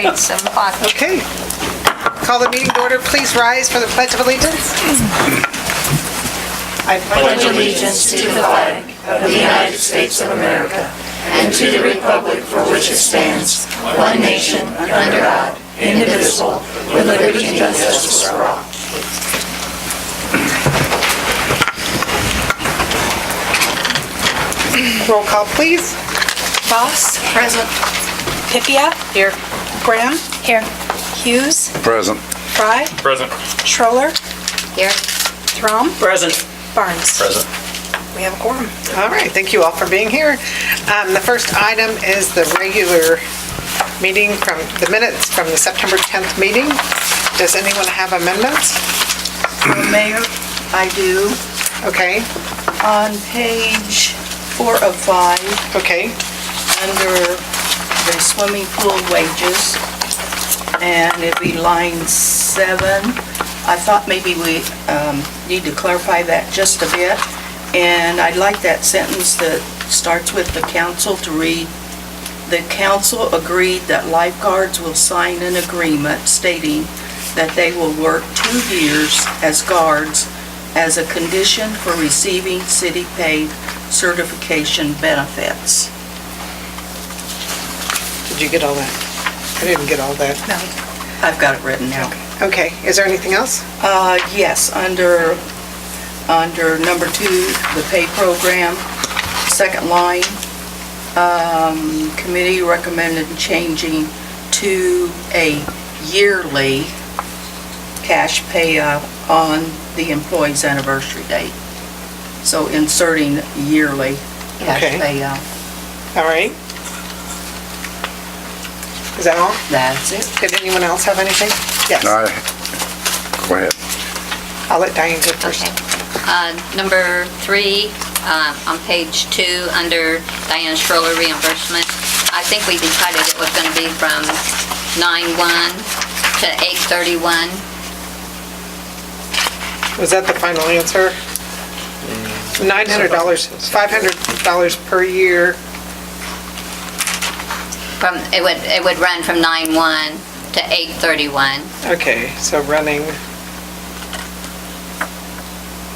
right, 7 o'clock. Okay. Call the meeting to order. Please rise for the Pledge of Allegiance. I pledge allegiance to the flag of the United States of America and to the republic for which it stands, one nation, under God, indivisible, with liberty and justice for all. roll call, please. Boss? Present. Pipia? Here. Graham? Here. Hughes? Present. Fry? Present. Schroller? Here. Throm? Present. Barnes? Present. We have a quorum. All right, thank you all for being here. The first item is the regular meeting from the minutes from the September 10th meeting. Does anyone have amendments? Mayor, I do. Okay, On page 4 of 5, okay, under the swimming pool wages, and it'd be line 7, I thought maybe we need to clarify that just a bit. And I'd like that sentence that starts with the council to read, "The council agreed that lifeguards will sign an agreement stating that they will work 2 years as guards as a condition for receiving city-paid certification benefits." did you get all that? I didn't get all that. No. I've got it written now. Okay, is there anything else? Yes, under number 2, the pay program, second line, committee recommended changing to a yearly cash payout on the employee's anniversary date. So inserting yearly cash Okay. payout. All right. Is that all? That's it. Did anyone else have anything? Yes, Go ahead. I'll let Diane go first. Okay. Number 3, on page 2, under Diane Schroller reimbursement, I think we decided it was going to be from 9/1 to 8/31. Was that the final answer? $900, $500 per year. It would run from 9/1 to 8/31. Okay, so running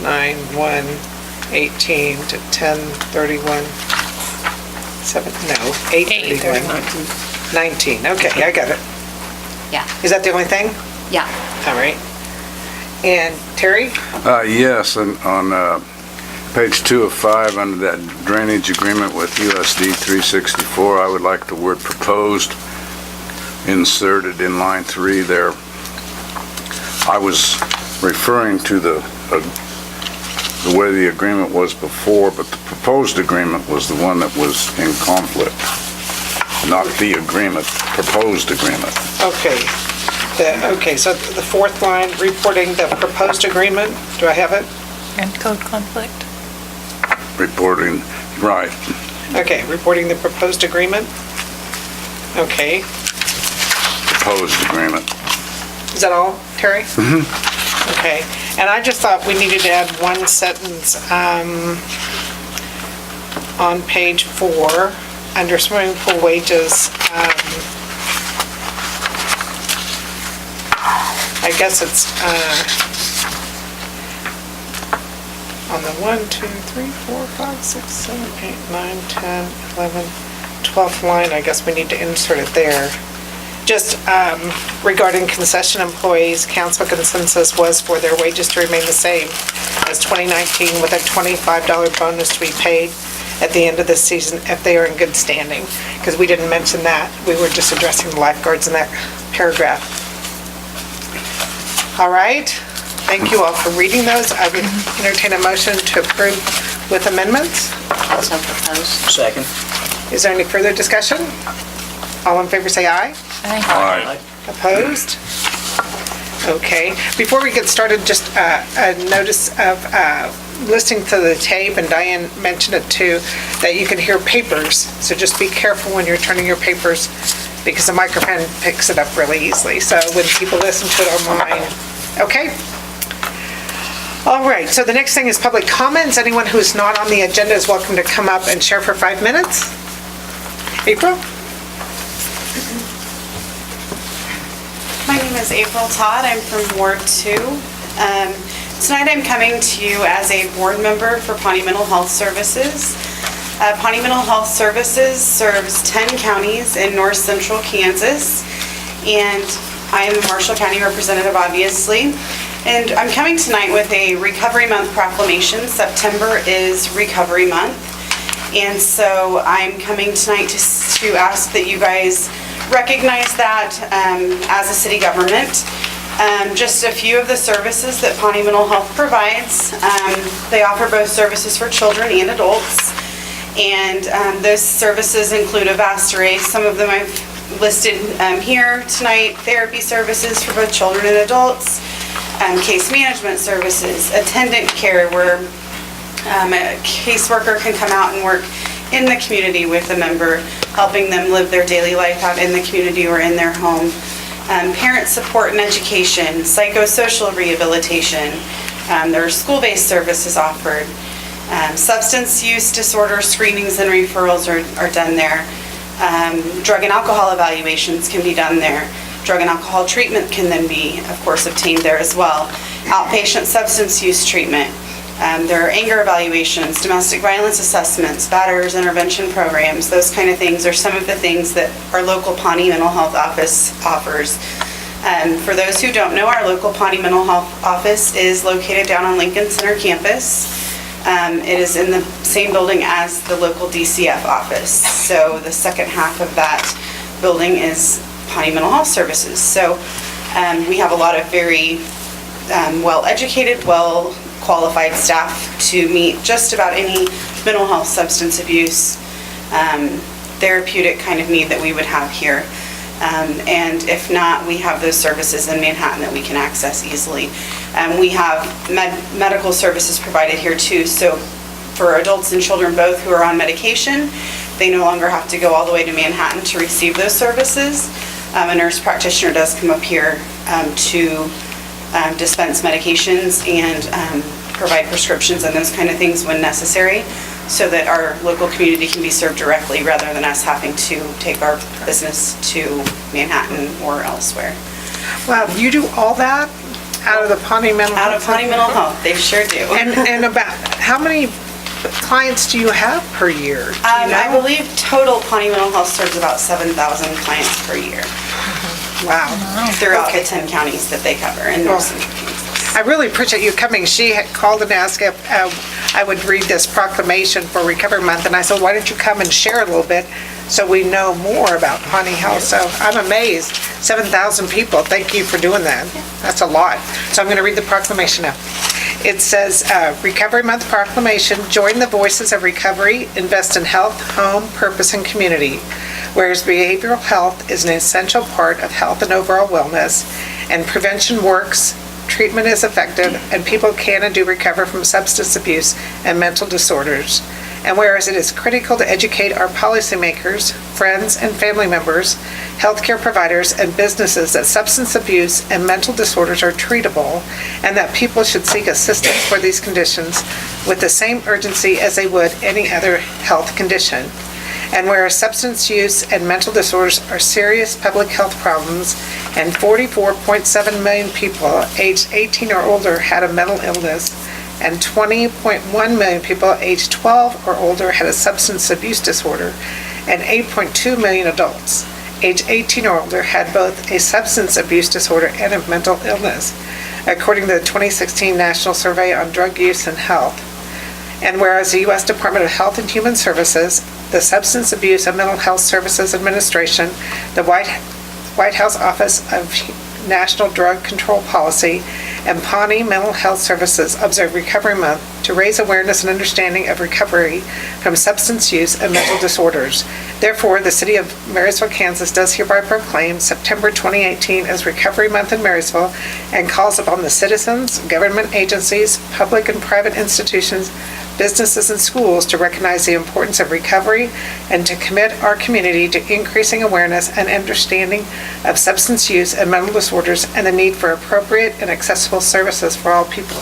9/1/18 to 10/31, 8/31, 19. Okay, I got it. Yeah, Is that the only thing? yeah. All right. And Terry? Yes, and on page 2 of 5, under that drainage agreement with USD 364, I would like the word proposed inserted in line 3 there. I was referring to the way the agreement was before, but the proposed agreement was the one that was in conflict, not the agreement, proposed agreement. Okay. Okay, so the fourth line, reporting the proposed agreement. Do I have it? And code conflict. Reporting, right. Okay, reporting the proposed agreement. Okay. Proposed agreement. Is that all, Terry? Mm-hmm. Okay, and I just thought we needed to add one sentence on page 4, under swimming pool wages. I guess it's on the 1, 2, 3, 4, 5, 6, 7, 8, 9, 10, 11, 12th line. I guess we need to insert it there. Just regarding concession employees, council consensus was for their wages to remain the same as 2019, with a $25 bonus to be paid at the end of the season if they are in good standing, because we didn't mention that. We were just addressing the lifeguards in that paragraph. All right, thank you all for reading those. I would entertain a motion to approve with amendments. Also proposed. Second. Is there any further discussion? All in favor say aye. Aye. Opposed? Okay. Before we get started, just a notice of listening to the tape, and Diane mentioned it too, that you can hear papers. So just be careful when you're turning your papers, because the microphone picks it up really easily. So when people listen to it online, okay? All right, so the next thing is public comments. Anyone who's not on the agenda is welcome to come up and share for 5 minutes. April? My name is April Todd. I'm from Ward 2. Tonight I'm coming to you as a board member for Pawnee Mental Health Services. Pawnee Mental Health Services serves 10 counties in north central Kansas, and I am a Marshall County representative, obviously. And I'm coming tonight with a Recovery Month proclamation. September is Recovery Month. And so I'm coming tonight to ask that you guys recognize that as a city government. Just a few of the services that Pawnee Mental Health provides. They offer both services for children and adults. And those services include a vast array. Some of them I've listed here tonight. Therapy services for both children and adults. Case management services. Attendant care, where a caseworker can come out and work in the community with a member, helping them live their daily life out in the community or in their home. Parent support and education, psychosocial rehabilitation. There are school-based services offered. Substance use disorder screenings and referrals are done there. Drug and alcohol evaluations can be done there. Drug and alcohol treatment can then be, of course, obtained there as well. Outpatient substance use treatment. There are anger evaluations, domestic violence assessments, batterers intervention programs. Those kind of things are some of the things that our local Pawnee Mental Health Office offers. For those who don't know, our local Pawnee Mental Health Office is located down on Lincoln Center campus. It is in the same building as the local DCF office. So the second half of that building is Pawnee Mental Health Services. So we have a lot of very well-educated, well-qualified staff to meet just about any mental health, substance abuse, therapeutic kind of need that we would have here. And if not, we have those services in Manhattan that we can access easily. We have medical services provided here too. So for adults and children both who are on medication, they no longer have to go all the way to Manhattan to receive those services. A nurse practitioner does come up here to dispense medications and provide prescriptions and those kind of things when necessary, so that our local community can be served directly rather than us having to take our business to Manhattan or elsewhere. Wow, you do all that out of the Pawnee Mental Health? Out of Pawnee Mental Health, they sure do. And about, how many clients do you have per year? Do you I know? believe total Pawnee Mental Health serves about 7,000 clients per year Wow. throughout the 10 counties that they cover in North Central Kansas. I really appreciate you coming. She had called and asked if I would read this proclamation for Recovery Month, and I said, why don't you come and share a little bit so we know more about Pawnee Health? So I'm amazed, 7,000 people. Thank you for doing that. That's a lot. So I'm going to read the proclamation now. It says, Recovery Month Proclamation, join the voices of recovery, invest in health, home, purpose, and community. Whereas behavioral health is an essential part of health and overall wellness, and prevention works, treatment is effective, and people can and do recover from substance abuse and mental disorders. And whereas it is critical to educate our policymakers, friends and family members, healthcare providers, and businesses that substance abuse and mental disorders are treatable, and that people should seek assistance for these conditions with the same urgency as they would any other health condition. And whereas substance use and mental disorders are serious public health problems, and 44.7 million people aged 18 or older had a mental illness, and 20.1 million people aged 12 or older had a substance abuse disorder, and 8.2 million adults aged 18 or older had both a substance abuse disorder and a mental illness, according to the 2016 National Survey on Drug Use and Health. And whereas the U.S. Department of Health and Human Services, the Substance Abuse and Mental Health Services Administration, the White House Office of National Drug Control Policy, and Pawnee Mental Health Services observe Recovery Month to raise awareness and understanding of recovery from substance use and mental disorders. Therefore, the City of Marysville, Kansas does hereby proclaim September 2018 as Recovery Month in Marysville and calls upon the citizens, government agencies, public and private institutions, businesses, and schools to recognize the importance of recovery and to commit our community to increasing awareness and understanding of substance use and mental disorders and the need for appropriate and accessible services for all people.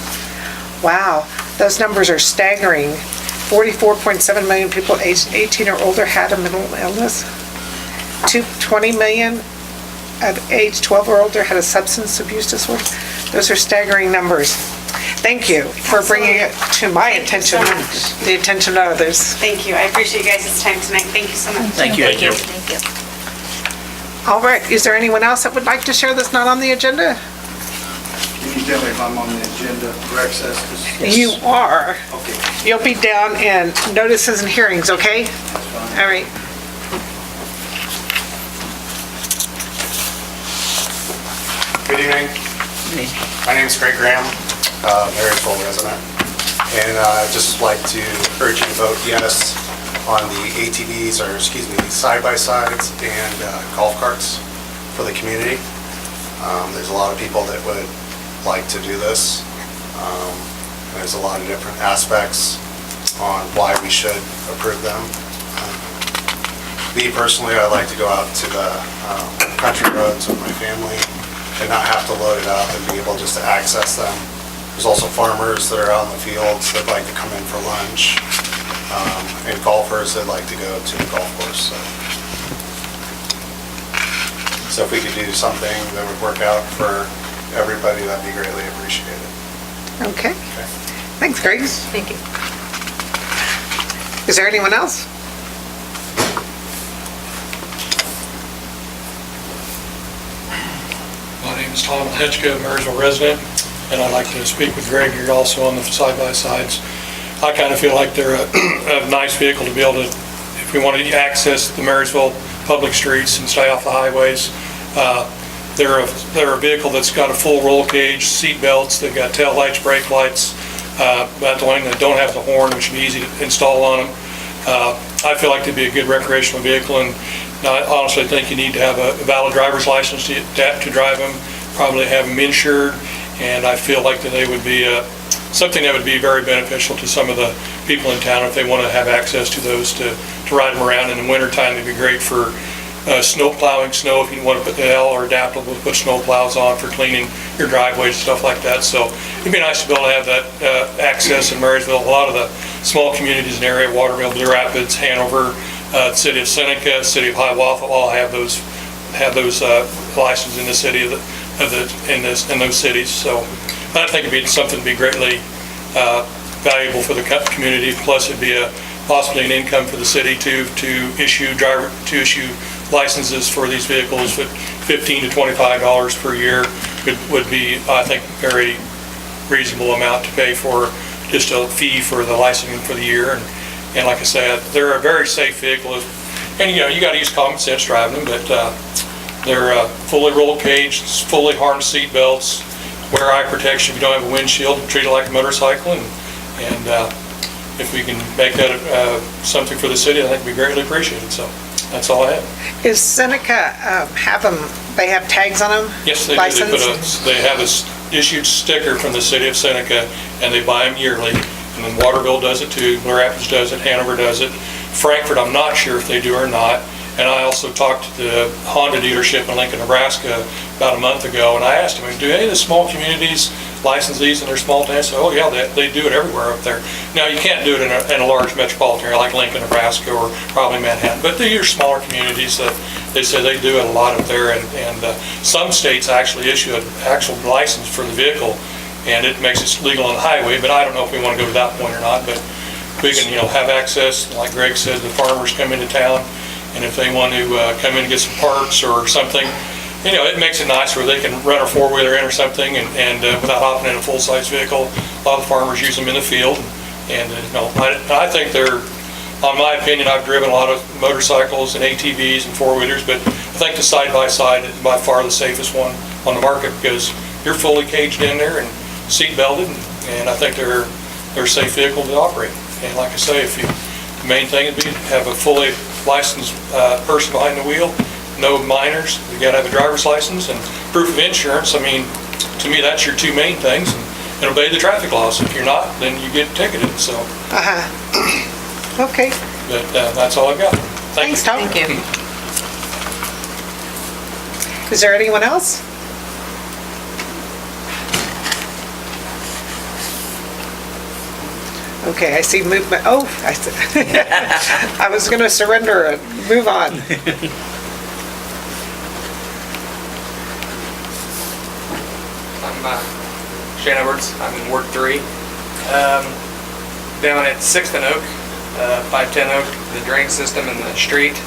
Wow, those numbers are staggering. 44.7 million people aged 18 or older had a mental illness. 20 million of age 12 or older had a substance abuse disorder. Those are staggering numbers. Thank you for bringing it to my attention, so and much. the attention of others. Thank you. I appreciate you guys' time tonight. Thank you so much. Thank you. Thank you. All right, is there anyone else that would like to share that's not on the agenda? Can you tell me if I'm on the agenda for access? You are. Okay, You'll be down in notices and hearings, okay? that's fine. All right. Good evening. My name is Greg Graham, Marysville resident, and I'd just like to urge you to vote yes on the ATVs, or excuse me, side-by-sides and golf carts for the community. There's a lot of people that would like to do this. There's a lot of different aspects on why we should approve them. Me personally, I like to go out to the country roads with my family and not have to load it up and be able just to access them. There's also farmers that are out in the fields that like to come in for lunch, and golfers that like to go to the golf course. So if we could do something that would work out for everybody, that'd be greatly appreciated. Okay. Thanks, Greg. Thank you. Is there anyone else? My name is Tom Hetchka, Marysville resident, and I'd like to speak with Greg. You're also on the side-by-sides. I kind of feel like they're a nice vehicle to be able to, if we want to access the Marysville public streets and stay off the highways. They're a vehicle that's got a full roll cage, seat belts, they've got tail lights, brake lights, but the one that don't have the horn, which would be easy to install on them. I feel like they'd be a good recreational vehicle, and I honestly think you need to have a valid driver's license to drive them, probably have them insured, and I feel like that they would be something that would be very beneficial to some of the people in town if they want to have access to those to ride them around. In the wintertime, they'd be great for snow plowing snow, if you want to put the L or adaptable to put snow plows on for cleaning your driveways, stuff like that. So it'd be nice to be able to have that access in Marysville. A lot of the small communities in the area, Waterville, Blue Rapids, Hanover, the city of Seneca, city of Hiawatha, all have those licenses in the city in those cities. So I think it'd be something to be greatly valuable for the community. Plus, it'd be possibly an income for the city to issue licenses for these vehicles at $15 to $25 per year would be, I think, very reasonable amount to pay for just a fee for the licensing for the year. And like I said, they're a very safe vehicle. And you got to use common sense driving them, but they're fully roll cage, fully harnessed seat belts, wear eye protection if you don't have a windshield, treat it like a motorcycle, and if we can make that something for the city, I think it'd be greatly appreciated. So that's all I have. Is Seneca, they have tags on them? Yes, they do. License? They have a issued sticker from the city of Seneca, and they buy them yearly. And then Waterville does it too, Blue Rapids does it, Hanover does it. Frankfurt, I'm not sure if they do or not. And I also talked to the Honda dealership in Lincoln, Nebraska about a month ago, and I asked them, do any of the small communities license these in their small towns? They said, oh yeah, they do it everywhere up there. Now, you can't do it in a large metropolitan area like Lincoln, Nebraska, or probably Manhattan, but these are smaller communities that they say they do it a lot up there, and some states actually issue an actual license for the vehicle, and it makes it legal on the highway, but I don't know if we want to go to that point or not, but we can, have access, like Greg said, the farmers come into town, and if they want to come in and get some parts or something, it makes it nice where they can run a four-wheeler in or something and without hopping in a full-size vehicle. A lot of farmers use them in the field, and I think they're, in my opinion, I've driven a lot of motorcycles and ATVs and four-wheelers, but I think the side-by-side is by far the safest one on the market because you're fully caged in there and seat belted, and I think they're a safe vehicle to operate. And like I say, the main thing would be to have a fully licensed person behind the wheel, no minors, you gotta have a driver's license and proof of insurance. I mean, to me, that's your two main things, and obey the traffic laws. If you're not, then you get ticketed, so. Okay, But that's all I've got. Thank thanks, you. Tom. Thank you. Is there anyone else? Okay, I see movement. Oh, I was going to surrender and move on. Shane Edwards. I'm in Ward 3. Down at 6th and Oak, 510 Oak, the drain system in the street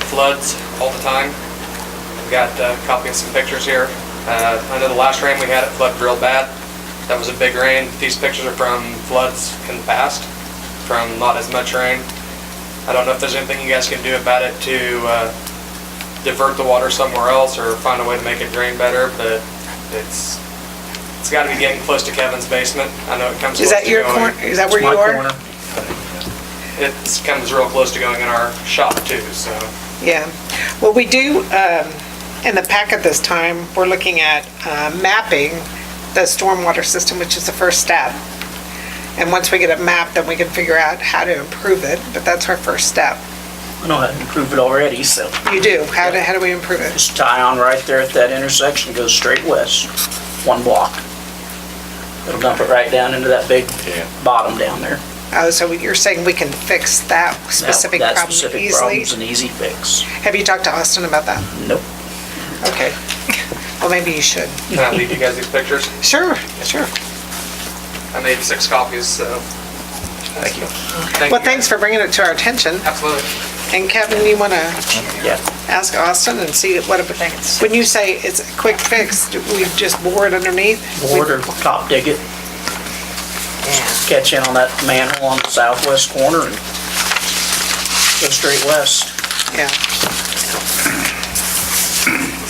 floods all the time. I've got a copy of some pictures here. I know the last rain we had, it flooded real bad. That was a big rain. These pictures are from floods in the past, from not as much rain. I don't know if there's anything you guys can do about it to divert the water somewhere else or find a way to make it drain better, but it's got to be getting close to Kevin's basement. I know it comes close Is that to your going. corner? Is that where you are? It comes real close to going in our shop too, so. Yeah. Well, we do, in the packet this time, we're looking at mapping the stormwater system, which is the first step. And once we get it mapped, then we can figure out how to improve it, but that's our first step. I know how to improve it already, so You do? How do we improve it? just tie on right there at that intersection, goes straight west, 1 block. It'll dump it right down into that big bottom down there. Oh, so you're saying we can fix that specific That problem specific easily? problem's an easy fix. Have you talked to Austin about that? Nope. Okay. Well, maybe you should. Can I leave you guys these pictures? Sure, sure. I made 6 copies, so. Thank you. Well, thanks for bringing it to our attention. Absolutely. And Kevin, you want to Yeah. ask Austin and see what, when you say it's a quick fix, do we just bore it underneath? Board or top dig it. Catch in on that manhole on the southwest corner and go straight west. Yeah.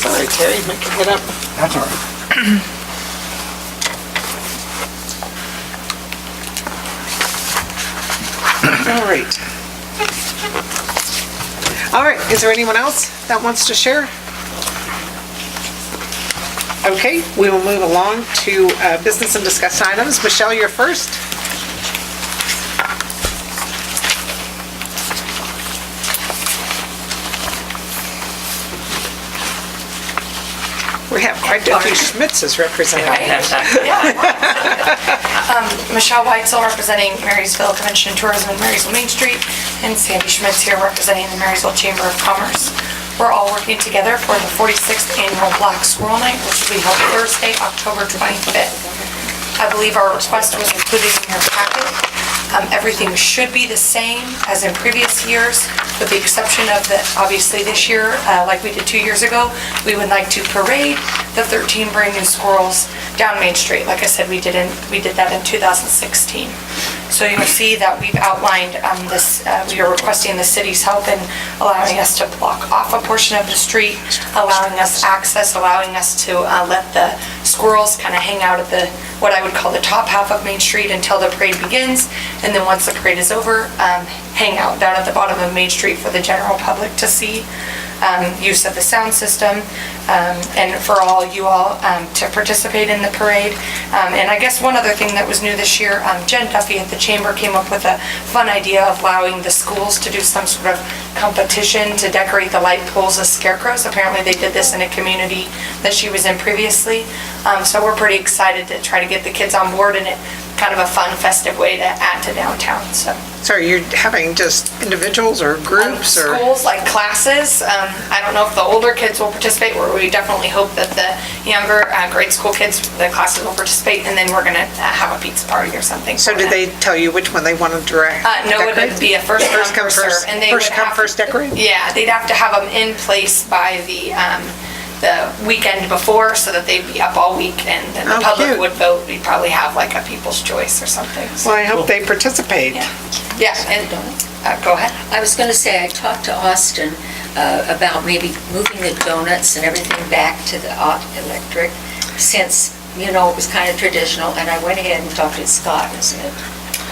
Sorry, Terry, make you get up. That's all right. All right. All right, is there anyone else that wants to share? Okay, we will move along to business and discuss items. Michelle, you're first. We have quite a few Schmitzes represented. Michelle Weitzel representing Marysville Convention and Tourism and Marysville Main Street, and Sandy Schmitz here representing the Marysville Chamber of Commerce. We're all working together for the 46th Annual Black Squirrel Night, which will be held Thursday, October 25th. I believe our request was included in your packet. Everything should be the same as in previous years, with the exception of that, obviously this year, like we did 2 years ago, we would like to parade the 13 brand new squirrels down Main Street. Like I said, we did that in 2016. So you'll see that we've outlined this, we are requesting the city's help in allowing us to block off a portion of the street, allowing us access, allowing us to let the squirrels kind of hang out at the, what I would call the top half of Main Street until the parade begins. And then once the parade is over, hang out down at the bottom of Main Street for the general public to see. Use of the sound system, and for all you all to participate in the parade. And I guess one other thing that was new this year, Jen Duffy at the Chamber came up with a fun idea of allowing the schools to do some sort of competition to decorate the light poles as scarecrows. Apparently they did this in a community that she was in previously. So we're pretty excited to try to get the kids on board, and it kind of a fun, festive way to add to downtown, so. So you're having just individuals or groups or? Schools, like classes. I don't know if the older kids will participate, or we definitely hope that the younger grade school kids, the classes will participate, and then we're gonna have a pizza party or something. So did they tell you which one they want to direct? No, it would be a first come, first serve. And they would First come, have- first decorate? Yeah, they'd have to have them in place by the weekend before, so that they'd be up all week, and then the Oh, public cute. would vote. We'd probably have like a People's Choice or something. So, Well, I hope they participate. yeah, and, go ahead. I was going to say, I talked to Austin about maybe moving the donuts and everything back to the electric, since, you know, it was kind of traditional, and I went ahead and talked to Scott, isn't it?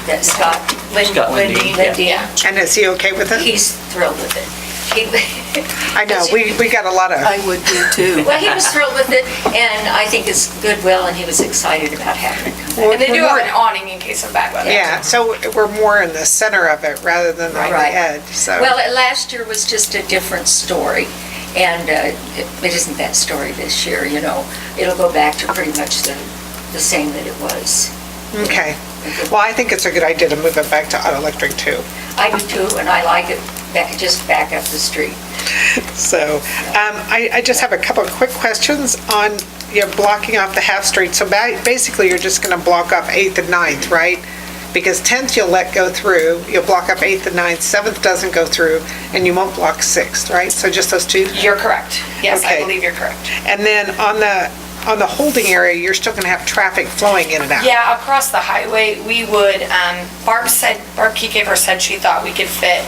That Scott Lindeen, Lindeen. And is he okay with it? He's thrilled with it. I know, we got a lot of, I would be too. Well, he was thrilled with it, and I think it's goodwill, and he was excited about having it come back. And they do have an awning in case of bad weather. yeah, so we're more in the center of it rather than on the Right. edge, so. Well, last year was just a different story, and it isn't that story this year, you know. It'll go back to pretty much the same that it was. Okay. Well, I think it's a good idea to move it back to auto electric too. I do too, and I like it, just back up the street. So, I just have a couple of quick questions on, you're blocking off the half street. So basically, you're just gonna block off 8th and 9th, right? Because 10th you'll let go through, you'll block up 8th and 9th, 7th doesn't go through, and you won't block 6th, right? So just those two? You're correct. Yes, I Okay. believe you're correct. And then on the holding area, you're still gonna have traffic flowing in and out? Yeah, across the highway, we would, Barb Kiekever said she thought we could fit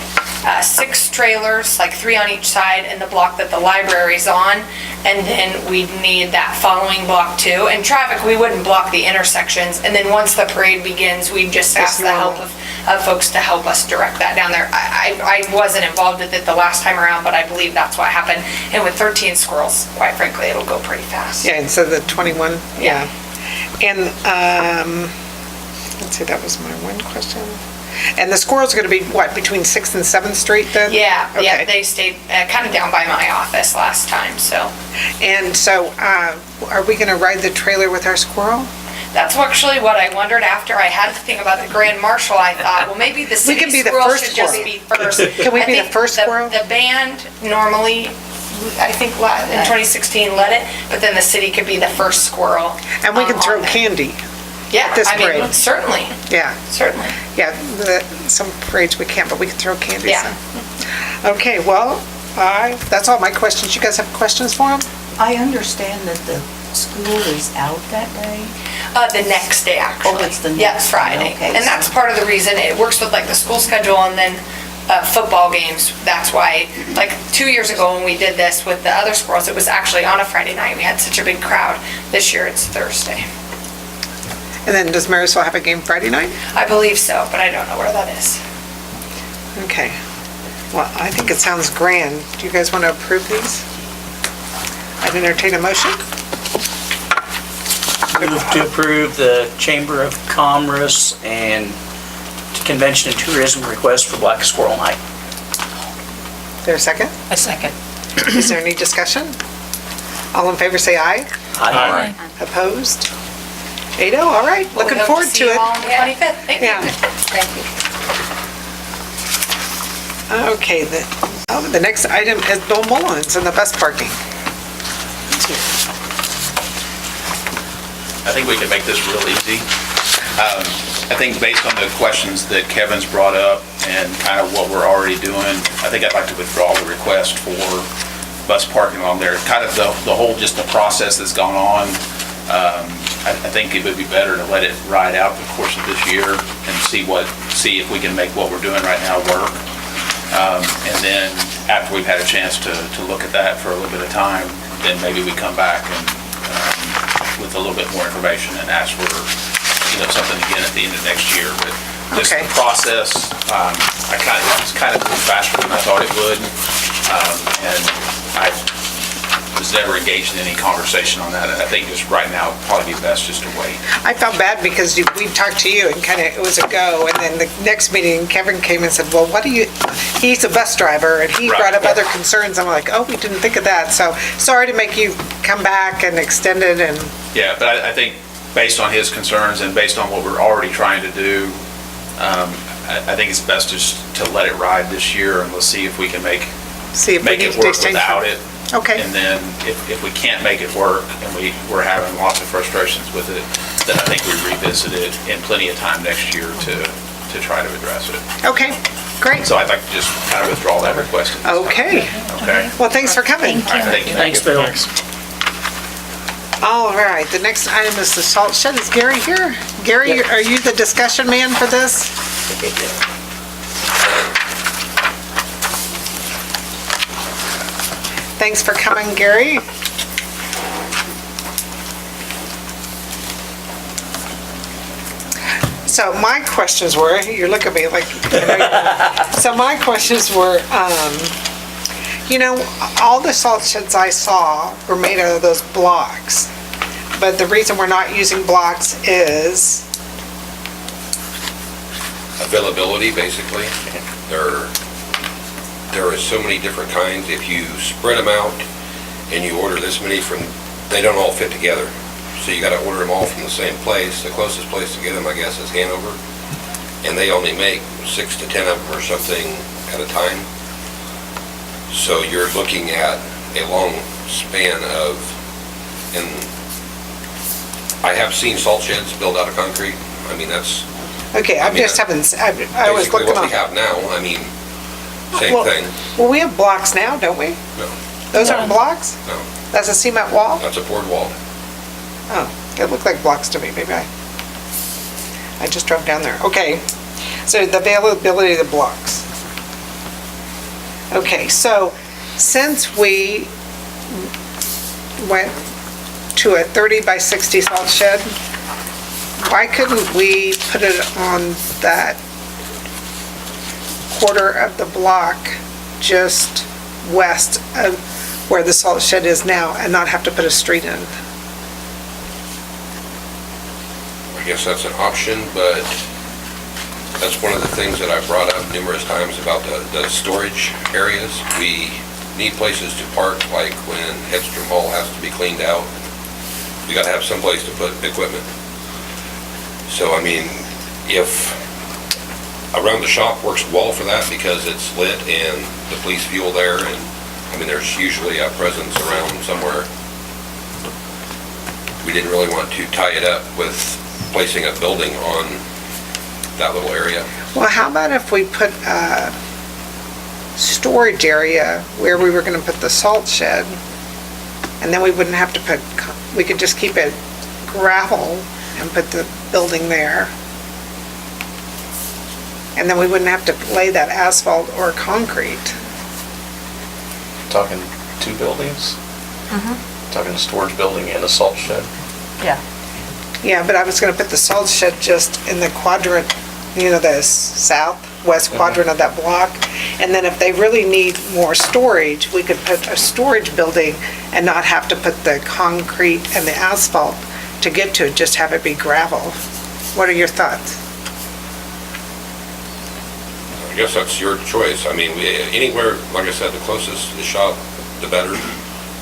6 trailers, like 3 on each side, in the block that the library's on, and then we'd need that following block too. And traffic, we wouldn't block the intersections, and then once the parade begins, we'd just ask the help of folks to help us direct that down there. I wasn't involved with it the last time around, but I believe that's what happened. And with 13 squirrels, quite frankly, it'll go pretty fast. Yeah, and so the 21, yeah. And, let's see, that was my one question. And the squirrels are gonna be, what, between 6th and 7th Street then? Yeah, Okay. they stayed kind of down by my office last time, so. And so, are we gonna ride the trailer with our squirrel? That's actually what I wondered after I had to think about the grand marshal. I thought, well, maybe the We can city be the squirrel first should just squirrel. be first. Can we I be the think first squirrel? The band normally, I think in 2016 led it, but then the city could be the first squirrel. And we can on throw there. candy. Yeah, this I mean, parade. certainly, Yeah, certainly. yeah, some parades we can't, but we can throw candy. Yeah. So. Okay, well, that's all my questions. You guys have questions for him? I understand that the school is out that day. The next day, actually. Oh, it's the Yeah, next it's Friday. day, okay, And that's so- part of the reason, it works with like the school schedule and then football games. That's why, like 2 years ago when we did this with the other squirrels, it was actually on a Friday night. We had such a big crowd. This year it's Thursday. And then does Marysville have a game Friday night? I believe so, but I don't know where that is. Okay. Well, I think it sounds grand. Do you guys want to approve these? I'd entertain a motion. Move to approve the Chamber of Commerce and Convention and Tourism request for Black Squirrel Night. Is there a second? A second. Is there any discussion? All in favor say aye. Aye. Opposed? 8-0, all right. Well, we Looking hope forward see to you it. all on the 25th. Thank you. Yeah. Thank you. Okay, the next item is Bill Mullins and the bus parking. I think we can make this real easy. I think based on the questions that Kevin's brought up and kind of what we're already doing, I think I'd like to withdraw the request for bus parking on there. Kind of the whole, just the process that's gone on. I think it would be better to let it ride out the course of this year and see if we can make what we're doing right now work. And then after we've had a chance to look at that for a little bit of time, then maybe we come back and with a little bit more information and ask for, something again at the end of next year. But just the process, it's kind of moved faster than I thought it would. And I was never engaged in any conversation on that. And I think just right now, it'd probably be best just to wait. I felt bad because we talked to you and kind of, it was a go, and then the next meeting, Kevin came and said, well, he's a bus driver, and he brought up other concerns. I'm like, oh, we didn't think of that. So, sorry to make you come back and extend it and... Yeah, but I think based on his concerns and based on what we're already trying to do, I think it's best just to let it ride this year, and we'll see if we can make it work without it. Okay. And then if we can't make it work and we're having lots of frustrations with it, then I think we revisit it in plenty of time next year to try to address it. Okay, great. So I'd like to just kind of withdraw that request. Okay. Okay. Well, thanks for coming. All right, thank you. Thanks, Bill. All right, the next item is the salt shed. Is Gary here? Gary, are you the discussion man for this? Thanks for coming, Gary. So my questions were, you look at me like, so my questions were, all the salt sheds I saw were made out of those blocks. But the reason we're not using blocks is, availability, basically. There are so many different kinds. If you spread them out and you order this many they don't all fit together. So you gotta order them all from the same place. The closest place to get them, I guess, is Hanover. And they only make 6 to 10 of them or something at a time. So you're looking at a long span of, and I have seen salt sheds built out of concrete. I mean, that's Okay, I just haven't, I was basically looking what on. we have now. I mean, same Well- thing. Well, we have blocks now, don't we? No, Those aren't blocks? no, That's a cement wall? that's a poured wall. Oh, it looked like blocks to me, maybe I just drove down there. Okay, so the availability of the blocks. Okay, so since we went to a 30 by 60 salt shed, why couldn't we put it on that quarter of the block just west of where the salt shed is now and not have to put a street in? I guess that's an option, but that's one of the things that I've brought up numerous times about the storage areas. We need places to park, like when Hedstrom Hall has to be cleaned out. We gotta have some place to put equipment. So, I mean, if around the shop works well for that because it's lit and the police fuel there, and, I mean, there's usually a presence around somewhere. We didn't really want to tie it up with placing a building on that little area. Well, how about if we put a storage area where we were gonna put the salt shed, and then we wouldn't have to put, we could just keep it gravel and put the building there. And then we wouldn't have to lay that asphalt or concrete. Talking two buildings? Talking a storage building and a salt shed? Yeah, but I was gonna put the salt shed just in the quadrant, you know, the southwest quadrant of that block. And then if they really need more storage, we could put a storage building and not have to put the concrete and the asphalt to get to it, just have it be gravel. What are your thoughts? I guess that's your choice. I mean, anywhere, like I said, the closest to the shop, the better.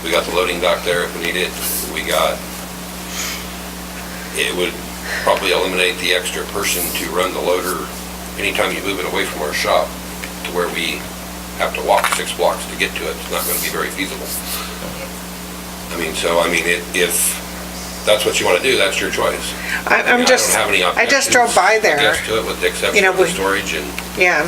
We got the loading dock there if we need it. It would probably eliminate the extra person to run the loader anytime you move it away from our shop to where we have to walk 6 blocks to get to it. It's not going to be very feasible. If that's what you want to do, that's your choice. I don't have any I just drove by there. I guess to it with the exception You know, of the we- storage and. Yeah.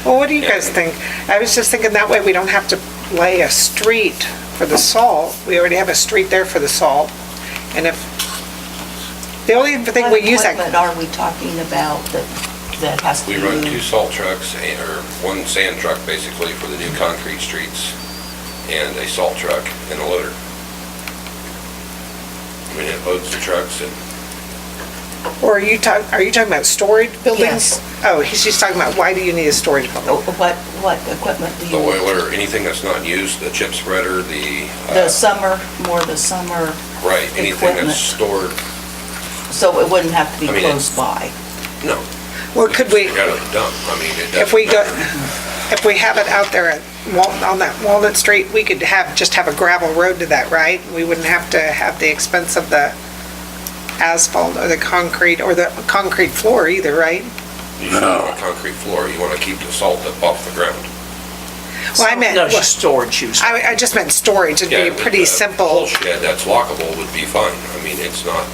Well, what do you guys think? I was just thinking that way we don't have to lay a street for the salt. We already have a street there for the salt. And if, the only thing we use that. What equipment are we talking about that has to We be run 2 moved? salt trucks, or 1 sand truck basically for the new concrete streets, and a salt truck and a loader. I mean, it loads the trucks and Or are you talking about storage buildings? Yes. Oh, he's just talking about, why do you need a storage building? What equipment do the you, oiler, anything that's not used, the chip spreader, the summer right, anything equipment. that's stored, so it wouldn't have to be I mean, close by? no. Well, could we, You got it dump, I mean, it if we go, doesn't. if we have it out there at, on that Walnut Street, we could just have a gravel road to that, right? We wouldn't have to have the expense of the asphalt or the concrete floor either, right? You should have a concrete floor, you want to keep the salt up off the ground. Well, I meant, No, it's just storage use. I just meant storage. It'd be Yeah, a pretty the simple. whole shed that's lockable would be fine, I mean, it's not,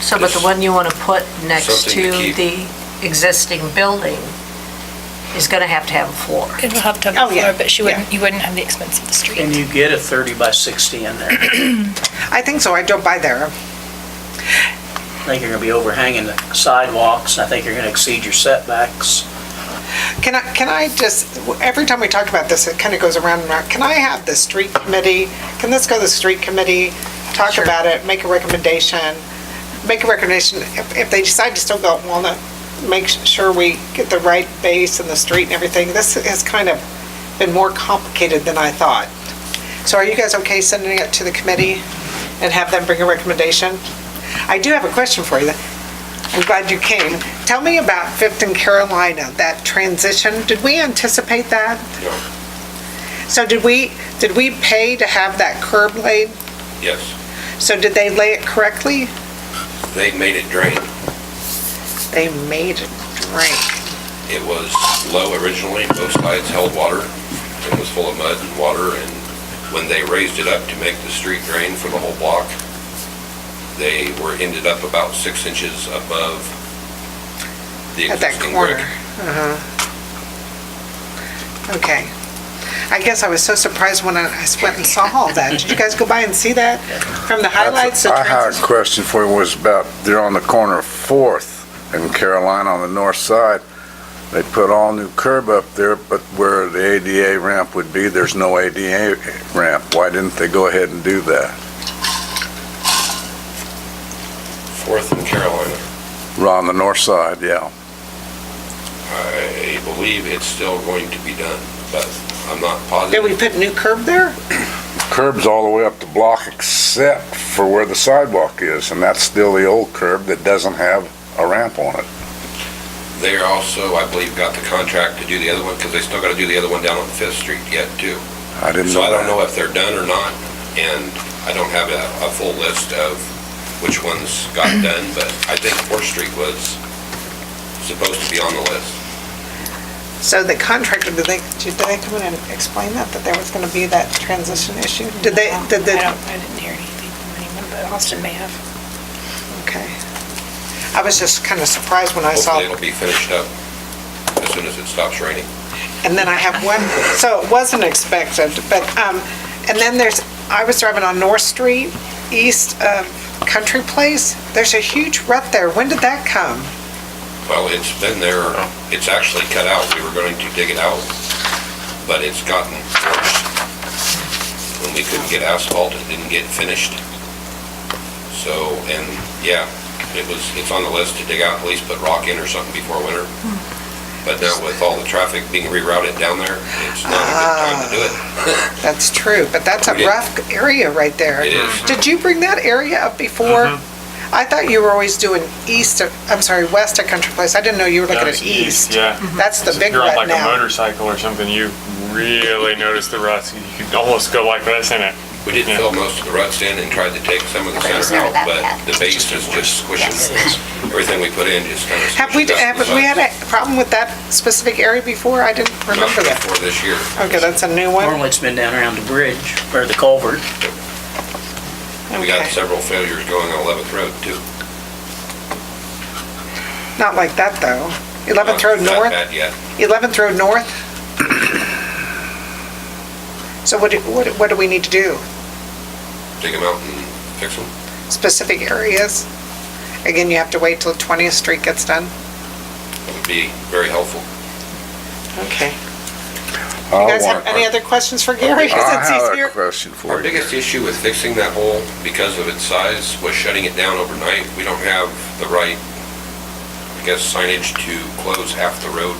So, but the one you want to put next Something to to keep- the existing building is going to have a floor. It'll have to Oh, have a yeah. floor, but you wouldn't have the expense of the street. And you get a 30 by 60 in there. I think so. I drove by there. I think you're gonna be overhanging the sidewalks, and I think you're gonna exceed your setbacks. Can I just, every time we talk about this, it kind of goes around and around. Can I have the street committee, can this go to the street committee, talk about it, make a recommendation? If they decide to still go at Walnut, make sure we get the right base and the street and everything. This has kind of been more complicated than I thought. So are you guys okay sending it to the committee and have them bring a recommendation? I do have a question for you. I'm glad you came. Tell me about Fifth and Carolina, that transition. Did we anticipate that? no, So did we pay to have that curb laid? yes, So did they lay it correctly? they made it drain. They made it drain. It was low originally, both sides held water, and was full of mud and water, and when they raised it up to make the street drain for the whole block, they ended up about 6 inches above the At that existing corner. brick. Okay. I guess I was so surprised when I went and saw all that. Did you guys go by and see that? From the highlights? the I had a transition- question for you, was about, they're on the corner of 4th and Carolina on the north side. They put all new curb up there, but where the ADA ramp would be, there's no ADA ramp. Why didn't they go ahead and do that? 4th and Carolina. On the north side, yeah. I believe it's still going to be done, but I'm not Did positive. we put new curb there? Curb's all the way up the block except for where the sidewalk is, and that's still the old curb that doesn't have a ramp on it. They also, I believe, got the contract to do the other one, because they still got to do the other one down on 5th Street yet, too. I didn't So know I don't that. know if they're done or not, and I don't have a full list of which ones got done, but I think 4th Street was supposed to be on the list. So the contractor, did they come in and explain that there was going to be that transition issue? Did they, I didn't hear anything from anyone, but Austin may have. Okay. I was just kind of surprised when I saw, Hopefully it'll be finished up as soon as it stops raining. and then I have one, so it wasn't expected, but, and then I was driving on North Street, east of Country Place. There's a huge rut there. When did that come? Well, it's been there, it's actually cut out. We were going to dig it out, but it's gotten worse. When we couldn't get asphalt, it didn't get finished. So, and yeah, it's on the list to dig out, at least put rock in or something before winter. But now with all the traffic being rerouted down there, it's not a good time to do it. That's true, but that's a We did. rough area right there. It is. Did you bring that area up before? I thought you were always doing west of Country Place. I didn't know you were looking at east. Yeah. That's the So big if you're on rut like a now. motorcycle or something, you really notice the ruts. You could almost go like this in it. We did fill most of the ruts in and tried to take some of the center out, but the base is just squishing. Everything we put in just kind of Have we had a problem with that specific area before? I didn't remember that. for this year. Okay, that's a new one. Normally it's been down around the bridge, or the culvert. We got Okay. several failures going on 11th Road too. Not like that, though. 11th Road Not North? bad yet. 11th Road North? So what do we need to do? Dig them out and fix them. Specific areas? Again, you have to wait till 20th Street gets done? It would be very helpful. Okay. You guys have any other questions for Gary? Since he's here? Question for Our you. biggest issue with fixing that hole, because of its size, was shutting it down overnight. We don't have the right, I guess, signage to close half the road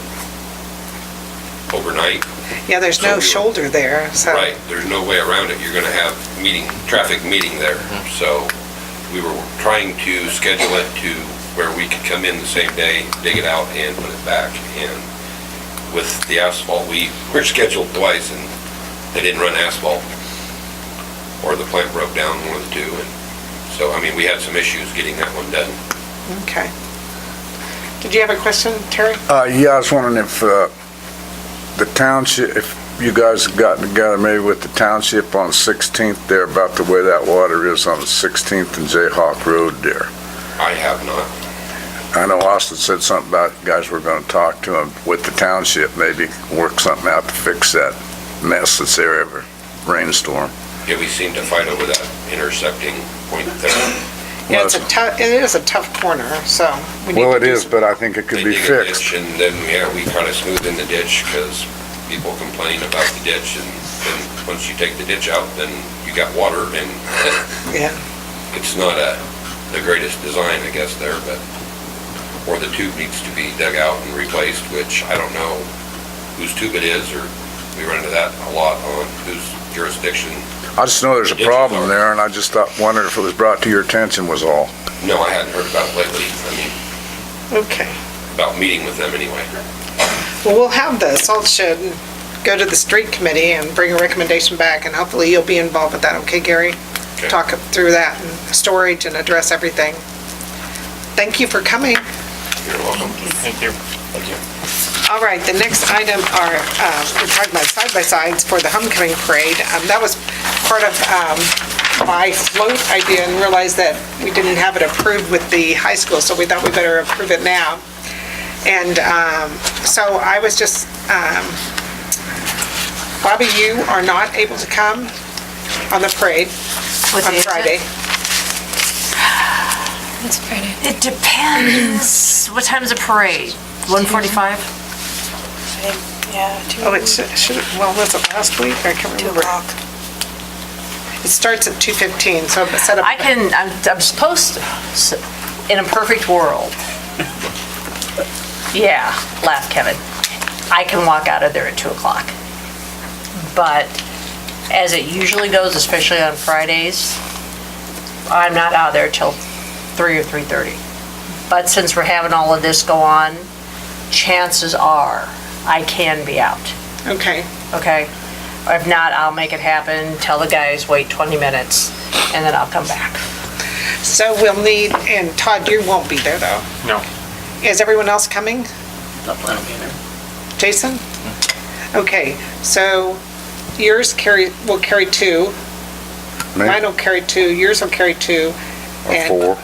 overnight. Yeah, there's no shoulder there, so. Right, there's no way around it. You're gonna have traffic meeting there. So we were trying to schedule it to where we could come in the same day, dig it out and put it back. And with the asphalt, we were scheduled twice and they didn't run asphalt. Or the plant broke down, one of the two. And so, I mean, we had some issues getting that one done. Okay. Did you have a question, Terry? Yeah, I was wondering if the township, if you guys have gotten together maybe with the township on 16th there about the way that water is on 16th and Jayhawk Road there. I have not. I know Austin said something about you guys were going to talk to him with the township, maybe work something out to fix that mess that's there every rainstorm. Yeah, we seem to fight over that intersecting point there. Yeah, it is a tough corner, so we need Well, to it do is, but I think it could They be dig a fixed. ditch, and then, yeah, we kind of smooth in the ditch because people complain about the ditch, and then once you take the ditch out, then you got water, and Yeah. it's not the greatest design, I guess, there, but, or the tube needs to be dug out and replaced, which I don't know whose tube it is, or we run into that a lot on whose jurisdiction. I just know there's a problem there, and I just wondered if it was brought to your attention was all. No, I hadn't heard about it lately. I mean, Okay. about meeting with them anyway. Well, we'll have the salt shed go to the street committee and bring a recommendation back, and hopefully you'll be involved with that, okay, Gary? Okay. Talk through that and storage and address everything. Thank you for coming. You're welcome. Thank you. All right, the next item are, we're talking about side-by-sides for the homecoming parade. That was part of my float idea, and realized that we didn't have it approved with the high school, so we thought we better approve it now. And so I was just, Bobby, you are not able to come on the parade What on day is it? Friday. It's Friday. It depends. What time's the parade? 1:45? Yeah, 2. Oh, it should, well, was it last week? I can't remember. 2 o'clock. It starts at 2:15, so set up. I'm supposed to, in a perfect world. Yeah, laugh, Kevin. I can walk out of there at 2 o'clock. But as it usually goes, especially on Fridays, I'm not out there till 3 or 3:30. But since we're having all of this go on, chances are I can be out. Okay. Okay? Or if not, I'll make it happen, tell the guys, wait 20 minutes, and then I'll come back. So we'll need, and Todd, you won't be there though. No. Is everyone else coming? Not planning on being there. Jason? Okay, so yours will carry 2. Me? Mine will carry 2, yours will carry 2. Or and 4,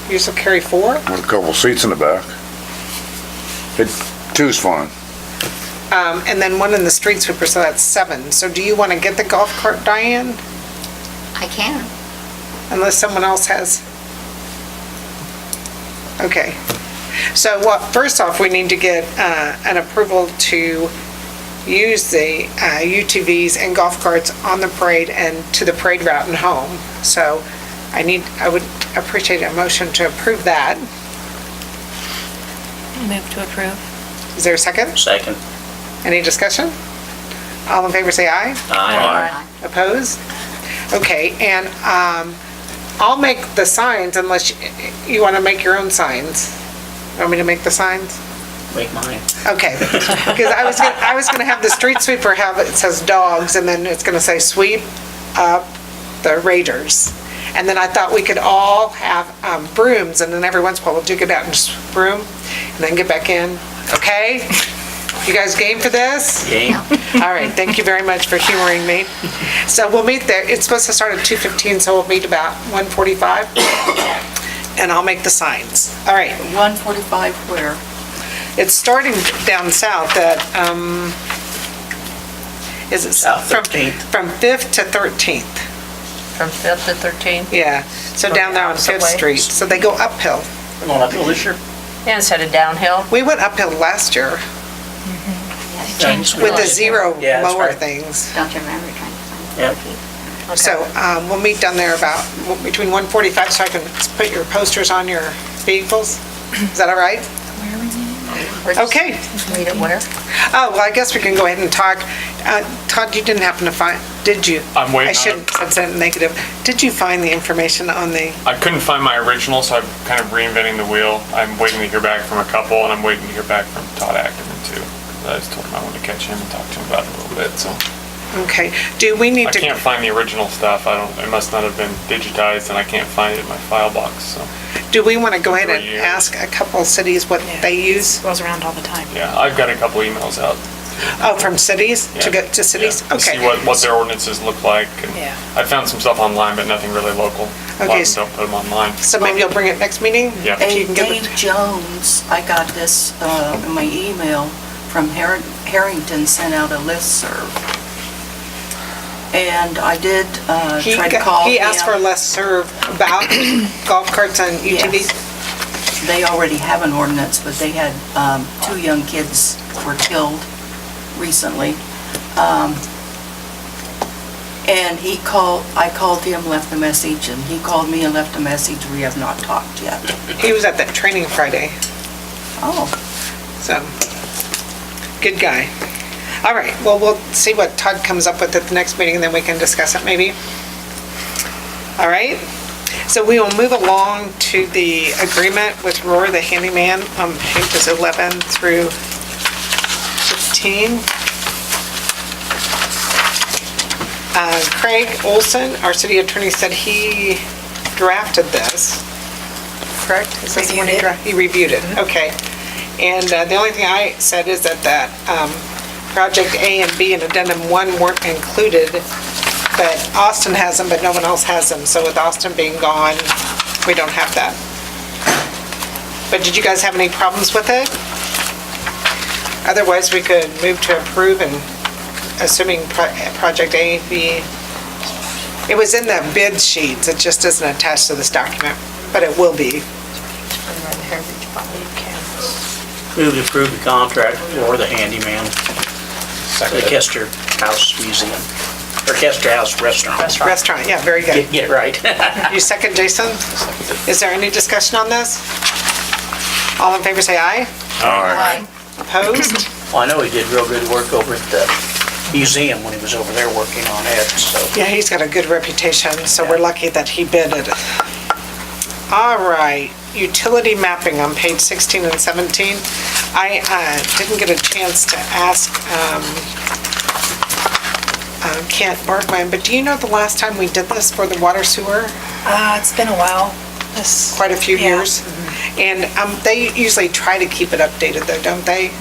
Yours will carry 4? with a couple seats in the back. 2's fine. And then 1 in the street sweeper, so that's 7. So do you want to get the golf cart, Diane? I can. Unless someone else has. Okay. So first off, we need to get an approval to use the UTVs and golf carts on the parade and to the parade route and home. So I would appreciate a motion to approve that. Move to approve. Is there a second? Second. Any discussion? All in favor say aye. Aye. Opposed? Okay, and I'll make the signs unless you want to make your own signs. Want me to make the signs? Make mine. Okay, because I was gonna have the street sweeper have, it says dogs, and then it's gonna say sweep up the Raiders. And then I thought we could all have brooms, and then every once in a while we'll dig it out and just broom, and then get back in. Okay? You guys game for this? Game. All right, thank you very much for humoring me. So we'll meet there, it's supposed to start at 2:15, so we'll meet about 1:45, and I'll make the signs. All right. 145 where? It's starting down south at, is it? South 13th. From 5th to 13th. From 5th to 13th? Yeah, so Going down there on opposite 5th way? Street. So they go uphill. We're going uphill this year? Yeah, instead of downhill? We went uphill last year Changed with the the zero Yeah, that's mower right. things. Don't you remember trying to Yep. So we'll meet down there about between 1:45 so I can put your posters on your vehicles. Is that all right? Okay. Meet it where? Oh, well, I guess we can go ahead and talk. Todd, you didn't happen to find, did you? I'm waiting I on shouldn't have said negative. Did you find the information on the, I couldn't find my original, so I'm kind of reinventing the wheel. I'm waiting to hear back from a couple, and I'm waiting to hear back from Todd Ackerman too. 'Cause I just told him I wanted to catch him and talk to him about it a little bit, so. okay, do we need I to? can't find the original stuff. It must not have been digitized, and I can't find it in my file box, so. Do we want to go ahead For and you. ask a couple of cities what they use? Goes around all the time. Yeah, I've got a couple emails out. Oh, from cities to Yeah. go to cities? Yeah, to Okay. see what their ordinances look like. And Yeah. I found some stuff online, but nothing really local. A lot Okay, of them don't put them online. So maybe you'll bring it next meeting? Yeah. If Hey, you can give it. Dave Jones, I got this in my email from Harrington, sent out a listserv. And I did try to call him. He asked for a listserv about golf carts and UTVs? Yes. They already have an ordinance, but they had 2 young kids were killed recently. And I called him, left a message, and he called me and left a message. We have not talked yet. He was at that training Friday, Oh, so, good guy. All right, well, we'll see what Todd comes up with at the next meeting, and then we can discuss it maybe. All right? So we will move along to the agreement with Roar the handyman on pages 11 through 15. Craig Olson, our city attorney, said he drafted this. Correct? Is this the one he Reviewed it. He reviewed it, okay. And the only thing I said is that Project A and B in Addendum 1 weren't included, but Austin has them, but no one else has them. So with Austin being gone, we don't have that. But did you guys have any problems with it? Otherwise, we could move to approve, and assuming Project A, B, it was in the bid sheets, it just isn't attached to this document, but it will be. Move to approve the contract for the handyman, the Kester House Museum, or Kester House Restaurant. Restaurant, yeah, very good. Get it right. You second, Jason? Is there any discussion on this? All in favor, say aye. Aye. Opposed? Well, I know he did real good work over at the museum when he was over there working on it, so. Yeah, he's got a good reputation, so we're lucky that he bid it. All right, utility mapping on page 16 and 17. I didn't get a chance to ask Kent Barkman, but do you know the last time we did this for the water sewer? It's been a while. Quite a few years. And they usually try to keep it updated though, don't they?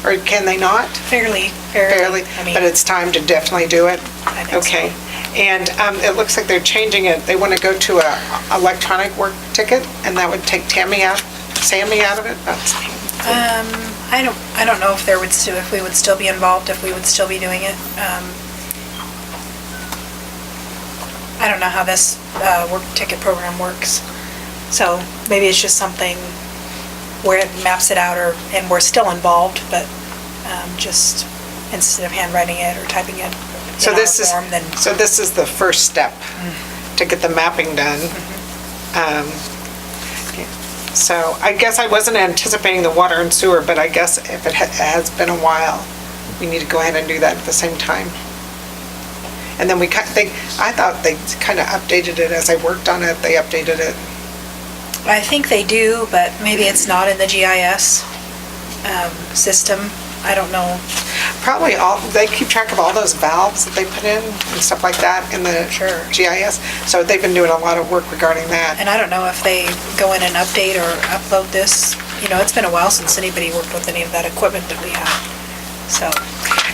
Or can they not? Fairly. But it's time to definitely do it? I think so. Okay. And it looks like they're changing it. They want to go to a electronic work ticket, and that would take Sammy out of it? I don't know if we would still be involved, if we would still be doing it. I don't know how this work ticket program works. So maybe it's just something where it maps it out, and we're still involved, but just instead of handwriting it or typing it So in this our form, then. So this is the first step to get the mapping done. So I guess I wasn't anticipating the water and sewer, but I guess if it has been a while, we need to go ahead and do that at the same time. And then I thought they kind of updated it as I worked on it, they updated it. I think they do, but maybe it's not in the GIS system. I don't know. Probably they keep track of all those valves that they put in and stuff like that in the GIS. So they've been doing a lot of work regarding that. And I don't know if they go in and update or upload this. You know, it's been a while since anybody worked with any of that equipment that we have, so.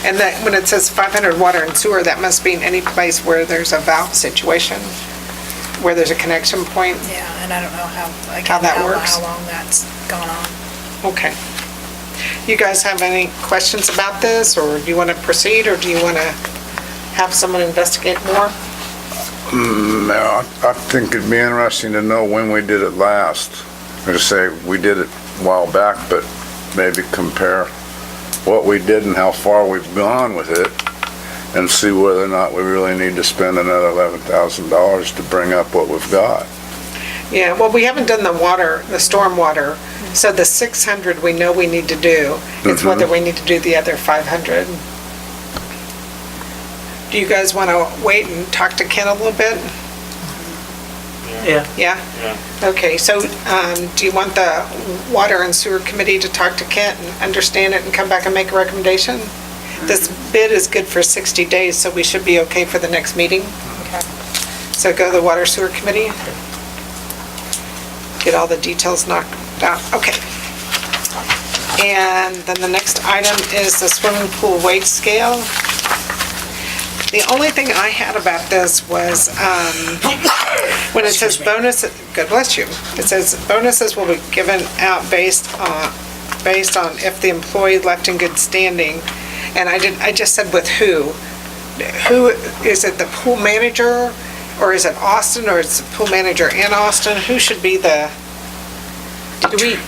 And that when it says 500 water and sewer, that must be in any place where there's a valve situation, where there's a connection point. Yeah, and I don't know How that works. How long that's gone on. Okay. You guys have any questions about this, or do you want to proceed, or do you want to have someone investigate more? No, I think it'd be interesting to know when we did it last. I just say we did it a while back, but maybe compare what we did and how far we've gone with it, and see whether or not we really need to spend another $11,000 to bring up what we've got. Yeah, well, we haven't done the storm water, so the 600 we know we need to do. It's whether we need to do the other 500. Do you guys want to wait and talk to Ken a little bit? Yeah. Yeah? Okay, so do you want the Water and Sewer Committee to talk to Kent and understand it and come back and make a recommendation? This bid is good for 60 days, so we should be okay for the next meeting. Okay. So go to the Water Sewer Committee. Get all the details knocked out. Okay. And then the next item is the swimming pool weight scale. The only thing I had about this was when it says bonus, God bless you, it says bonuses will be given out based on if the employee left in good standing. And I just said with who? Who, is it the pool manager, or is it Austin, or is the pool manager in Austin? Who should be the?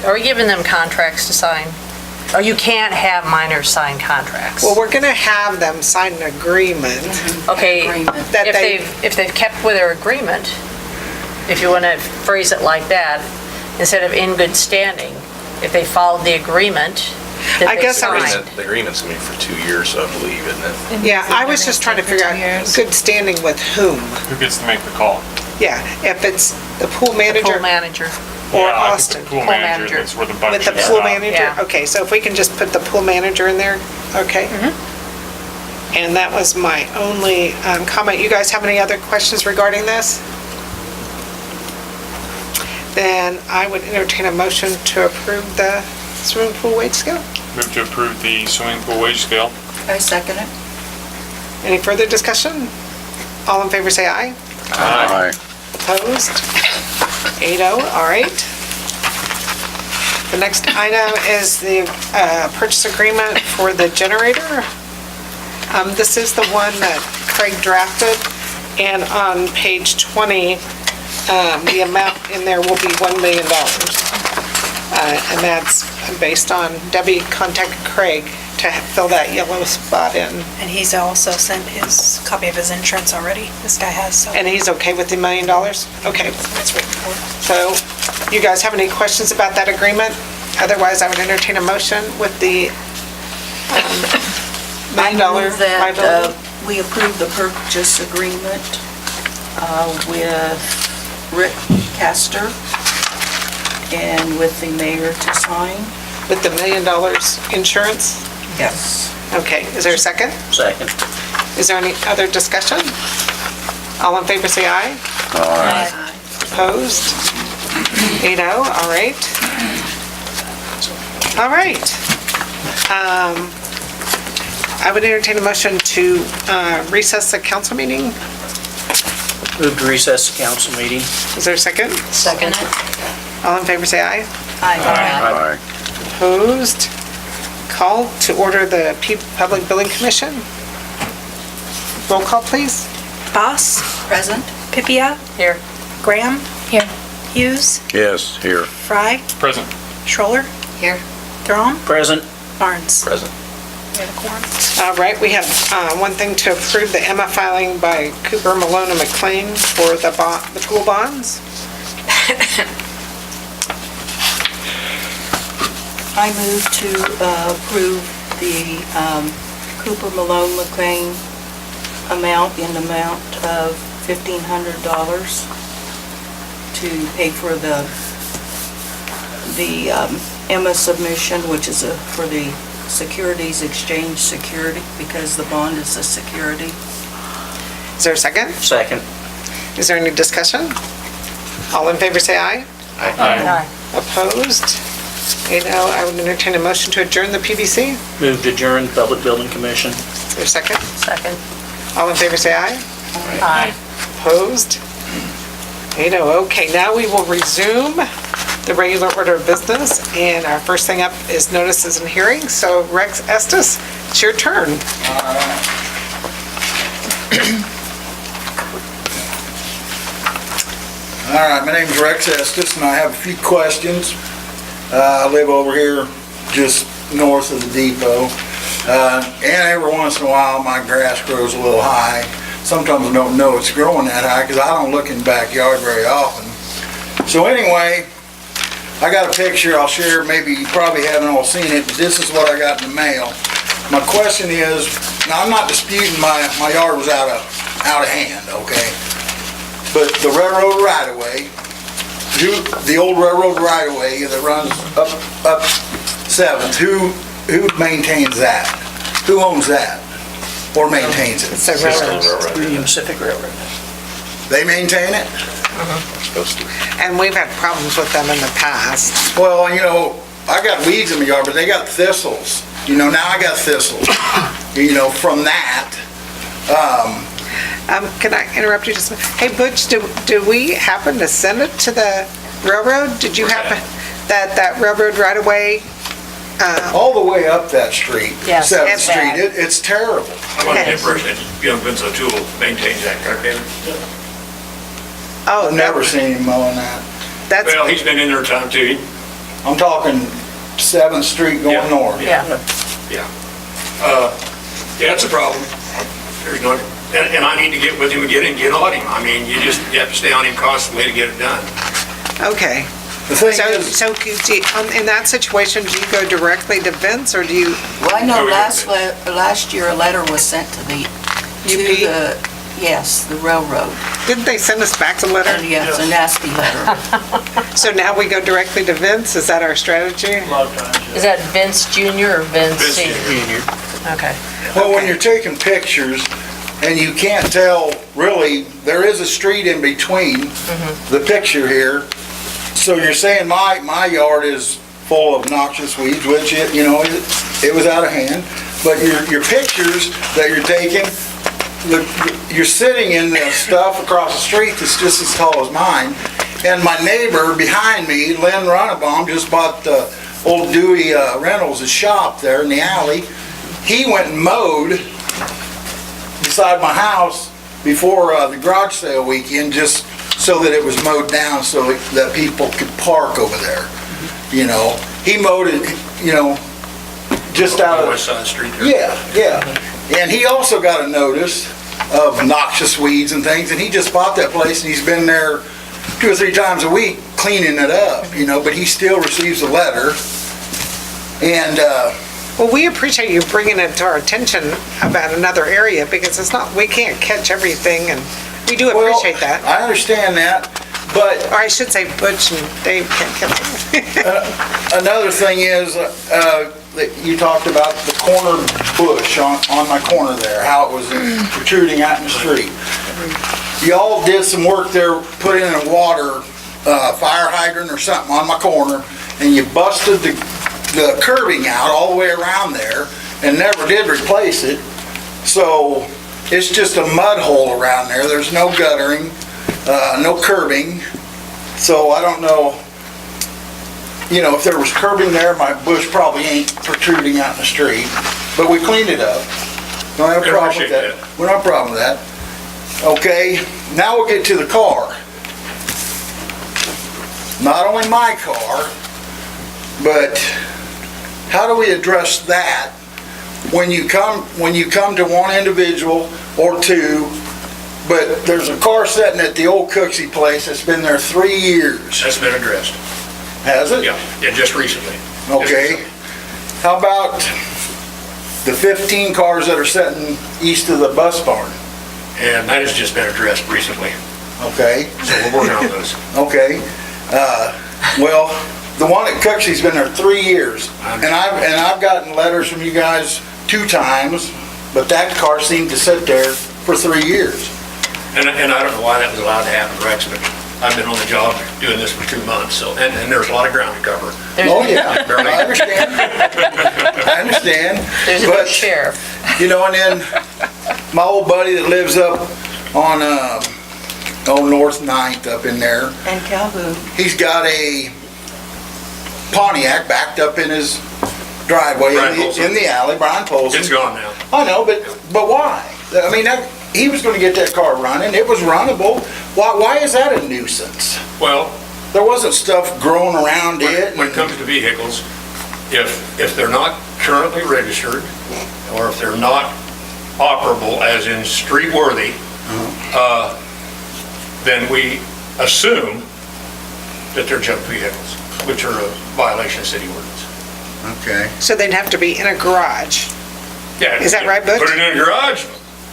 Are we giving them contracts to sign? Or you can't have minors sign contracts? Well, we're gonna have them sign an agreement. Okay, if they've kept with their agreement, if you want to phrase it like that, instead of in good standing, if they followed the agreement that they signed. The agreement's gonna be for 2 years, I believe, isn't it? Yeah, I was just trying to figure out good standing with whom. Who gets to make the call? Yeah, if it's the pool manager. Pool manager. Or Yeah, I think Austin. the pool manager, that's where the buck With the should pool stop. manager? Yeah. Okay, so if we can just put the pool manager in there, okay? And that was my only comment. You guys have any other questions regarding this? Then I would entertain a motion to approve the swimming pool wage scale. Move to approve the swimming pool wage scale. I second it. Any further discussion? All in favor say aye. Aye. Opposed? 8-0, all right. The next item is the purchase agreement for the generator. This is the one that Craig drafted, and on page 20, the amount in there will be $1 million. And that's based on Debbie contacted Craig to fill that yellow spot in. And he's also sent his copy of his insurance already. This guy has, so. And he's okay with the $1 million? Okay. That's written for. So, you guys have any questions about that agreement? Otherwise, I would entertain a motion with the $1 million Move that liability. we approve the purchase agreement with Rick Castor and with the mayor to sign. With the $1 million insurance? Yes. Okay, is there a second? Second. Is there any other discussion? All in favor say aye. Aye. Opposed? 8-0, all right. All right. I would entertain a motion to recess the council meeting. Move to recess the council meeting. Is there a second? Second. All in favor say aye. Aye. Opposed? Call to order the Public Building Commission. Roll call, please. Boss? Present. Pipia? Here. Graham? Here. Hughes? Yes, here. Fry? Present. Schroller? Here. Throm? Present. Barnes? Present. We have a quorum. All right, we have one thing to approve, the Emma filing by Cooper, Malone, and McLean for the pool bonds. I move to approve the Cooper Malone McLean amount in the amount of $1,500 to pay for the Emma submission, which is for the securities exchange security, because the bond is a security. Is there a second? Second. Is there any discussion? All in favor say aye. Aye. Opposed? 8-0, I would entertain a motion to adjourn the PBC. Move to adjourn the Public Building Commission. Is there a second? Second. All in favor say aye. Aye. Opposed? 8-0, okay, now we will resume the regular order of business, and our first thing up is notices and hearings. So Rex Estes, it's your turn. All right, my name's Rex Estes, and I have a few questions. I live over here just north of the depot, and every once in a while, my grass grows a little high. Sometimes I don't know it's growing that high because I don't look in the backyard very often. So anyway, I got a picture I'll share. Maybe you probably haven't all seen it, but this is what I got in the mail. My question is, now I'm not disputing my yard was out of hand, okay? But the railroad right-of-way, the old railroad right-of-way that runs up 7th, who maintains that? Who owns that or maintains it? It's the railroad. Union Pacific Railroad. They maintain it? Supposed to. And we've had problems with them in the past. Well, you know, I got weeds in my yard, but they got thistles. You know, now I got thistles, you know, from that. Can I interrupt you just a minute? Hey, Butch, do we happen to send it to the railroad? Did you happen, that railroad right away? All the way up that street, Yes, 7th it's Street, bad. it's terrible. I'm under the impression that Vince O'Toole maintains that, correct, David? Oh, I've never seen him mowing that. That's, Well, he's been in there a time too. I'm talking 7th Street going north. Yeah. Yeah, it's a problem. There's no, and I need to get with him again and get on him. I mean, you have to stay on him constantly to get it done. okay. The thing So, is, in that situation, do you go directly to Vince, or do you? Well, I know Oh, yeah. last year a letter was sent to the railroad. Didn't they send us back a letter? And yes, a nasty letter. So now we go directly to Vince? Is that our strategy? Is that Vince Jr. or Vince Vince Senior? Okay. well, when you're taking pictures and you can't tell, really, there is a street in between the picture here. So you're saying my yard is full of noxious weeds, which it was out of hand. But your pictures that you're taking, you're sitting in the stuff across the street that's just as tall as mine. And my neighbor behind me, Lynn Runabaum, just bought old Dewey Reynolds' shop there in the alley. He went and mowed beside my house before the garage sale weekend, just so that it was mowed down so that people could park over there. He mowed it, just out of... West Side Street there. Yeah. And he also got a notice of noxious weeds and things, and he just bought that place, and he's been there 2 or 3 times a week cleaning it up, but he still receives a letter. And, Well, we appreciate you bringing it to our attention about another area, because we can't catch everything, and we do appreciate that. I understand that, but... Or I should say Butch and Dave can't catch it. Another thing is, that you talked about the corner bush on my corner there, how it was protruding out in the street. Y'all did some work there, put in a water fire hydrant or something on my corner, and you busted the curbing out all the way around there and never did replace it. So it's just a mud hole around there. There's no guttering, no curbing. So I don't know, if there was curbing there, my bush probably ain't protruding out in the street. But we cleaned it up. Don't have a problem with that. We don't have a problem with that. Okay, now we'll get to the car. Not only my car, but how do we address that when you come to one individual or two, but there's a car sitting at the old Cooksey place that's been there 3 years? That's been addressed. Has it? Yeah, just recently. Okay. How about the 15 cars that are sitting east of the bus barn? And that has just been addressed recently. Okay. So we're working on those. Okay. Well, the one at Cooksey's been there 3 years, and I've gotten letters from you guys 2 times, but that car seemed to sit there for 3 years. And I don't know why that was allowed to happen, Rex, but I've been on the job doing this for 2 months, so, and there's a lot of ground to cover. Oh, yeah, I understand. I understand. There's a but, good sheriff. And then my old buddy that lives up on, North 9th up in there. And Calhoun. He's got a Pontiac backed up in his driveway in the alley, Brian Polson. It's gone now. I know, but why? I mean, he was going to get that car running. It was runnable. Why is that a nuisance? Well, there wasn't stuff growing around it. When it comes to vehicles, if they're not currently registered, or if they're not operable, as in street worthy, then we assume that they're junk vehicles, which are a violation of city ordinance. Okay. So they'd have to be in a garage. Yeah. Is that right, Butch? Put it in a garage,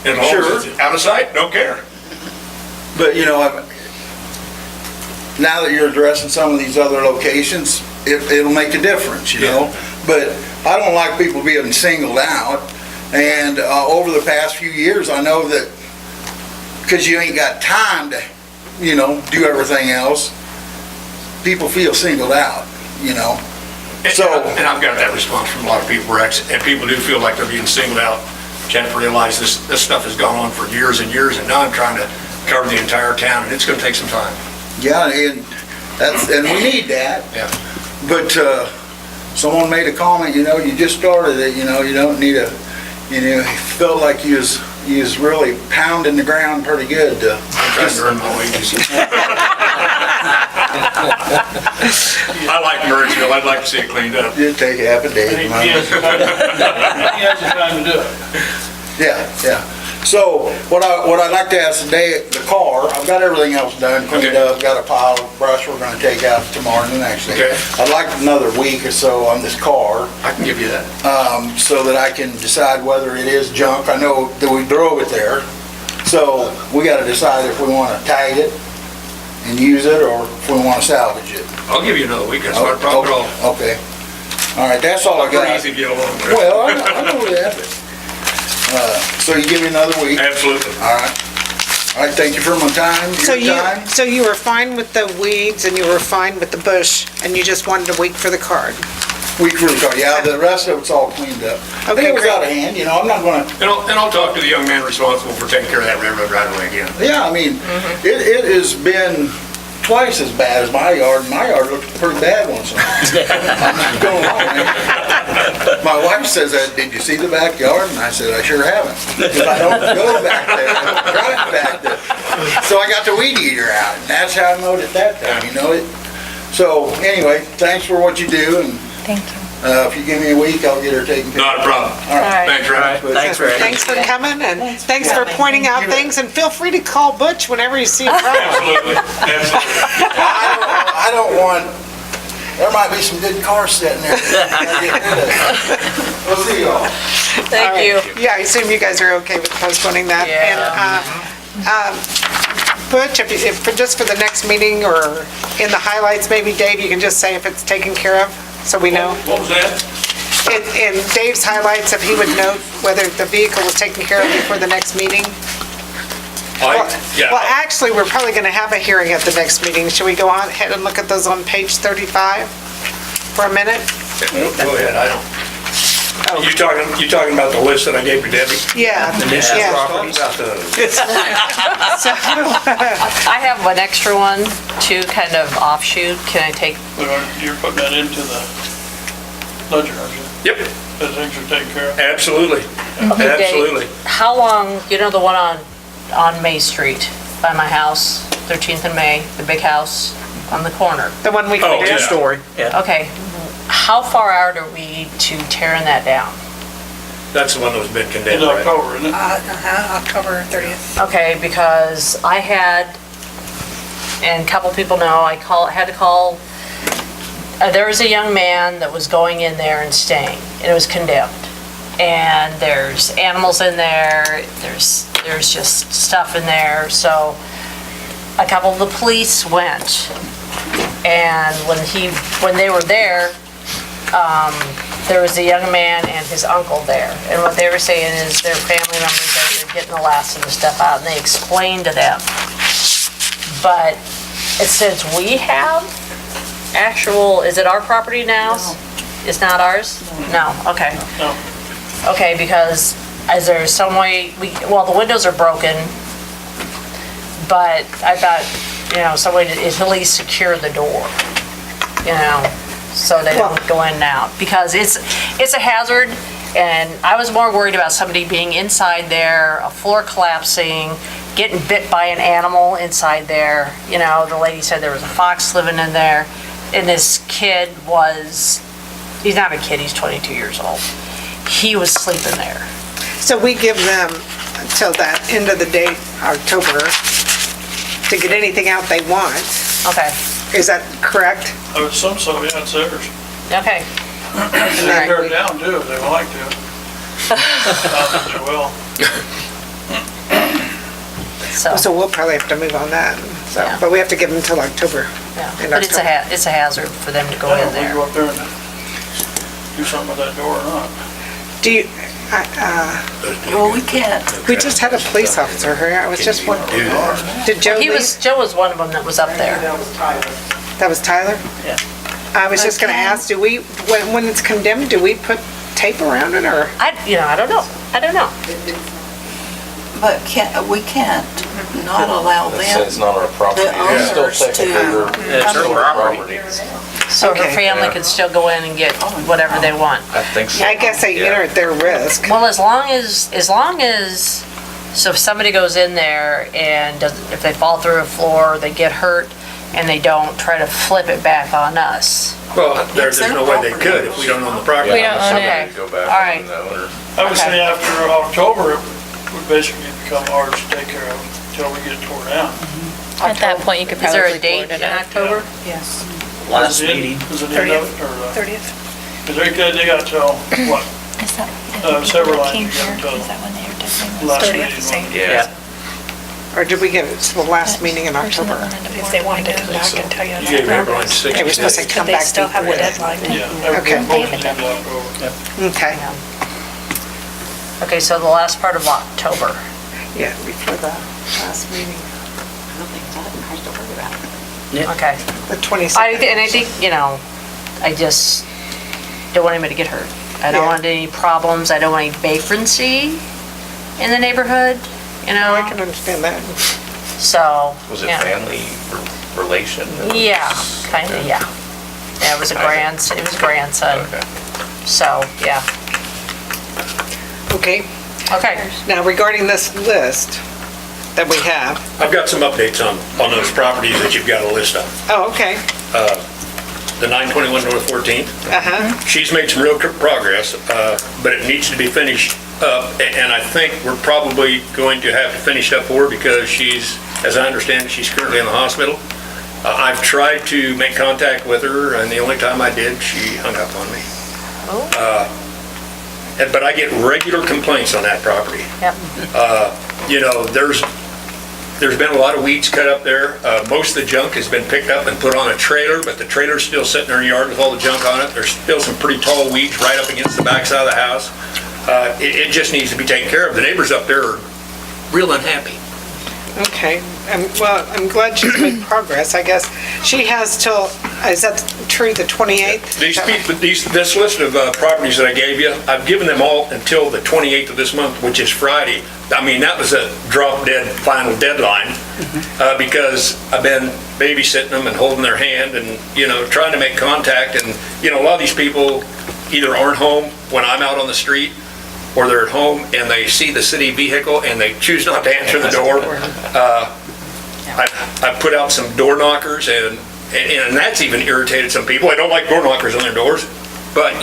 and as long as it's out of sight, don't care. But, now that you're addressing some of these other locations, it'll make a difference, But I don't like people being singled out. And over the past few years, I know that because you ain't got time to, do everything else, people feel singled out, And I've got that response from a lot of people, Rex, and people do feel like they're being singled out. Can't realize this stuff has gone on for years and years, and now I'm trying to cover the entire town, and it's gonna take some time. Yeah, and we need that. Yeah. But someone made a comment, you just started it, you don't need felt like you was really pounding the ground pretty good. I'm trying to earn my wages. I like Murraysville, I'd like to see it cleaned up. It'd take half a day. He has the time to do it. Yeah. So, what I'd like to ask today, the car, I've got everything else done, cleaned up, got a pile of brush we're gonna take out tomorrow and the next day. Okay. I'd like another week or so on this car. I can give you that. So that I can decide whether it is junk. I know that we drove it there. So, we gotta decide if we wanna tag it and use it, or if we wanna salvage it. I'll give you another week, that's not a problem at all. Okay. All right, that's all I got. Pretty easy to get along with. Well, I know that. So you give me another week? Absolutely. All right. All right, thank you for my time, So your you, time. so you were fine with the weeds and you were fine with the bush and you just wanted a week for the card? Week for the car, yeah, the rest of it's all cleaned up. I think Okay, it was great. out of hand, you know, I'm not gonna, And I'll talk to the young man responsible for taking care of that railroad right away again. yeah, I mean, it has been twice as bad as my yard, and my yard looks pretty bad once in a while. I'm not gonna lie. My wife says, did you see the backyard? And I said, I sure haven't, because I don't go back there, I don't drive back there. So I got the weed eater out, and that's how I mowed it that time, you know it. So, anyway, thanks for what you do, and Thank you. if you give me a week, I'll get her taken care of. Not a problem. All right. Thanks, Ray. Thanks, Ray. Thanks for coming and thanks for pointing out things and feel free to call Butch whenever you see a problem. Absolutely, absolutely. I don't want, there might be some good cars sitting there. We'll see y'all. Thank you. Yeah, I assume you guys are okay with postponing that. Yeah. And Butch, if just for the next meeting or in the highlights, maybe Dave, you can just say if it's taken care of, so we know. What was that? In Dave's highlights, if he would note whether the vehicle was taken care of before the next meeting. Well, actually, we're probably going to have a hearing at the next meeting. Should we go on ahead and look at those on page 35 for a minute? Go ahead, I don't. You talking about the list that I gave to Debbie? Yeah. Yeah. Yeah. So, I have one extra one, too, kind of offshoot. Can I take, You're putting that into the ledger, aren't you? Yep, That things are taken care of? absolutely, Okay, Dave, absolutely. how long, you know the one on May Street by my house, 13th and May, the big house on the corner? the one we Oh, cleaned yeah. up? Story, yeah. Okay, how far out are we to tearing that down? That's the one that was been condemned, In right? October, isn't it? October 30th. Okay, because I had, and a couple people know, had to call, there was a young man that was going in there and staying, and it was condemned. And there's animals in there, there's just stuff in there, so a couple of the police went. And when they were there, there was a young man and his uncle there. And what they were saying is their family members that were getting the last of the stuff out, and they explained to them. But since we have actual, is it our property now? No. It's not ours? No, okay. No. Okay, because is there some way, the windows are broken, but I thought, some way to at least secure the door, so they don't go in and out. Because it's a hazard, and I was more worried about somebody being inside there, a floor collapsing, getting bit by an animal inside there. The lady said there was a fox living in there, and this kid he's not a kid, he's 22 years old. He was sleeping there. So we give them until that end of the date, October, to get anything out they want. Okay. Is that correct? I would assume so, yeah, it's theirs. Okay. They can tear it down too if they would like to. Not that they will. So we'll probably have to move on that. So, Yeah. but we have to give them until October. Yeah, in but it's October. a hazard for them to go Yeah, in we there. go up there and do something with that door or not. Do you, Well, we can't. we just had a police officer here. I was just wondering. Did Joe leave? Joe was one of them that was up there. That was Tyler? Yeah. I was just gonna ask, do we, when it's condemned, do we put tape around it or? I don't know. I don't know. But we can't not allow It them, says it's not our property. the It's still owners technically your It's her still property. So her Okay. family could still go in and get whatever they want. I think so. I guess they enter at their risk. Well, as long as, so if somebody goes in there and if they fall through a floor, they get hurt, and they don't try to flip it back on us. Well, there's no way they could if we don't own the property. We don't own it. Somebody go back All right. on the owner. I would Okay. say after October, it would basically become ours to take care of until we get it tore down. At that point, you could Is there probably a date board it in up. October? Yes. Last Is it in- meeting. Is it in of it, or, 30th. because they got till, what, Is that, several that lines came you got here, until is that when they were designated? last 30th, meeting? same. wasn't it? Yeah. Or did we get it to the last meeting in October? If they wanted to come back and tell you. You gave everyone 60 It was supposed to days. come They back still have the before that. deadline. Yeah. Okay. everything was in October. Okay. Okay, so the last part of October. Yeah, before the last meeting. I don't think that has to worry about it. Okay. The 22nd. And I think, I just don't want anybody to get hurt. I don't Yeah. want any problems, I don't want any vagrancy in the neighborhood, I can understand that. So. Was it yeah. family relation? Yeah, kinda, yeah. Yeah, it was a grandson, Okay. so, yeah. Okay, Okay. now regarding this list that we have. I've got some updates on those properties that you've got a list of. Oh, okay. The 921 North 14th, Uh-huh. she's made some real progress, but it needs to be finished up, and I think we're probably going to have to finish up for her because she's, as I understand it, she's currently in the hospital. I've tried to make contact with her, and the only time I did, she hung up on me. But I get regular complaints on that property. Yep. There's been a lot of weeds cut up there. Most of the junk has been picked up and put on a trailer, but the trailer's still sitting there in the yard with all the junk on it. There's still some pretty tall weeds right up against the backside of the house. It just needs to be taken care of. The neighbors up there are real unhappy. Okay, well, I'm glad she's made progress, I guess. She has till, is that true, the 28th? This list of properties that I gave you, I've given them all until the 28th of this month, which is Friday. I mean, that was a drop-dead final deadline, because I've been babysitting them and holding their hand and, trying to make contact. And, a lot of these people either aren't home when I'm out on the street, or they're at home and they see the city vehicle and they choose not to answer the door. I put out some door knockers and that's even irritated some people. I don't like door knockers on their doors, but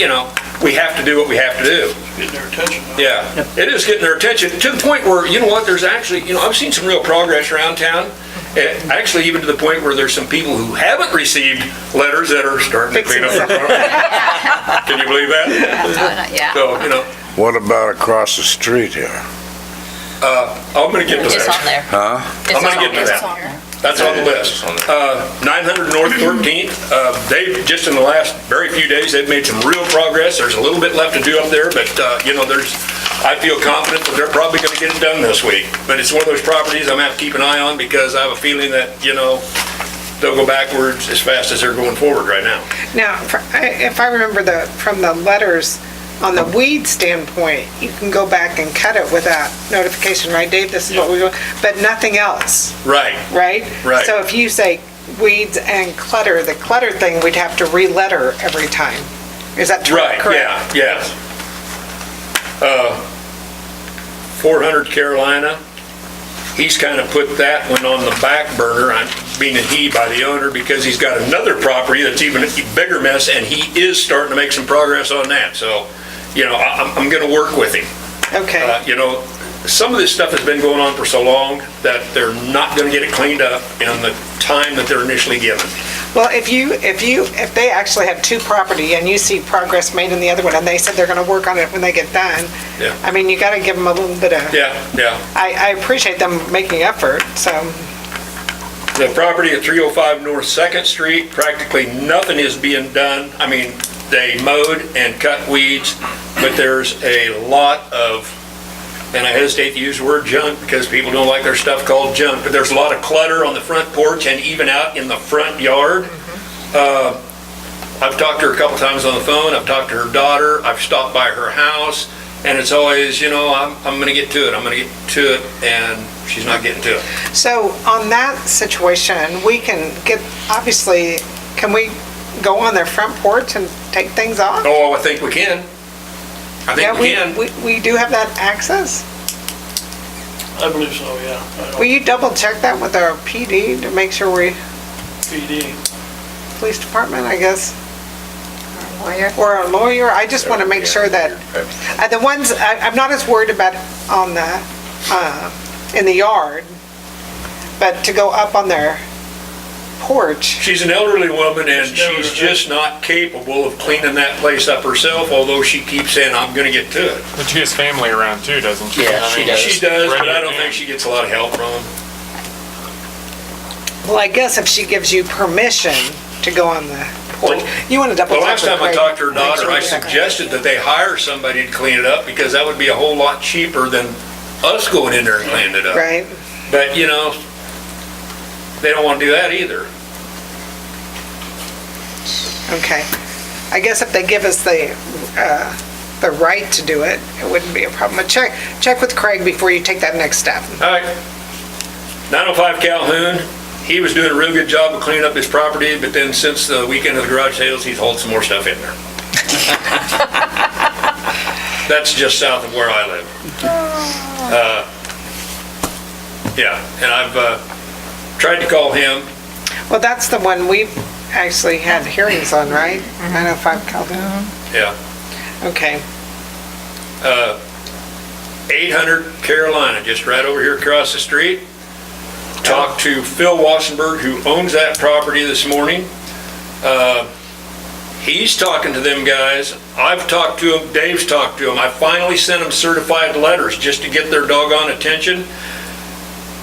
we have to do what we have to do. Getting their attention. Yeah, it is getting their attention to the point where, there's actually, I've seen some real progress around town. Actually, even to the point where there's some people who haven't received letters that are starting to clean up their property. Can you believe that? Yeah. So, What about across the street here? I'm gonna get to that. It's on there. Huh? I'm gonna get to that. That's on the list. 900 North 13th, they've, just in the last very few days, they've made some real progress. There's a little bit left to do up there, but, I feel confident that they're probably gonna get it done this week. But it's one of those properties I'm gonna have to keep an eye on because I have a feeling that, they'll go backwards as fast as they're going forward right now. Now, if I remember from the letters, on the weed standpoint, you can go back and cut it without notification, right, Dave? This is what we do, but nothing else, Right. right? Right. So if you say weeds and clutter, the clutter thing, we'd have to re-letter every time. Is that true? Right, Correct? yeah. 400 Carolina, he's kind of put that one on the back burner, meaning he by the owner, because he's got another property that's even a bigger mess, and he is starting to make some progress on that. So, I'm going to work with him. Okay. Some of this stuff has been going on for so long that they're not going to get it cleaned up in the time that they're initially given. Well, if they actually have two property and you see progress made in the other one, and they said they're gonna work on it when they get done, Yeah. I mean, you gotta give them a little bit of, Yeah. I appreciate them making effort, so, The property at 305 North 2nd Street, practically nothing is being done. I mean, they mowed and cut weeds, but there's a lot of, and I hesitate to use the word junk because people don't like their stuff called junk, but there's a lot of clutter on the front porch and even out in the front yard. I've talked to her a couple times on the phone. I've talked to her daughter. I've stopped by her house, and it's always, I'm going to get to it. I'm going to get to it, and she's not getting to it. so on that situation, we can get, obviously, can we go on their front porch and take things off? Oh, I think we can. I think we can. We do have that access? I believe so, yeah. Will you double check that with our PD to make sure PD. police department, I guess? Lawyer. Or a lawyer, I just want to make sure that, the ones, I'm not as worried about on the, in the yard, but to go up on their porch. She's an elderly woman and she's just not capable of cleaning that place up herself, although she keeps saying, I'm gonna get to it. But she has family around too, doesn't she? Yeah, she does. She does, but I don't Ready think she gets a lot of help from them. Well, I guess if she gives you permission to go on the porch, you want to double The check last time I with talked to her Craig. daughter, I suggested that they hire somebody to clean it up because that would be a whole lot cheaper than us going in there and cleaning it up. Right. But, you know, they don't want to do that either. Okay. I guess if they give us the right to do it, it wouldn't be a problem. But check with Craig before you take that next step. All right. 905 Calhoun, he was doing a real good job of cleaning up his property, but then since the weekend of the garage sales, he's hauled some more stuff in there. That's just south of where I live. Yeah, and I've tried to call him. Well, that's the one we've actually had hearings on, right? 905 Calhoun. Yeah. Okay. 800 Carolina, just right over here across the street. Talked to Phil Wassenberg, who owns that property this morning. He's talking to them guys. I've talked to him. Dave's talked to him. I finally sent them certified letters just to get their doggone attention.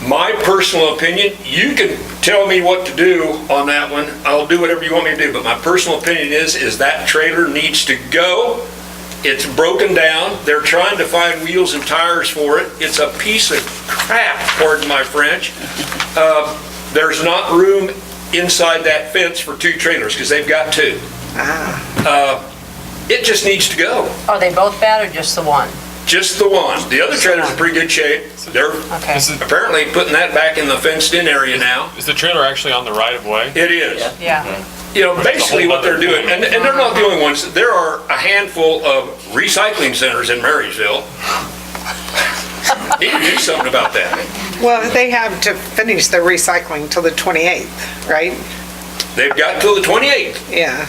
My personal opinion, you can tell me what to do on that one. I'll do whatever you want me to do, but my personal opinion is that trailer needs to go. It's broken down. They're trying to find wheels and tires for it. It's a piece of crap, pardon my French. There's not room inside that fence for 2 trailers because they've got 2. It just needs to go. Are they both bad or just the one? Just the one. The other trailer's in pretty good shape. They're apparently putting that back in the fenced-in area now. Is the trailer actually on the right of way? It is. Yeah. You know, basically what they're doing, and they're not the only ones, there are a handful of recycling centers in Marysville. Need to do something about that. Well, they have to finish their recycling till the 28th, right? They've got till the 28th. Yeah.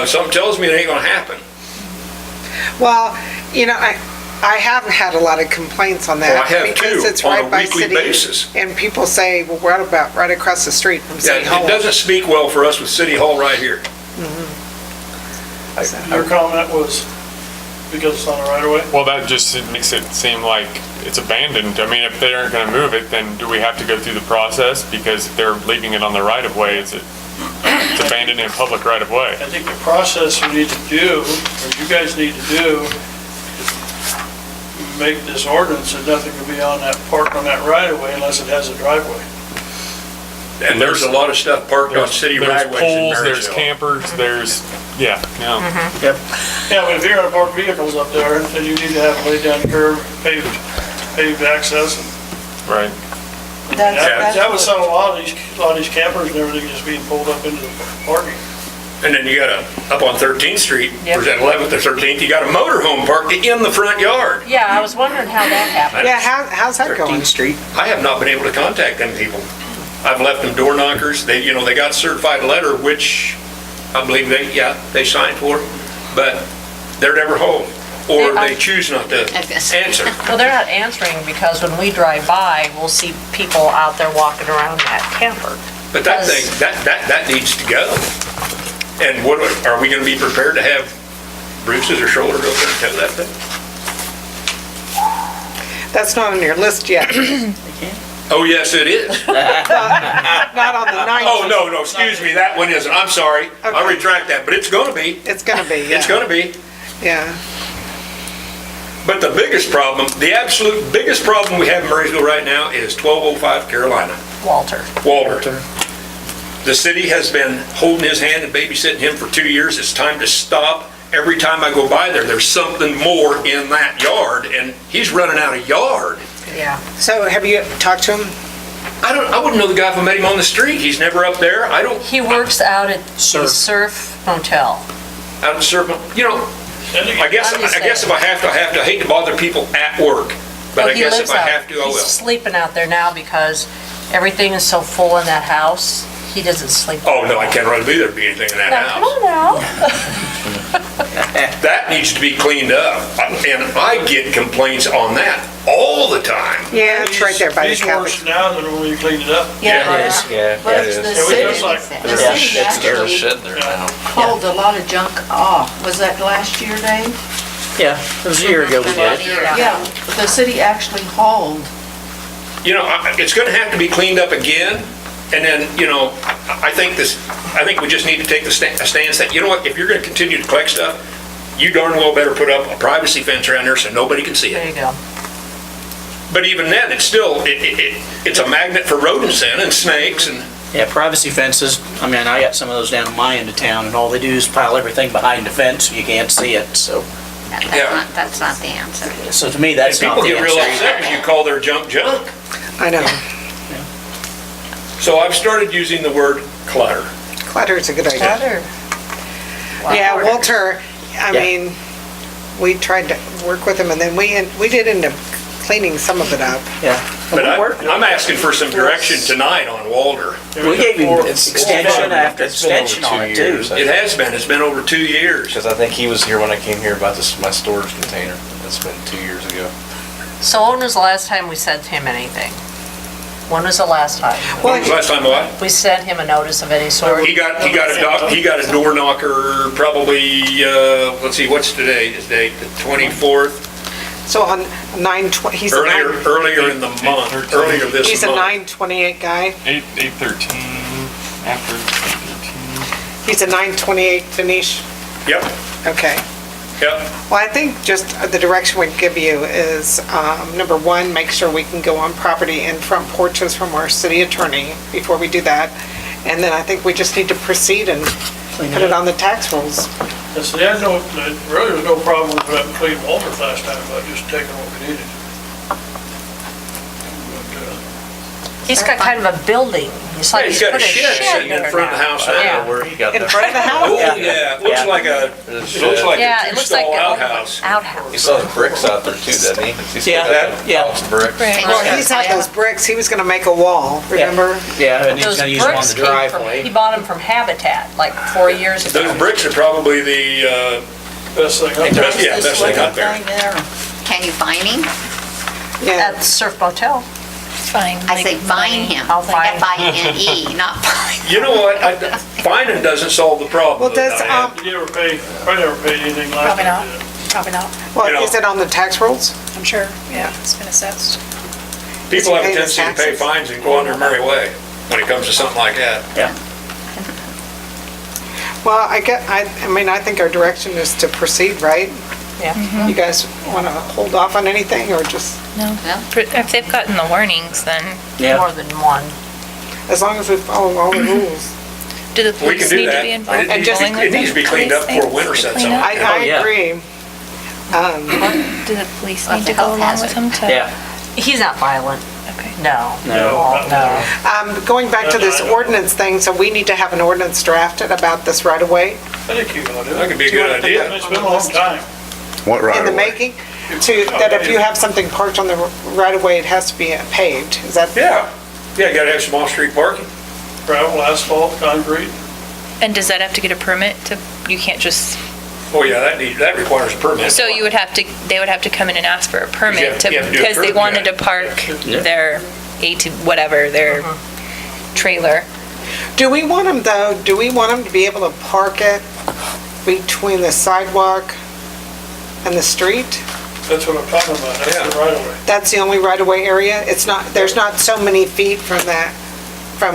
Something tells me it ain't gonna happen. Well, you know, I haven't had a lot of complaints on that. Well, I have because too, it's on a right by weekly city, basis. And people say, well, what about right across the street from City Yeah, Hall? it doesn't speak well for us with City Hall right here. Your comment was because it's on the right of way? Well, that just makes it seem like it's abandoned. I mean, if they aren't gonna move it, then do we have to go through the process? Because if they're leaving it on the right of way, it's abandoned in public right of way. I think the process you need to do, or you guys need to do, is make this ordinance that nothing can be on that, parked on that right of way unless it has a driveway. And there's a lot of stuff parked on city right of ways in There's poles, there's Marysville. campers, there's, yeah. Yep. Yeah, but if you're gonna park vehicles up there, then you need to have it laid down curb, paved access. Right. That would settle a lot of these campers and everything just being pulled up into the parking. And then you got up on 13th Street, Yep. or is that 11th or 13th, you got a motorhome parked in the front yard. Yeah, I was wondering how that happened. Yeah, how's that going? 13th Street. I have not been able to contact them people. I've left them door knockers. They, you know, they got a certified letter, which I believe they signed for, but they're never home, or they choose not to answer. Well, they're not answering because when we drive by, we'll see people out there walking around that camper. But that thing, that needs to go. And what, are we gonna be prepared to have Bruce's or Schroller go there and tow that thing? That's not on your list yet. Oh, yes, it is. Not on the 9th. Oh, no, excuse me, that one isn't. I'm sorry. I retract that, but it's gonna be. It's gonna be, yeah. It's gonna be. Yeah. But the biggest problem, the absolute biggest problem we have in Marysville right now is 1205 Carolina. Walter. The city has been holding his hand and babysitting him for 2 years. It's time to stop. Every time I go by there, there's something more in that yard, and he's running out of yard. Yeah. So have you talked to him? I wouldn't know the guy if I met him on the street. He's never up there. He works out at the Surf Motel. Out at Surf, you know, I guess if I have to, I hate to bother people at work, but Well, I he guess lives if I out- have to, I He's will. sleeping out there now because everything is so full in that house. He doesn't sleep. Oh, no, I can't really believe there'd be anything in that Now, house. come on now. That needs to be cleaned up, and I get complaints on that all the time. Yeah, it's right there by the He's Catholic. worse now than when you cleaned it up. Yeah, it is. Yeah, But it is. the It was city, just like, the city There's a actually shed there now. hauled a lot of junk off. Was that last year, Dave? Yeah, it was a year ago we did it. Yeah, the city actually hauled. You know, it's gonna have to be cleaned up again, and then, you know, I think we just need to take a stance that, you know what, if you're gonna continue to collect stuff, you darn well better put up a privacy fence around there so nobody can see There it. you go. But even then, it's still, it's a magnet for rodents then and snakes and. Yeah, privacy fences, I mean, I got some of those down in my end of town, and all they do is pile everything behind the fence, so you can't see it, so. That's not the answer. So to me, that's not People the get real answer. upset when you call their junk junk. I know. So I've started using the word clutter. Clutter is a good idea. Clutter. Yeah, Walter, I Yeah. mean, we tried to work with him, and then we did end up cleaning some of it up. Yeah. But I'm asking for some direction tonight on Walter. We gave him extension after extension on it too. It has been, it's been over 2 years. Because I think he was here when I came here about my storage container. That's been 2 years ago. So when was the last time we sent him anything? When was the last time? When was the last time what? We sent him a notice of any sort? He got a door knocker probably, let's see, what's today's date? The 24th? So on 9/20, he's a Earlier in the month, earlier this month. He's a 9/28 guy. 8/13, after 8/13. He's a 9/28 finish. Yep. Okay. Yep. Well, I think just the direction we'd give you is, number one, make sure we can go on property in front porches from our city attorney before we do that. And then I think we just need to proceed and put it on the tax rolls. Yes, there really was no problem with that clean Walters last time, about just taking what we needed. He's got kind of a building. It's like He's he's got a put a shed shed sitting in there front of the now. house Yeah. now. Where he got In that. front of the house? Oh, yeah, it looks like a Yeah, it looks like two-stall an outhouse. outhouse. He sells bricks out there too, doesn't he? He still Yeah, got yeah. lots of bricks. Well, he's had those bricks, he was gonna make a wall, remember? Yeah, and he's Those gonna use them on bricks the came from, driveway. he bought them from Habitat like 4 years ago. Those bricks are probably the, Best thing up there. best thing up there. Can you find him? Yeah. At the Surf Motel. Fine. I say find him. I'll find him. F-I-N-E, not find. You know what? Finding doesn't solve the problem. Well, though, does, Diane. Did you ever pay, I never paid anything last Probably time. not. did I? Probably not. well, you know- is it on the tax rolls? I'm sure, yeah, it's been assessed. People have a Is he paying his tendency to pay taxes? fines and go on their merry way when it comes to something like that. Yeah. Well, I mean, I think our direction is to proceed, right? Yeah. You guys wanna hold off on anything, or just, No. No. If they've gotten the warnings, then Yeah. More than one. as long as we follow all the rules? do the We police can do need to that. be involved? It in needs to dealing be- with it needs to be the cleaned up police before winter things to sets clean in. up? I yeah. agree. Do the police Like need the to go health along hazard. with them to? Yeah. He's not violent. Okay. No. No. No. Going back to this ordinance thing, so we need to have an ordinance drafted about this right away I think you ought to. That could be a Do you good wanna put idea. It's been a long time. What right in the of way? making, that if you have something parked on the right of way, it has to be paved, is that? Yeah. Yeah, you gotta have some off-street parking. Gravel, asphalt, concrete. And does that have to get a permit to, you can't just, Oh, yeah, that requires a permit. so you would have to, they would have to come in and ask for a You permit have to, to do a because they curb wanted to cut. park Yeah. their whatever, their trailer. Do we want them though, do we want them to be able to park it between the sidewalk and the street? That's what I'm talking about, that's the right of way. That's the only right of way area? It's not, there's not so many feet from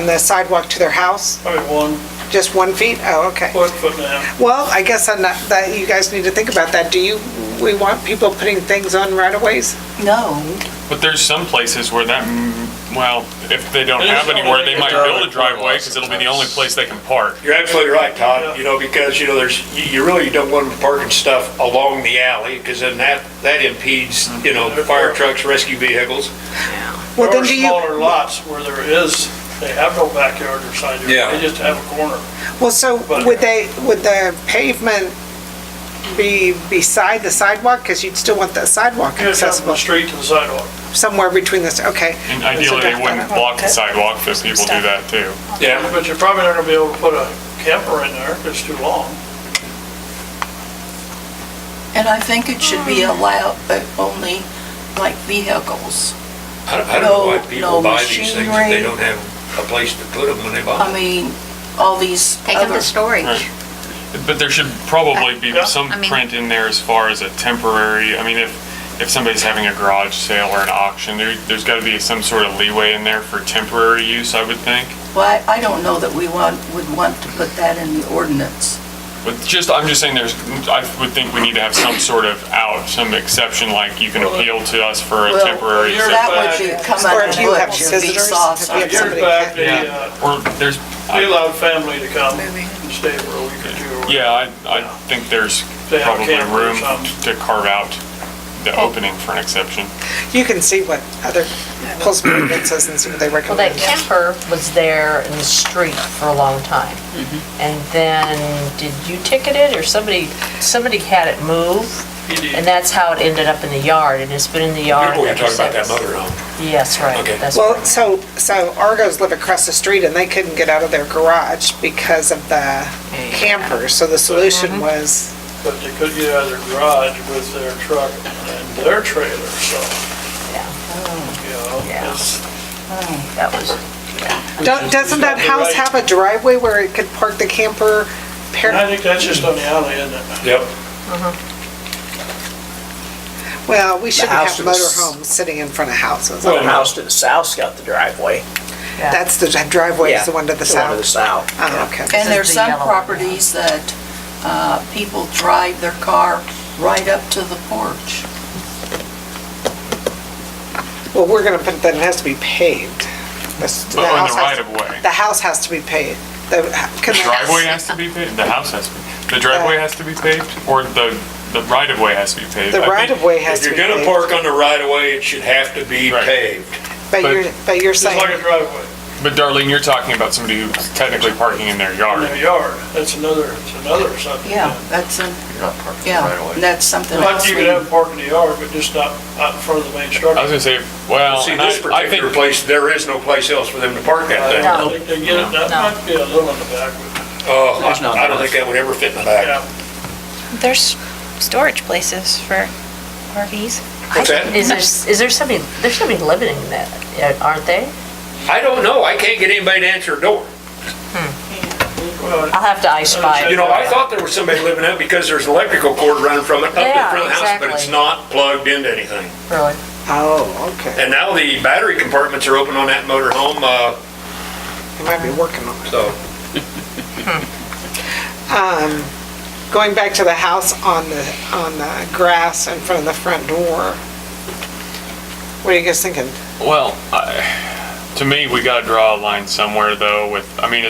the sidewalk to their house? Probably 1 Just 1 feet? Oh, okay. foot, foot and a half. Well, I guess that you guys need to think about that. We want people putting things on right of ways? No. But there's some places where that, well, if they don't It is have anywhere, they might only- build a driveway because it'll be the only place they can park. You're absolutely right, Todd, you know, because, you know, you really don't want them parking stuff along the alley, because then that impedes, you know, fire trucks, rescue vehicles. Well, There then are do you, smaller lots where they have no backyard or side yard. Yeah. They just have a corner. well, so would the pavement be beside the sidewalk? Because you'd still want the sidewalk You have to have from accessible, the street to the sidewalk. somewhere between this, okay. And ideally, they wouldn't block the sidewalk, because people do that too. Yeah. But you're probably not gonna be able to put a camper in there, it's too long. And I think it should be allowed, but only like vehicles. I don't know why No people buy these things if they machinery. don't have a place to put them when they buy I them. mean, all these Take them to other, storage. Right. But there should probably be Yeah. some I mean- print in there as far as a temporary, I mean, if somebody's having a garage sale or an auction, there's gotta be some sort of leeway in there for temporary use, I would think. well, I don't know that we would want to put that in the ordinance. But I'm just saying I would think we need to have some sort of some exception, like you can appeal to us for a Well, temporary. that would be come Or under if you have Butch, your visitors, sauce. if you have Years somebody. back, Or there's, we allowed family to come and stay for a week or two. yeah, I think there's They have probably camper or room something. to carve out the opening for an exception. You can see what other Pillsbury ordinances and see what they Well, that recommend. camper was there in the street for a long time. And then, did you ticket it, or somebody had it moved? He did. And that's how it ended up in the yard, and it's been in the yard You're ever talking about that since. motorhome. Yes, right. Okay. That's Well, right. so Argos live across the street and they couldn't get out of their garage because of the camper. So the solution was, But they could get out of their garage with their truck and their trailer, so. Yeah. You know, Yeah. it's, That was, doesn't that house have a driveway where it could park the camper? and I think that's just on the alley, isn't it? Yep. Well, we shouldn't house have to the motorhomes sitting in front of houses. Well, the house to the south's got the driveway. That's the driveway is the one to the The one to the south. south. Oh, okay. And there's the some yellow one. properties that people drive their car right up to the porch. Well, we're gonna put that it has to be paved. The But on house the has- right of way. The house has to be paved. The The driveway has to be paved, the house has to be, the driveway has to be paved, or the right of way has to be paved? The I think- right of way has If to you're be gonna paved. park on the right of way, it should have to be Right. paved. But you're Just like a saying, driveway But Darlene, you're talking about somebody who's technically parking in their in yard. their yard. That's another subject. Yeah, that's a, You're not parking yeah, right away. that's something Like else. you could have park in the yard, but just not out in front of the main I was structure. gonna say, well, See, and this I particular think, place, there is no place else for them to park that I thing. don't think they get it, that No. might be a little in the back, but, There's not I don't enough. think that would ever fit in the back. yeah. There's storage places for RVs. What's that? there's somebody living in that, aren't they? I don't know. I can't get anybody to answer a door. Well, I'll have to I spy. You know, I thought there was somebody living out because there's an electrical cord running from it up to the Yeah, front of the house, but it's exactly. not plugged into anything. Really? oh, okay. And now the battery compartments are open on that motorhome, You might be working on it. so. Going back to the house on the grass in front of the front door. What are you guys thinking? well, to me, we gotta draw a line somewhere though with, I mean,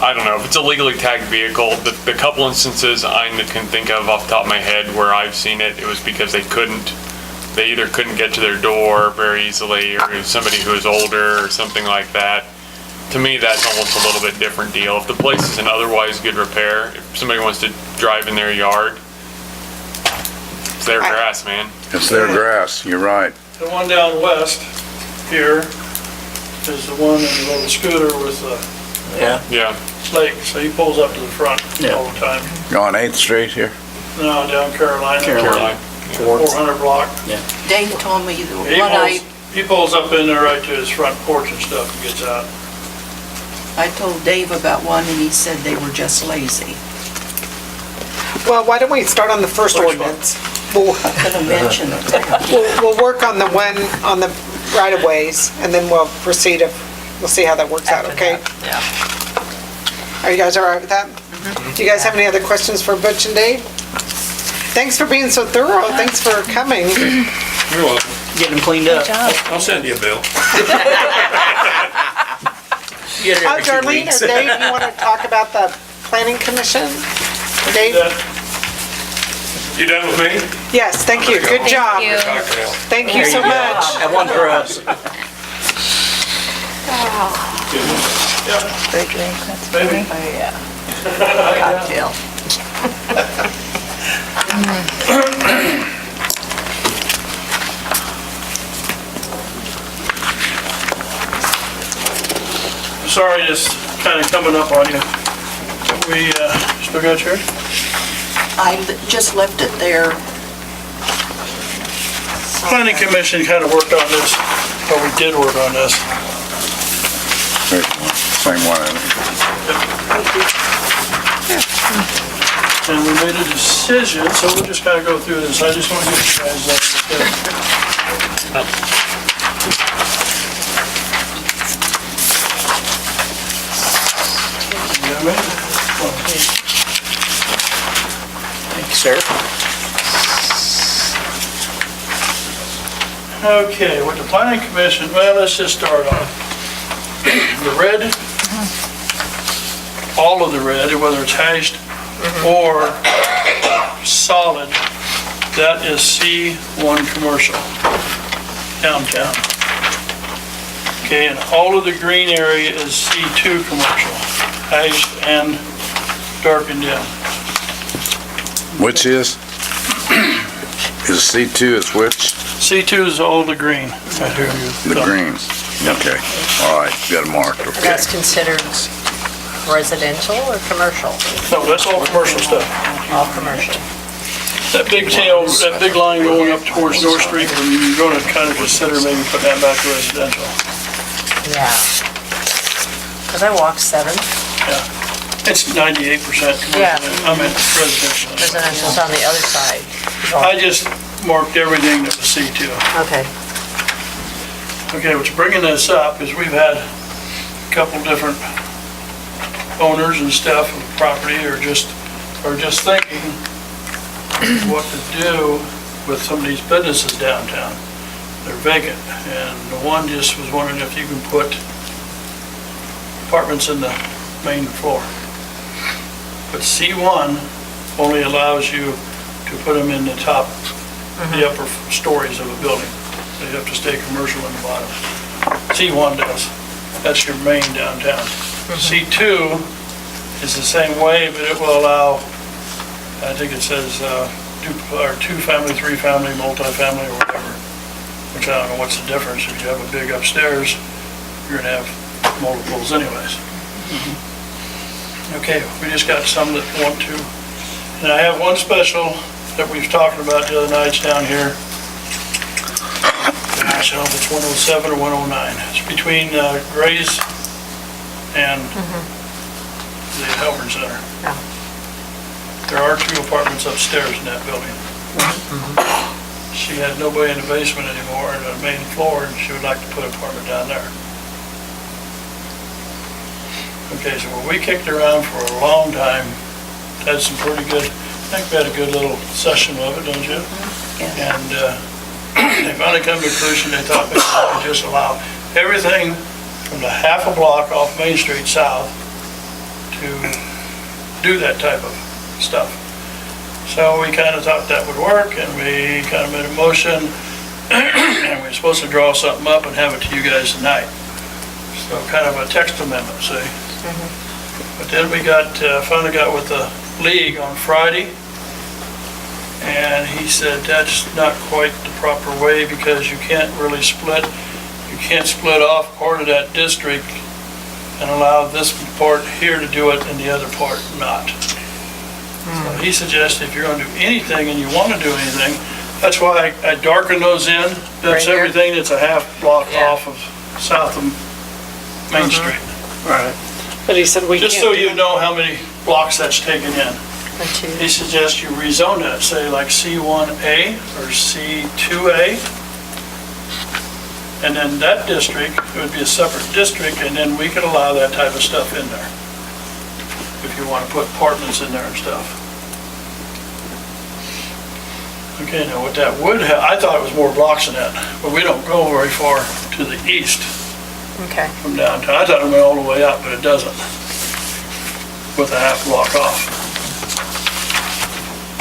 I don't know, if it's a legally tagged vehicle, the couple instances I can think of off the top of my head where I've seen it, it was because they either couldn't get to their door very easily, or it was somebody who was older or something like that. To me, that's almost a little bit different deal. If the place is in otherwise good repair, if somebody wants to drive in their yard, it's their grass, man. It's their grass, you're right. The one down west here is the one in the little scooter with the Yeah. Yeah. lake, so he pulls up to the front Yeah. all the time. On 8th Street here? No, down Carolina. Caroline. 400 block. Dave told me that He what he pulls up in there right to his front porch and stuff and gets out. I told Dave about one and he said they were just lazy. Well, why don't we start on the first ordinance? We'll, Gonna mention it. we'll work on the one, on the right of ways, and then we'll proceed we'll see how that works out, okay? Yeah. Are you guys all right with that? Do you guys have any other questions for Butch and Dave? Thanks for being so thorough, thanks for coming. You're welcome. Getting them cleaned up. I'll send you a bill. Get it every 2 Darlene weeks. or Dave, you want to talk about the planning commission? Dave? You done with me? Yes, thank you, good job. you. Cocktail. Thank you so much. Have one for us. Free drink, that's Maybe. funny. Cocktail. Sorry, just kind of coming up on you. We still got yours? I just left it there. Planning commission kind of worked on this, or we did work on this. Same one, I think. And we made a decision, so we'll just kind of go through this. I just want to get you guys up. You got me? sir. Okay, with the planning commission, well, let's just start off. The red, all of the red, whether it's hashed or solid, that is C1 commercial, downtown. Okay, and all of the green area is C2 commercial, hashed and darkened in. Which is? Is C2 is which? C2 is all the green. Right here. The green. Okay, all right, got it marked, okay. That's considered residential or commercial? No, that's all commercial stuff. All commercial. That big tail, that big line going up towards North Street, you're going to kind of consider maybe putting that back to residential. Yeah. Because I walk 7. Yeah. It's 98% commercial. Yeah. I meant residential. Residential's on the other side. I just marked everything that was C2. Okay. Okay, what's bringing this up is we've had a couple different owners and stuff of the property are just thinking what to do with some of these businesses downtown. They're vacant, and the one just was wondering if you can put apartments in the main floor. But C1 only allows you to put them in the top, the upper stories of a building. They have to stay commercial in the bottom. C1 does. That's your main downtown. C2 is the same way, but it will allow, I think it says, 2-family, 3-family, multi-family, or whatever. Which I don't know what's the difference. If you have a big upstairs, you're gonna have multiples anyways. Okay, we just got some that want to, and I have one special that we've talked about the other nights down here. I don't know if it's 107 or 109. It's between Gray's and the Helbern Center. There are 2 apartments upstairs in that building. She had nobody in the basement anymore and the main floor, and she would like to put an apartment down there. Okay, so we kicked around for a long time, had some pretty good, I think we had a good little session of it, don't you? And they finally come to a conclusion, they thought maybe they could just allow everything from the half a block off Main Street south to do that type of stuff. So we kind of thought that would work, and we kind of made a motion, and we were supposed to draw something up and have it to you guys tonight. So kind of a text amendment, see? But then we finally got with the league on Friday, and he said that's not quite the proper way because you can't really split off part of that district and allow this part here to do it and the other part not. So he suggested if you're gonna do anything and you wanna do anything, that's why I darkened those in. That's everything that's a half block off of south of Main Street. Right. But he said we can't. Just so you know how many blocks that's taken in. He suggests you rezone that, say like C1A or C2A. And then that district, it would be a separate district, and then we could allow that type of stuff in there. If you want to put apartments in there and stuff. Okay, now what that would have, I thought it was more blocks than that, but we don't go very far to the east from downtown. I thought it went all the way up, but it doesn't, with a half block off.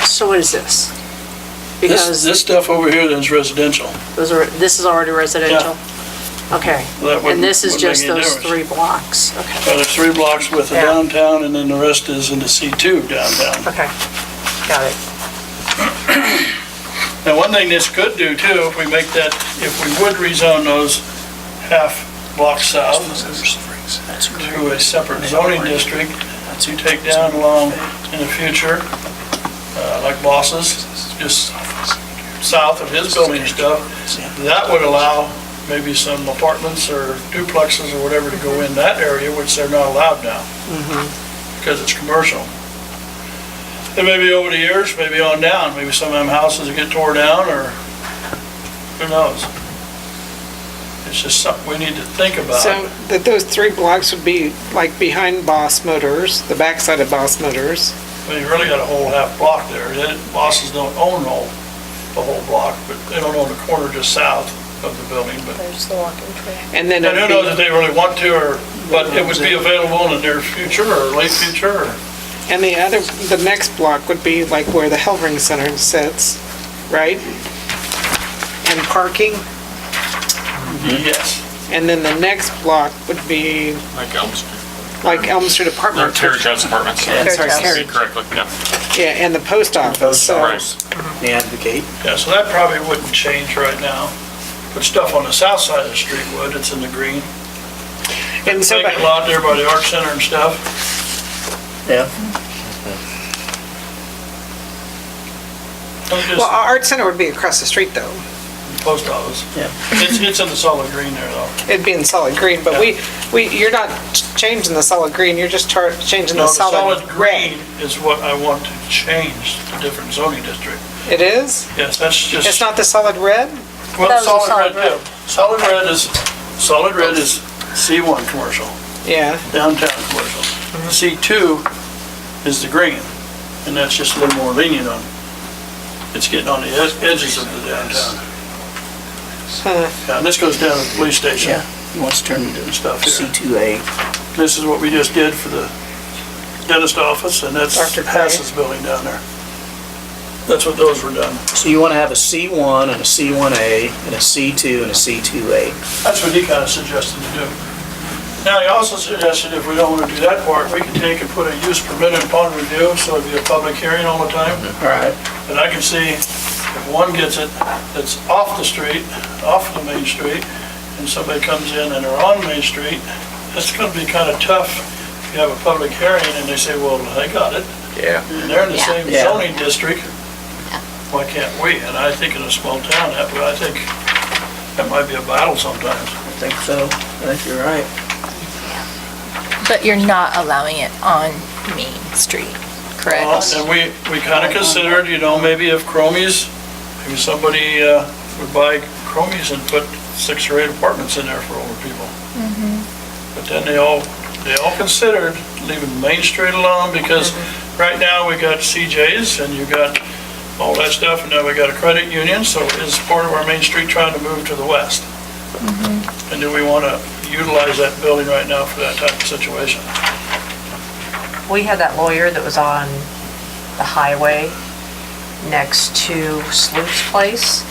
So what is this? This stuff over here then is residential. This is already residential? Okay. And this is just those 3 blocks? Okay. Well, there's 3 blocks with the downtown, and then the rest is in the C2 downtown. Okay, got it. Now, one thing this could do too, if we make that, if we would rezone those half blocks south to a separate zoning district, you take down along in the future, like Boss's, just south of his building stuff, that would allow maybe some apartments or duplexes or whatever to go in that area, which they're not allowed now, because it's commercial. And maybe over the years, maybe on down, maybe some of them houses will get tore down, or who knows? It's just something we need to think about. So that those 3 blocks would be like behind Boss Motors, the backside of Boss Motors. Well, you really got a whole half block there. Bosses don't own the whole block, but they don't own the corner just south of the building, but. There's the walking trail. And then I don't it'd know be- that they really want to, but it would be available in the near future or late future, or. And the next block would be like where the Hellring Center sits, right? And parking, Yes. and then the next block would be Like Elm Street. like Elm Street Or Apartments. Carriage House Apartments. Yeah, sorry, Say Carriage. correctly, yeah. Yeah, and the post office, so. Right. The Advocate. Yeah, so that probably wouldn't change right now. But stuff on the south side of the street would, it's in the green. And so, Vacant lot there by the art center and stuff. Yeah. I'm just- well, our art center would be across the street though. Post office. Yeah. It's in the solid green there though. It'd be in solid green, but you're not changing the solid green, you're just changing No, the the solid solid red. green is what I want to change to different zoning district. It is? Yes, that's just. It's not the solid red? Well, That was a solid solid red, too. Solid red is C1 commercial, Yeah. downtown commercial. C2 is the green, and that's just a little more lenient on, it's getting on the edges of the downtown. Yeah, and this goes down to the police station. Yeah. He wants to turn it into Stuff here. C2A. This is what we just did for the dentist office, and that's Dr. Craig. Hass's building down there. That's what those were done. So you want to have a C1 and a C1A and a C2 and a C2A. That's what he kind of suggested to do. Now, he also suggested if we don't want to do that part, we can take and put a use permit upon review, so it'd be a public hearing all the time. All right. And I can see if one gets it that's off the street, off the main street, and somebody comes in and they're on Main Street, it's going to be kind of tough if you have a public hearing and they say, well, they got it, Yeah. and they're in the Yeah. same Yeah. zoning district. Why can't we? And I think in a small town, I think that might be a battle sometimes. I think so. I think you're right. But you're not allowing it on Main Street, correct? Well, and we kind of considered, maybe if Chromies, maybe somebody would buy Chromies and put 6 or 8 apartments in there for older people. But then they all considered leaving Main Street alone, because right now we got CJ's and you got all that stuff, and now we got a credit union, so is part of our Main Street trying to move to the west? And do we want to utilize that building right now for that type of situation? We had that lawyer that was on the highway next to Sloop's place,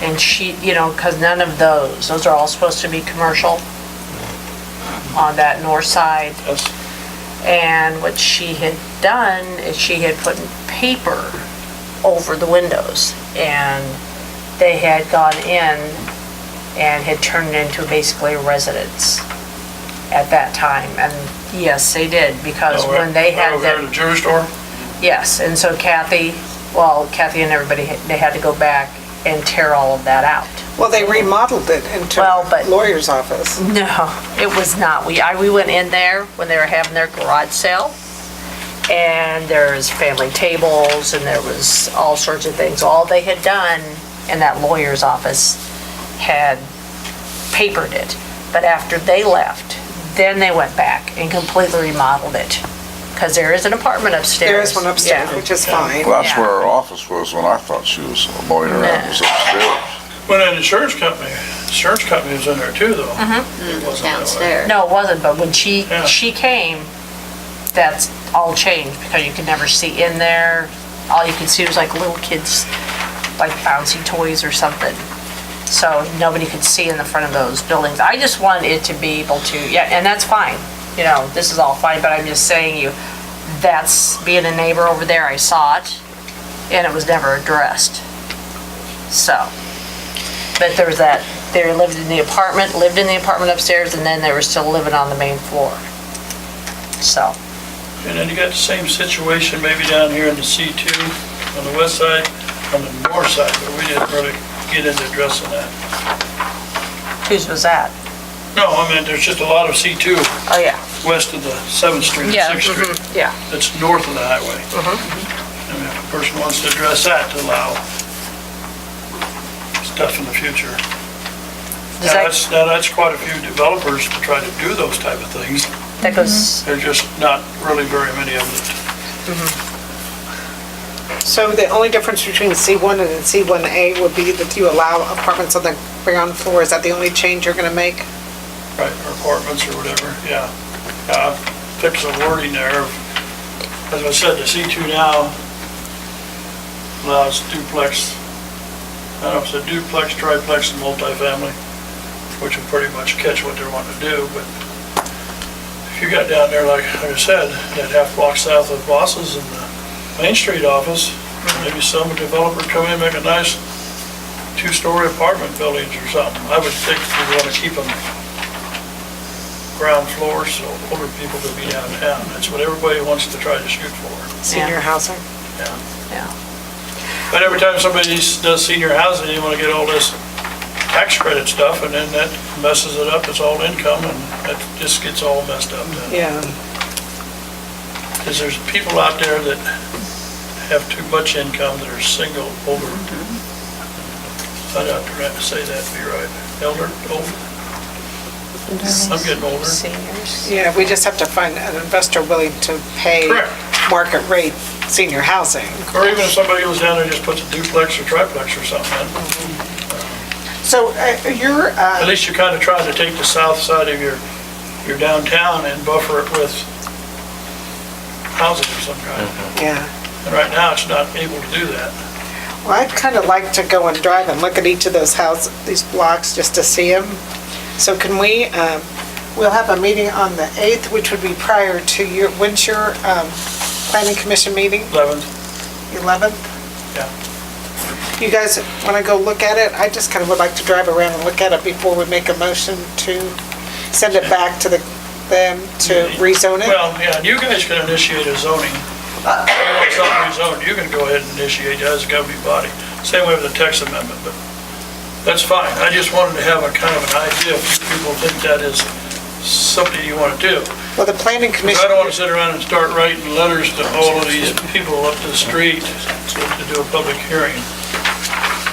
and she, because none of those are all supposed to be commercial on that north side. Yes. And what she had done is she had put paper over the windows, and they had gone in and had turned it into basically a residence at that time. And yes, they did, because when they had Over there their, at the jewelry store? yes, and so Kathy and everybody, they had to go back and tear all of that out. Well, they remodeled it into a lawyer's office. No, it was not. We went in there when they were having their garage sale, and there's family tables, and there was all sorts of things. All they had done in that lawyer's office had papered it. But after they left, then they went back and completely remodeled it. Because there is an apartment upstairs. There is one upstairs, Yeah. which is fine. Well, that's Yeah. where her office was when I thought she was mowing around, was upstairs. When an insurance company was in there too, though. It wasn't that way. Downstairs. No, it wasn't, but when she came, that's all changed, because you could never see in there. All you could see was like little kids, like bouncy toys or something. So nobody could see in the front of those buildings. I just want it to be able to, and that's fine. This is all fine, but I'm just saying that's, being a neighbor over there, I saw it, and it was never addressed. So, but there was that, they lived in the apartment upstairs, and then they were still living on the main floor. So, And then you got the same situation maybe down here in the C2 on the west side, on the north side, but we didn't really get into addressing that. whose was that? No, I mean, there's just a lot of C2 Oh, yeah. west of the 7th Street, Yeah, 6th Street. Yeah. That's north of the highway. I mean, if a person wants to address that to allow stuff in the future. Now, that's quite a few developers to try to do those type of things. That goes. There's just not really very many of them that So the only difference between C1 and C1A would be that you allow apartments on the ground floor? Is that the only change you're gonna make? Right, or apartments or whatever, yeah. Fix the wording there. As I said, the C2 now allows duplex, I don't know if it's a duplex, triplex, and multifamily, which will pretty much catch what they're wanting to do, but if you got down there, like I said, that half block south of Voss's and the Main Street office, maybe some developer come in and make a nice two-story apartment buildings or something. I would think we want to keep them ground floor so older people could be downtown. That's what everybody wants to try to shoot for. Senior housing? Yeah. Yeah. But every time somebody does senior housing, you want to get all this tax credit stuff, and then that messes it up. It's all income, and that just gets all messed up then. Yeah. Because there's people out there that have too much income that are single, older. I'd have to say that to be right. Older. I'm getting older. Seniors. Yeah, we just have to find an investor willing to pay market rate senior housing. Or even if somebody goes down there and just puts a duplex or triplex or something in. So you're... At least you're kind of trying to take the south side of your downtown and buffer it with housing of some kind. Yeah. And right now, it's not able to do that. Well, I'd kind of like to go and drive and look at each of those houses, these blocks, just to see them. So can we, we'll have a meeting on the 8th, which would be prior to your, when's your planning commission meeting? 11th. 11th? Yeah. You guys want to go look at it? I just kind of would like to drive around and look at it before we make a motion to send it back to them to rezone it? Well, yeah, you guys can initiate a zoning. If you want something rezoned, you can go ahead and initiate it as a governing body. Same way with the text amendment, but that's fine. I just wanted to have a kind of an idea if you people think that is something you want to do. Well, the planning commission... I don't want to sit around and start writing letters to all of these people up the street to do a public hearing.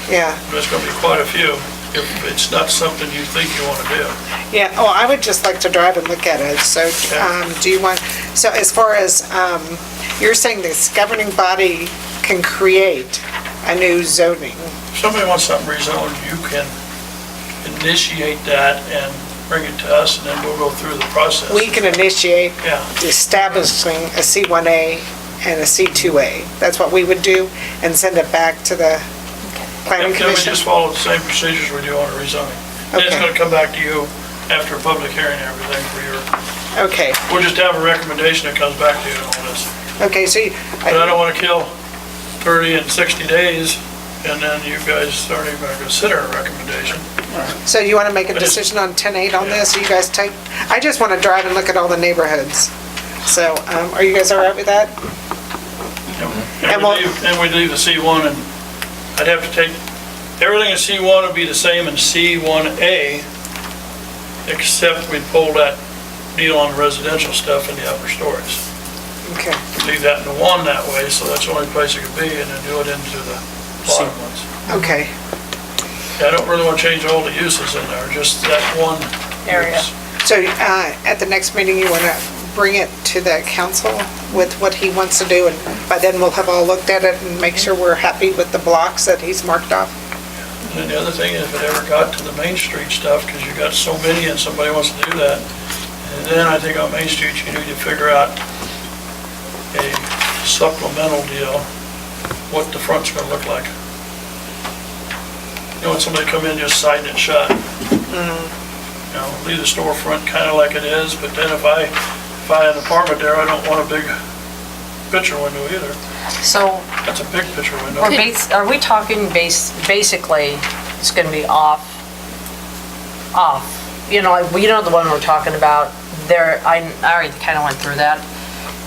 Yeah. There's going to be quite a few if it's not something you think you want to do. Yeah, oh, I would just like to drive and look at it. So do you want, so as far as, you're saying this governing body can create a new zoning? If somebody wants something rezoned, you can initiate that and bring it to us, and then we'll go through the process. We can initiate Yeah. establishing a C1A and a C2A. That's what we would do, and send it back to the planning Then we commission? just follow the same procedures we do on a rezoning. Then it's Okay. going to come back to you after a public hearing and everything for your, Okay, we'll just have a recommendation that comes back to you on this. okay, so But I don't want to kill 30 and 60 days, and then you guys aren't even going to consider a recommendation. so you want to make a decision on 10-8 on this? You guys take, I just want to drive and look at all the neighborhoods. So, are you guys all right with that? And we leave the C1, and I'd have to take, everything in C1 would be the same in C1A, except we pull that deal on residential stuff in the upper stories. Okay. Leave that into one that way, so that's the only place it could be, and then do it into the bottom ones. Okay. Yeah, I don't really want to change all the uses in there, just that one Area. use. So, at the next meeting, you want to bring it to the council with what he wants to do, and by then we'll have all looked at it and make sure we're happy with the blocks that he's marked off? And then the other thing, if it ever got to the Main Street stuff, because you got so many and somebody wants to do that, and then I think on Main Street, you need to figure out a supplemental deal, what the front's gonna look like. You don't want somebody to come in just siding it shut. You know, leave the storefront kind of like it is, but then if I buy an apartment there, I don't want a big picture window either. So That's a big picture window. are we talking basically, it's gonna be off? You know, the one we're talking about, there, I already kind of went through that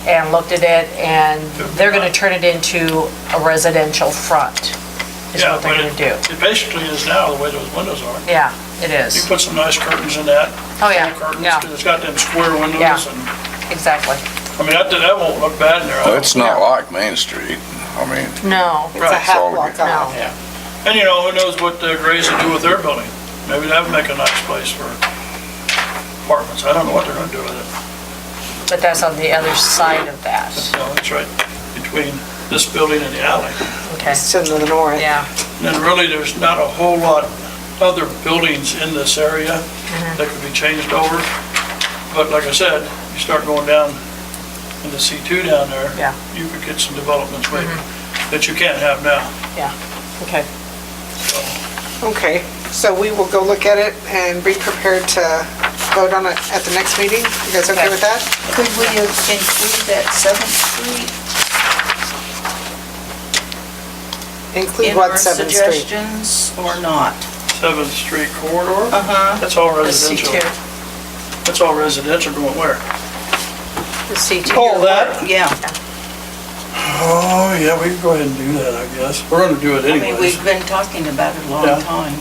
and looked at it, and they're gonna turn it into a residential front, is Yeah, what they're but gonna do. It basically is now, the way those windows are. Yeah, it You is. put some nice curtains in that. Oh, yeah, full curtains, yeah. 'cause it's got them square windows Yeah. and, Exactly. I mean, that won't look bad in there. I Well, don't it's not like Main Street. I mean, No. It's a Right. half all block good. off. think. And you know, who knows what Grays will do with their building? Maybe that would make a nice place for apartments. I don't know what they're gonna do with it. But that's on the other side of that. No, that's right, between this building in the alley. Okay. It's to the north. Yeah. And really, there's not a whole lot other buildings in this area that could be changed over. But like I said, you start going down in the C2 down there, Yeah. you could get some developments maybe that you can't have now. Yeah, okay. Okay, so we will go look at it and be prepared to vote on it at the next meeting. You guys okay with that? Could we include that 7th Street Include in what, our 7th Street? suggestions or not? 7th Street corridor? Uh-huh. That's all The residential. C2. That's all residential going where? The C2. Oh, that? Yeah. Oh, yeah, we can go ahead and do that, I guess. We're gonna do it I mean, anyways. we've been talking about it a long Yeah. time.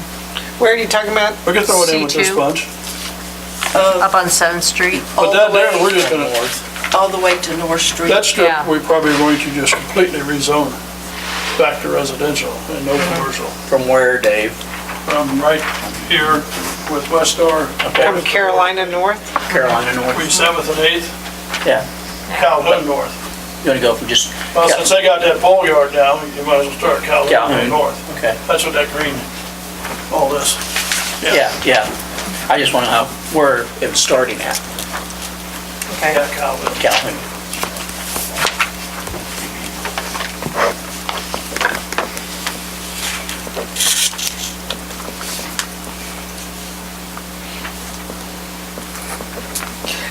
Where are you talking about? We can throw it in with this C2. bunch. Up on 7th Street. But that there, we're just gonna, All the way to North Street. that strip, Yeah. we probably are going to just completely rezone back to residential and no commercial. From where, Dave? From right here with West Star, From Carolina North? Carolina North? between 7th and 8th, Yeah. Calhoun North. You wanna go from just, Well, since they got that pole yard down, you might as well start Calhoun Calhoun. North. okay. That's what that green, all this. Yeah. I just wanna know where it was starting at, Okay. Yeah, Calhoun. Calhoun.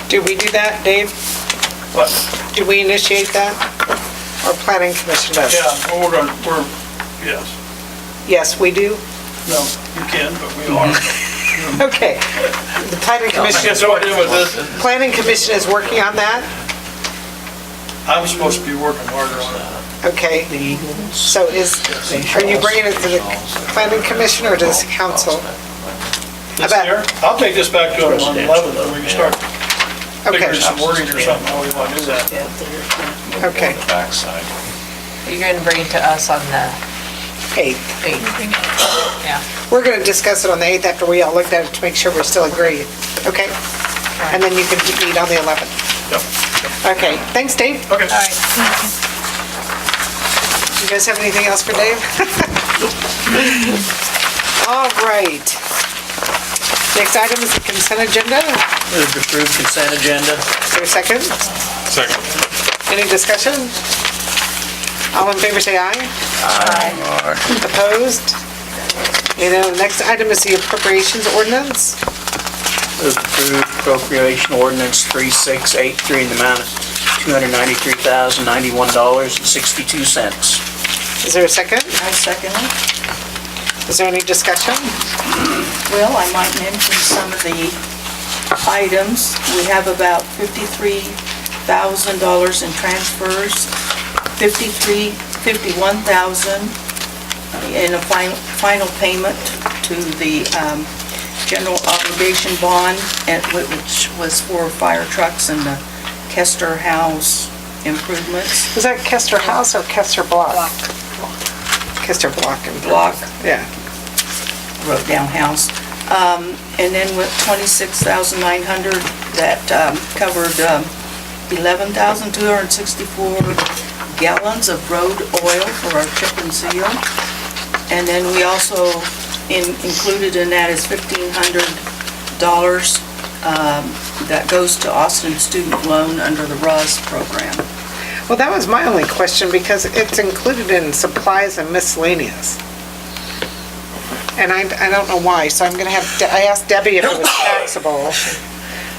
Did we do that, Dave? What? Did we initiate that? Or planning commission does? Yeah, well, we're, yes. Yes, we do? No, you can, but we are. Okay. The planning commission Guess what I did with this? Planning commission is working on that? I'm supposed to be working harder on that. Okay. So are you bringing it to the planning commission or to the council? This About- here, I'll take this back to them on 11th, and we can start Okay, figuring some wording or something, how we want to do that. okay. Backside. You're gonna bring it to us on the 8th. 8th. Yeah. We're gonna discuss it on the 8th after we all looked at it to make sure we're still agreed. Okay? And then you can meet on the 11th. Yep. Okay, thanks, Dave. Okay. All right. You guys have anything else for Dave? All right. Next item is the consent agenda. Move to approve consent agenda. Is there a second? Second. Any discussion? All in favor, say aye. Aye. Opposed? Next item is the appropriations ordinance. Move to approve appropriation ordinance 3683 in the amount of $293,091.62. Is there a second? I second it. Is there any discussion? Well, I might mention some of the items. We have about $53,000 in transfers, $51,000 in a final payment to the general obligation bond, which was for fire trucks and the Kester House improvements. Is that Kester House or Kester Block? Kester Block. Block. Yeah. Wrote down house. And then with $26,900, that covered 11,264 gallons of road oil for our chip and seal. And then we also, included in that is $1,500 that goes to Austin Student Loan under the ROS program. Well, that was my only question because it's included in supplies and miscellaneous. And I don't know why, so I'm gonna have, I asked Debbie if it was taxable,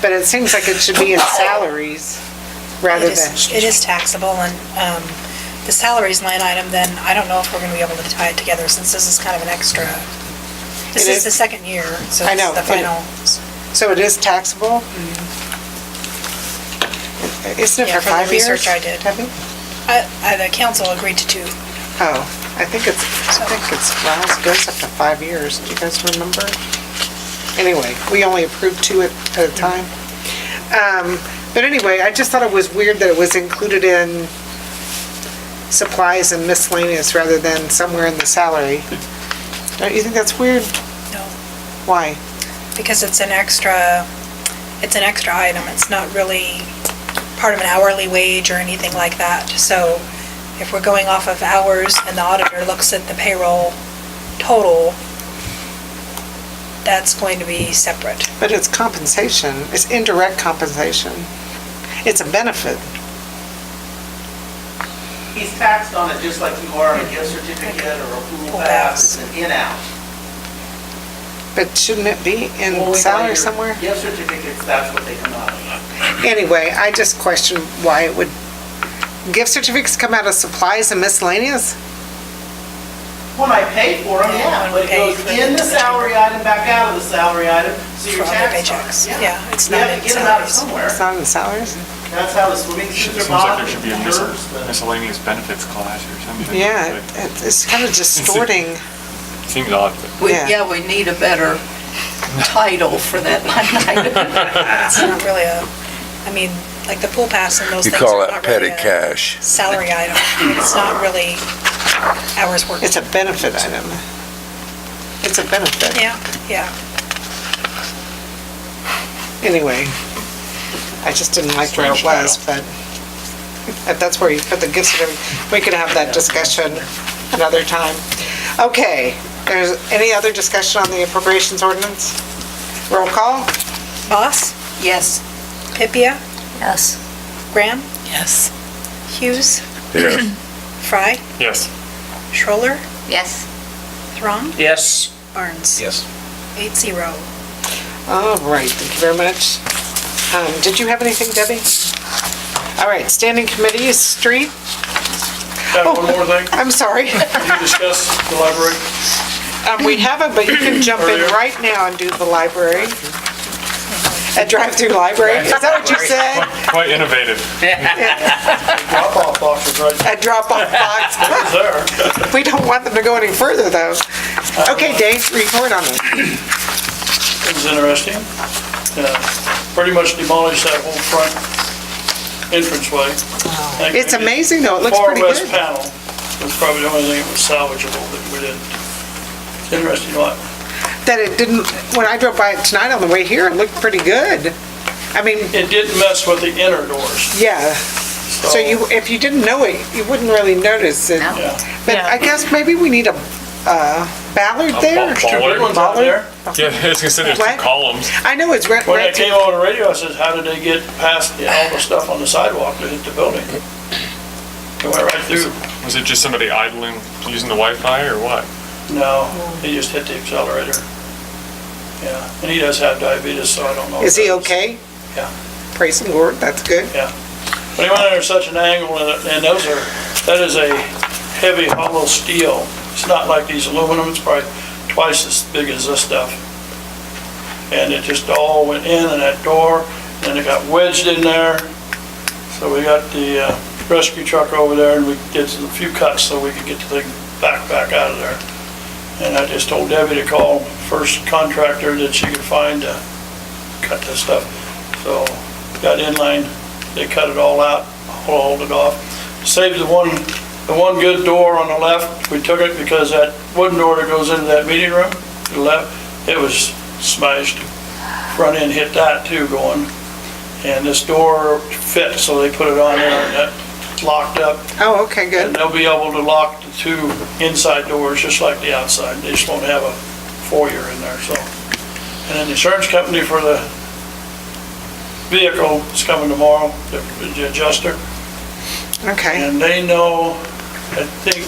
but it seems like it should be in salaries rather than. It is taxable, and the salaries line item, then I don't know if we're gonna be able to tie it together since this is kind of an extra. This It is is? the second year, so I it's know, the final. So it is taxable? Isn't it Yeah, for from the 5 years? research I did. Debbie? The council agreed to 2. Oh, I think it's, well, it goes up to 5 years. Do you guys remember? Anyway, we only approved 2 at a time. But anyway, I just thought it was weird that it was included in supplies and miscellaneous rather than somewhere in the salary. Don't you think that's weird? No. Why? Because it's an extra item. It's not really part of an hourly wage or anything like that. So if we're going off of hours and the auditor looks at the payroll total, that's going to be separate. But it's compensation, it's indirect compensation. It's a benefit. He's taxed on it just like you are on a gift certificate or a pool pass, it's an in-out. But shouldn't it be in Only by salary your somewhere? Gift certificates, that's what they come out of. Anyway, I just question why it would, gift certificates come out of supplies and miscellaneous? When I pay for them, yeah, but it goes in the salary item, back out of the salary item, so For you're other taxed on paychecks. it. Yeah, it's You not have in to get them out of salaries. somewhere. It's not in salaries? That's how the swimming suits Seems are like bought. there should be a miscellaneous benefits class or something. Yeah, but it's kind of distorting. Seems odd, but. Yeah, we need a better title for that line item. It's not really I mean, like the pool pass and those You things call are that not petty really a cash. salary item. I mean, it's not really hours worked. It's a benefit item. It's a benefit. Yeah, yeah. Anyway, I just didn't like where it was, but if that's where you put the gift certificate, we could have that discussion another time. Okay, there's any other discussion on the appropriations ordinance? Roll call? Boss? Yes. Pipia? Yes. Graham? Yes. Hughes? Yes. Fry? Yes. Schroller? Yes. Throng? Yes. Barnes? Yes. 8-0. All right, thank you very much. Did you have anything, Debbie? All right, standing committees, street? One more thing. I'm sorry. Did you discuss the library? We haven't, but you can jump in Earlier. right now and do the library. A drive-through library, is that what you said? Quite innovative. Drop-off box is right A drop-off box? there. We don't want them to go any further, though. Okay, Dave, report on it. It was interesting. Pretty much demolished that whole front entranceway. It's amazing, though, it looks pretty Far west good. panel was probably the only thing that was salvageable that we didn't. It's interesting what. That it didn't, when I drove by it tonight on the way here, it looked pretty good. I mean, It didn't mess with the inner doors. yeah. So you, if you didn't know it, you wouldn't really notice it. Yeah. But I guess maybe we need a ballard there? Two big ones out there. Yeah, I was gonna say there's two What? columns. I know it's red. When I came over the radio, I says, how did they get past all the stuff on the sidewalk to hit the building? They went right through. Was it just somebody idling, using the Wi-Fi or what? No, he just hit the accelerator. Yeah, and he does have diabetes, so I don't know. Is he okay? Yeah. Praise the Lord, that's good. Yeah. But he went under such an angle, and that is a heavy hollow steel. It's not like these aluminum, it's probably twice as big as this stuff. And it just all went in that door, and it got wedged in there. So we got the rescue truck over there, and we did a few cuts so we could get the thing back out of there. And I just told Debbie to call first contractor that she could find to cut this stuff. So got inline, they cut it all out, hauled it off. Saved the one good door on the left. We took it because that wooden door that goes into that meeting room, to the left, it was smashed. Front end hit that too going. And this door fit, so they put it on there and that locked up. Oh, okay, good. And they'll be able to lock the two inside doors just like the outside. They just won't have a foyer in there, so. And then the insurance company for the vehicle is coming tomorrow, the adjuster. Okay. And they know, I think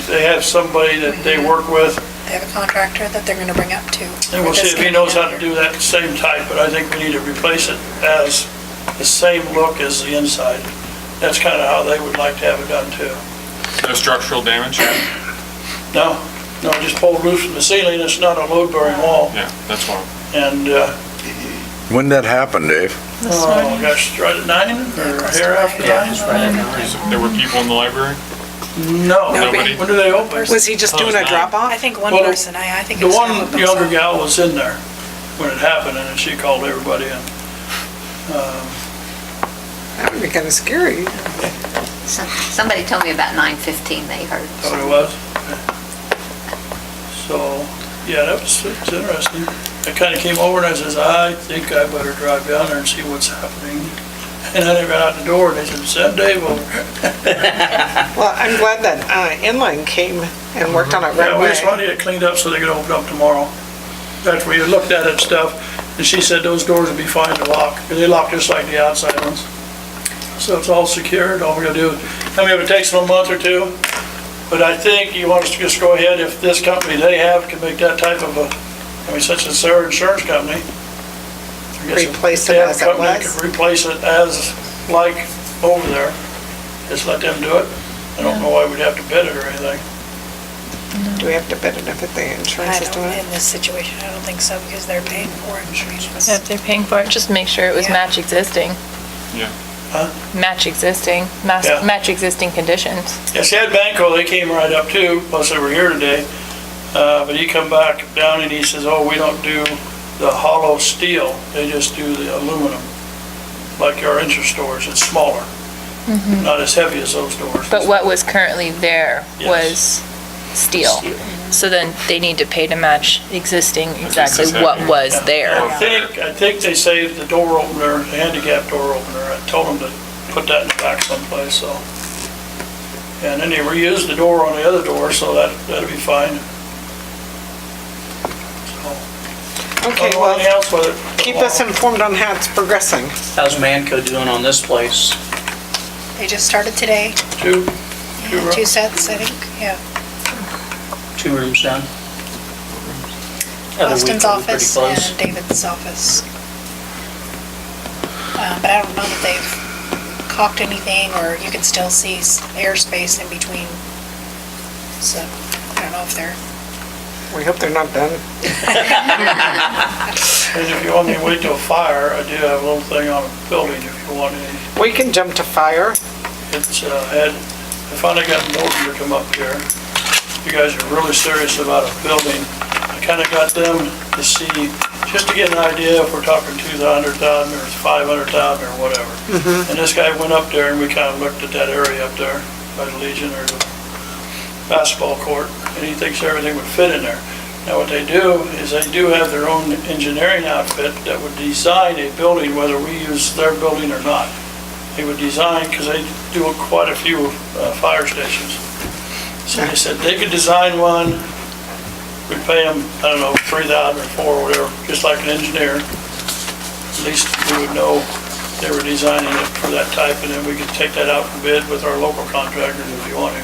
they have somebody that they work with. They have a contractor that they're gonna bring up too. And we'll see if he knows how to do that same type, but I think we need to replace it as the same look as the inside. That's kind of how they would like to have it done too. No structural damage? No, just pulled loose from the ceiling, it's not a load-bearing wall. Yeah, that's one. And, When did that happen, Dave? oh gosh, right at 9 or here after 9? There were people in the library? No. Nobody? When do they open? Was he just doing a drop-off? I think one Well, person, I think it The was. one him. younger gal was in there when it happened, and then she called everybody in. That would be kind of scary. Somebody told me about 9:15 they heard. That's what it was. So, yeah, it's interesting. I kind of came over and I says, I think I better drive down there and see what's happening. And then they ran out the door and they said, send Dave over. Well, I'm glad that Inline came and worked on it right Yeah, we away. just wanted it cleaned up so they could open up tomorrow. After we had looked at it and stuff, and she said those doors would be fine to lock, because they lock just like the outside ones. So it's all secured, all we gotta do, I mean, if it takes them a month or two, but I think you want us to just go ahead, if this company they have can make that type of a, I mean, such as their insurance company. I guess if Replace they it have a as it company that was? could replace it as like over there, just let them do it. I don't know why we'd have to bid it or anything. Do we have to bid it if the insurance I is doing don't, it? in this situation, I don't think so, because they're paying for it. I mean, it's- Yeah, if they're paying for it, just make sure it was Yeah. match existing. Yeah. Huh? Match existing, Yeah. match existing conditions. Yeah, see, at Banco, they came right up too, plus they were here today. But he come back down and he says, oh, we don't do the hollow steel, they just do the aluminum. Like our interest doors, it's smaller, not as heavy as those doors. But what was currently there Yes. was steel. So then they need to pay to match existing exactly exactly. what was I there. think they saved the door opener, the handicap door opener. I told them to put that in the back someplace, so. And then they reused the door on the other door, so that'll be fine. So, Okay, don't know well, anything else with it. keep us informed on how it's progressing. How's Manco doing on this place? They just started today, Two yeah, 2 sets, I think, yeah. 2 rooms done? Other week Austin's will be pretty office close. and David's office. But I don't know that they've caulked anything, or you can still see airspace in between. So, I don't know if they're, We hope they're not done. And if you want me to wait till fire, I do have a little thing on a building if you want any. We can jump to fire. It's, I finally got Morton to come up here. You guys are really serious about a building. I kind of got them to see, just to get an idea if we're talking 200,000 or 500,000 or whatever. And this guy went up there and we kind of looked at that area up there by the Legion or the basketball court, and he thinks everything would fit in there. Now what they do is they do have their own engineering outfit that would design a building whether we use their building or not. They would design, because they do quite a few fire stations. So they said they could design one, we'd pay them, I don't know, 3,000 or 4,000 or whatever, just like an engineer. At least we would know they were designing it for that type, and then we could take that out for bid with our local contractors if you want to.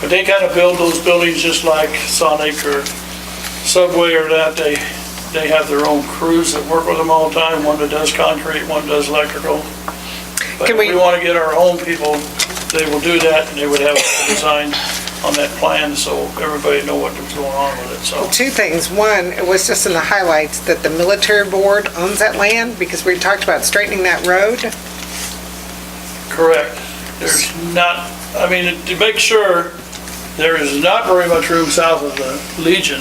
But they kind of build those buildings just like Sonic or Subway or that. They have their own crews that work with them all the time, one that does concrete, one does electrical. But if we want to get our own people, they will do that, and they would have a design on that plan so everybody know what was going on with it, so. Well, 2 things. One, it was just in the highlights that the military board owns that land because we talked about straightening that road. Correct. There's not, I mean, to make sure, there is not very much room south of the Legion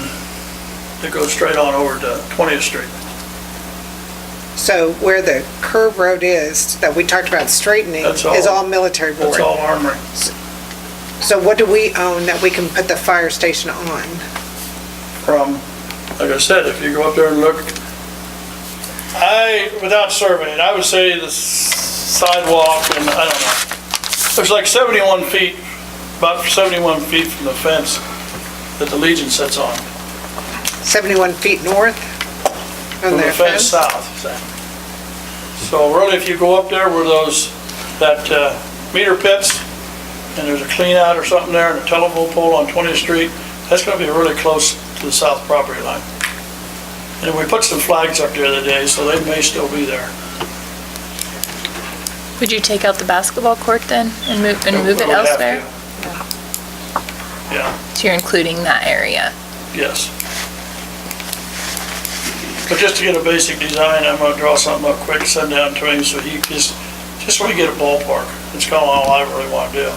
that goes straight on over to 20th Street. So where the curve road is that we talked about straightening That's is all- all military board. That's all armory. So what do we own that we can put the fire station on? From, like I said, if you go up there and look, without surveying, I would say the sidewalk and, I don't know, there's like 71 feet, about 71 feet from the fence that the Legion sits on. 71 feet north on From the their fence fence? south. So really, if you go up there where that meter pits, and there's a clean out or something there, and a telephone pole on 20th Street, that's gonna be really close to the south property line. And we put some flags up there the other day, so they may still be there. Would you take out the basketball court then and move We it would have elsewhere? to. Yeah, So you're including that area? yes. But just to get a basic design, I'm gonna draw something up quick, send down to him, so he just so we get a ballpark. It's kind of all I really want to do.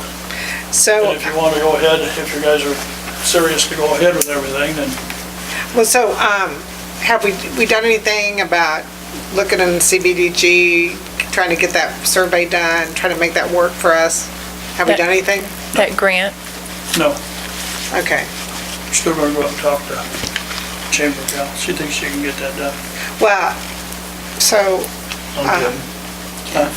So, And if you want to go ahead, if you guys are serious to go ahead with everything, then have we done anything about looking in CBDG, trying to get that survey done, trying to make that work for us? Have we done anything? That grant? no. Okay. Still gonna go up and talk to Chamber gal. She thinks she can get that done. Well, so, I'm good.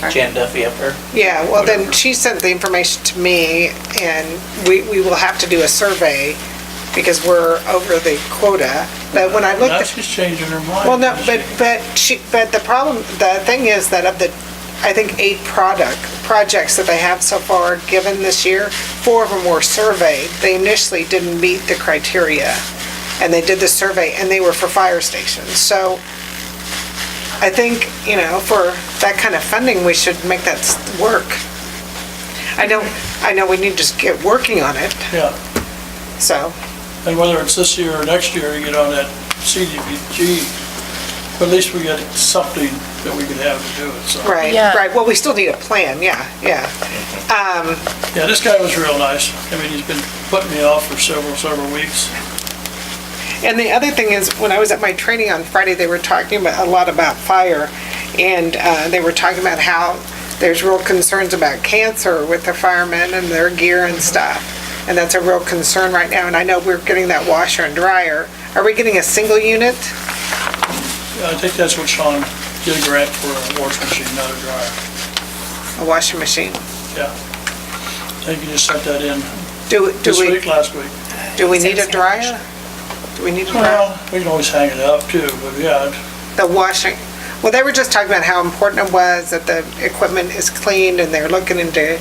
Jan Duffy up there. Yeah, well, then she sent the information to me, and we will have to do a survey because we're over the quota. But when I looked Now at, she's changing her mind. well, no, but the problem, the thing is that of the, I think 8 projects that they have so far given this year, 4 of them were surveyed. They initially didn't meet the criteria, and they did the survey, and they were for fire stations. So I think, for that kind of funding, we should make that work. I know we need to just get working on it, Yeah, so. and whether it's this year or next year, you get on that CDBG, but at least we got something that we can have to do it, so. Right, right, well, we still need a plan, yeah. Yeah, this guy was real nice. I mean, he's been putting me off for several weeks. And the other thing is, when I was at my training on Friday, they were talking a lot about fire, and they were talking about how there's real concerns about cancer with the firemen and their gear and stuff. And that's a real concern right now, and I know we're getting that washer and dryer. Are we getting a single unit? I think that's what Sean did a grant for a washing machine, not a dryer. A washing machine? Yeah. I think you just sent that in last week. Do we need a dryer? Do we need a dryer? Well, we can always hang it up too, but yeah. The washing, well, they were just talking about how important it was that the equipment is cleaned, and they're looking into,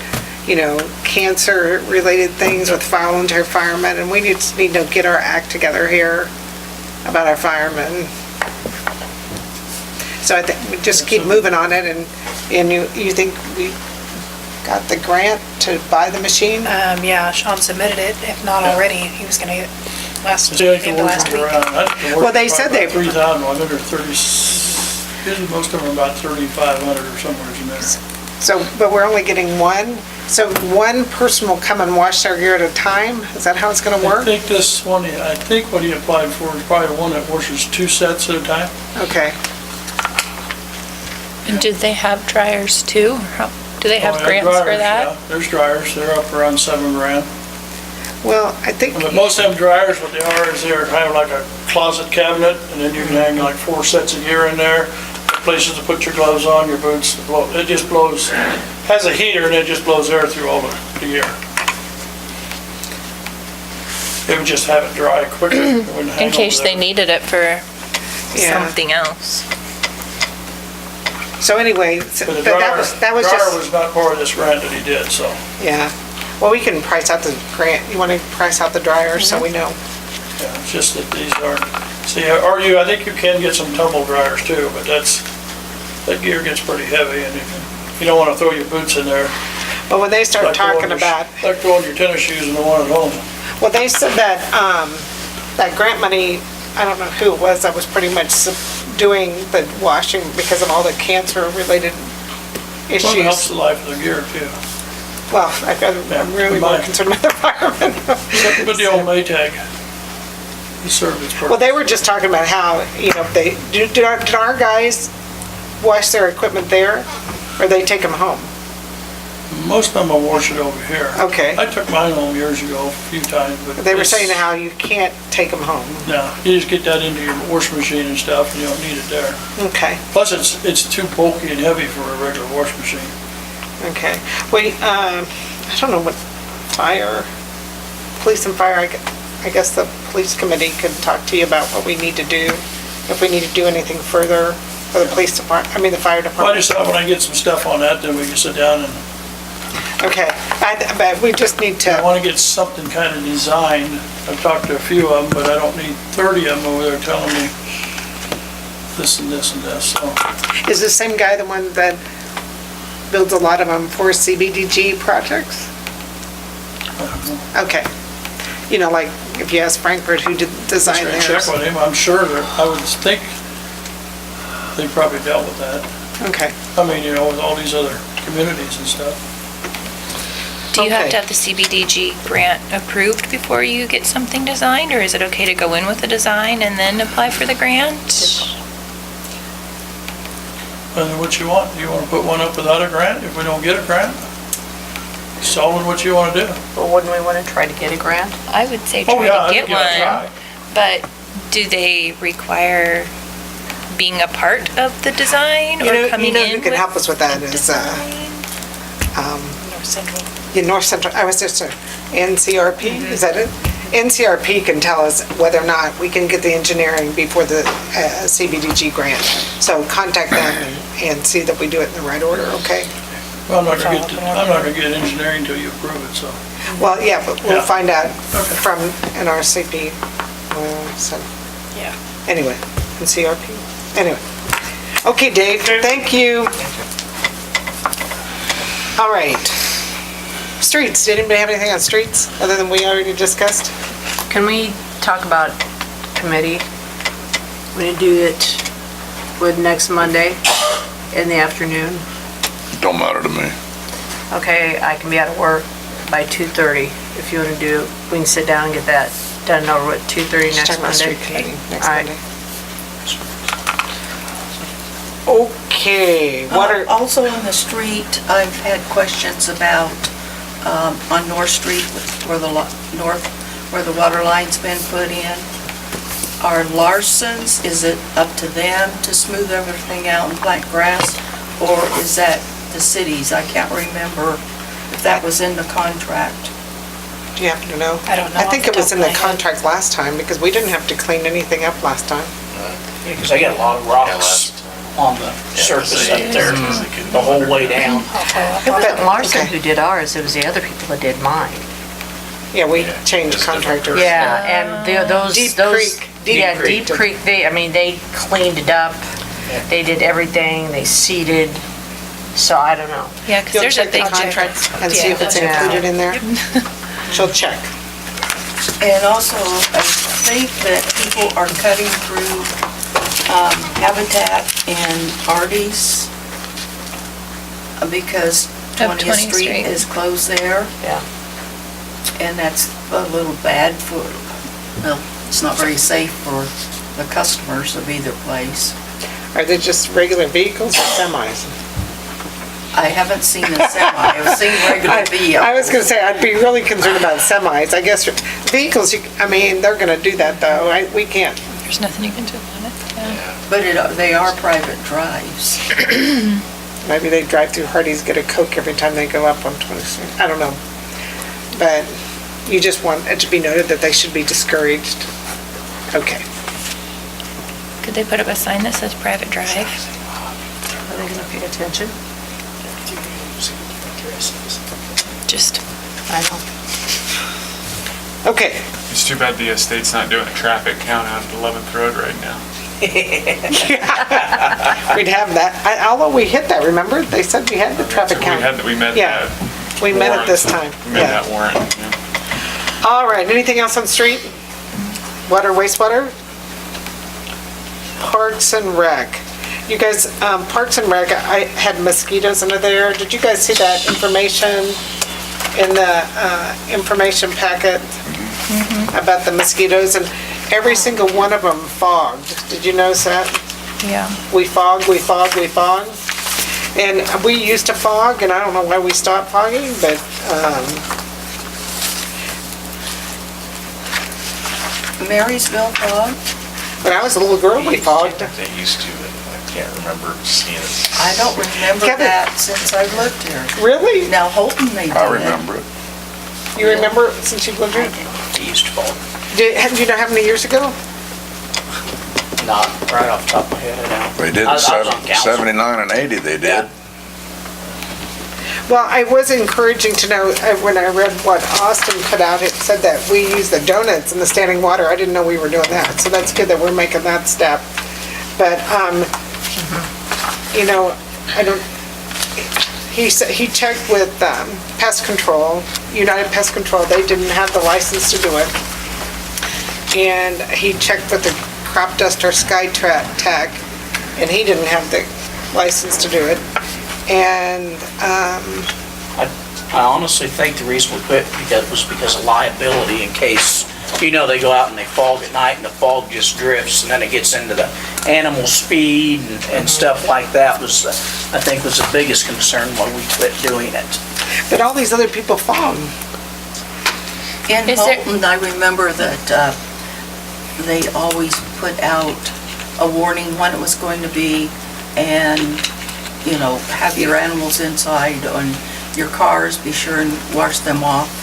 cancer-related things with volunteer firemen, and we just need to get our act together here about our firemen. So I think we just keep moving on it, and you think we got the grant to buy the machine? Yeah, Sean submitted it, if not already. He was gonna get last See, I think week. the workers around. Well, they said they- 3,100 or 30, usually most of them are about 3,500 or somewhere in there. So, but we're only getting one? So one person will come and wash their gear at a time? Is that how it's gonna I work? think this one, I think what he applied for is probably one that washes 2 sets at a time. Okay. And do they have dryers too? Do they have Oh, yeah, grants for dryers, that? yeah. There's dryers, they're up around 7 grand. Well, I think... But most of them dryers, what they are is they're kind of like a closet cabinet, and then you can hang like 4 sets of gear in there, places to put your gloves on, your boots, it just blows, has a heater and it just blows air through all the gear. It would just have it dry quicker. It wouldn't hang In case over they there. needed it for Yeah. something else. So anyway, But the that was dryer just... was not part of this grant that he did, so. Yeah. Well, we can price out the grant. You want to price out the dryer so we know? Yeah, it's just that these aren't, see, I think you can get some tumble dryers too, but that gear gets pretty heavy, and you don't want to throw your boots in there. But when they start Like throwing talking your- about... Like throwing your tennis shoes in the one at home. Well, they said that, that grant money, I don't know who it was, that was pretty much doing the washing because of all the cancer-related Well, it helps issues. the life of the gear too. Well, I'm really more concerned about the firemen. But the old Maytag, it served its purpose. Well, they were just talking about how, they, did our guys wash their equipment there, or they take them home? Most of them will wash it over here. Okay. I took mine home years ago, a few times, but. They were it's- saying how you can't take them home. No, you just get that into your washing machine and stuff, and you don't need it there. Okay, Plus, it's too bulky and heavy for a regular washing machine. okay. Wait, I don't know what police and fire, I guess the police committee could talk to you about what we need to do, if we need to do anything further for the police department, the fire Well, I department. just thought when I get some stuff on that, then we can sit down and, Okay, but we just need I to, want to get something kind of designed. I've talked to a few of them, but I don't need 30 of them over there telling me this and this and this, so. is the same guy the one that builds a lot of them for CBDG projects? Okay. Like, if you ask Frankfurt who did design Just theirs. gonna check with him, I'm sure that, I would think they probably dealt with that. Okay. I mean, with all these other communities and stuff. Do you have Okay. to have the CBDG grant approved before you get something designed, or is it okay to go in with a design and then apply for the grant? And what you want, do you want to put one up without a grant if we don't get a grant? Solid what you want to do. Well, wouldn't we want to try to get a grant? I would say Oh, try yeah, I to think get you ought to one, try. but do they require being a part of the design You or know, coming in who can with help us with that is, North Central. yeah, North Central, I was just, NCRP, is that it? NCRP can tell us whether or not we can get the engineering before the CBDG grant. So contact them and see that we do it in the right order, okay? Well, I'm not gonna get engineering until you approve it, so. Well, yeah, but we'll Yeah. find out from NRCP, so. Yeah. Anyway, NCRP, anyway. Okay, Dave, thank you. All right. Streets, did anybody have anything on streets other than we already discussed? Can we talk about committee? We need to do it with next Monday in the afternoon. Don't matter to me. Okay, I can be out of work by 2:30. If you want to do, we can sit down and get that done and over with 2:30 Just next talking about Monday. street committee next All right. Monday. Okay, what are, Also on the street, I've had questions about, on North Street where the where the water line's been put in. Are Larson's, is it up to them to smooth everything out and plant grass? Or is that the city's? I can't remember if that was in the contract. do you happen to know? I don't know I off think the it was top in of the my head. contract last time because we didn't have to clean anything up last time. Yeah, because they got a lot of rocks on the surface up there, the whole way down. It wasn't But- Larson okay. who did ours, it was the other people that did mine. Yeah, we changed contractors. Yeah, and those, Deep those, Creek. yeah, Creek. Deep Creek, they cleaned it up. They did everything, they seeded, so I don't know. Yeah, because You'll there's a check the big contract difference. and see if it's Yeah. included in there? She'll check. And also, I think that people are cutting through Habitat and Artie's because Up 20th 20th Street Street. is closed there. Yeah. And that's a little bad for, well, it's not very safe for the customers of either place. Are they just regular vehicles or semis? I haven't seen a semi, I've seen regular vehicles. I was gonna say, I'd be really concerned about semis. I guess vehicles, they're gonna do that though. We can't. There's nothing you can do about it. Yeah. But they are private drives. Maybe they drive through Hardee's, get a Coke every time they go up on 26. I don't know. But you just want it to be noted that they should be discouraged. Okay. Could they put up a sign that says private drive? Are they gonna pay attention? Just, I know. Okay. It's too bad the estate's not doing a traffic count out at 11th Road right now. We'd have that. Although we hit that, remember? They said we had the traffic count. We met Yeah. that. We met it warrant. this time. We met Yeah. that warrant, yeah. All right, anything else on street? Water, wastewater? Parks and Rec. You guys, Parks and Rec, I had mosquitoes under there. Did you guys see that information in the information packet about the mosquitoes? And every single one of them fogged. Did you notice that? yeah. We fog, we fog, we fog. And we used to fog, and I don't know why we stopped fogging, but, Marysville fog? when I was a little girl, we fogged. They used to, and I can't remember seeing it. I don't remember Kevin. that since I've lived here. Really? Now Holton they did. I remember it. You remember it since you've lived here? They used to fall. Do you know how many years ago? Not right off the top of my head, I know. They did I in was on council. 79 and 80, they did. Well, I was encouraging to know, when I read what Austin put out, it said that we use the donuts in the standing water. I didn't know we were doing that, so that's good that we're making that step. But, I don't, he checked with Pest Control, United Pest Control. They didn't have the license to do it. And he checked with the Crop Duster Sky Tech, and he didn't have the license to do it. And, I honestly think the reason we quit was because of liability in case, they go out and they fog at night and the fog just drifts and then it gets into the animals' feed and stuff like that was, I think was the biggest concern why we quit doing it. but all these other people fog. In Is there- Holton, I remember that they always put out a warning when it was going to be, and, you know, have your animals inside on your cars, be sure and wash them off.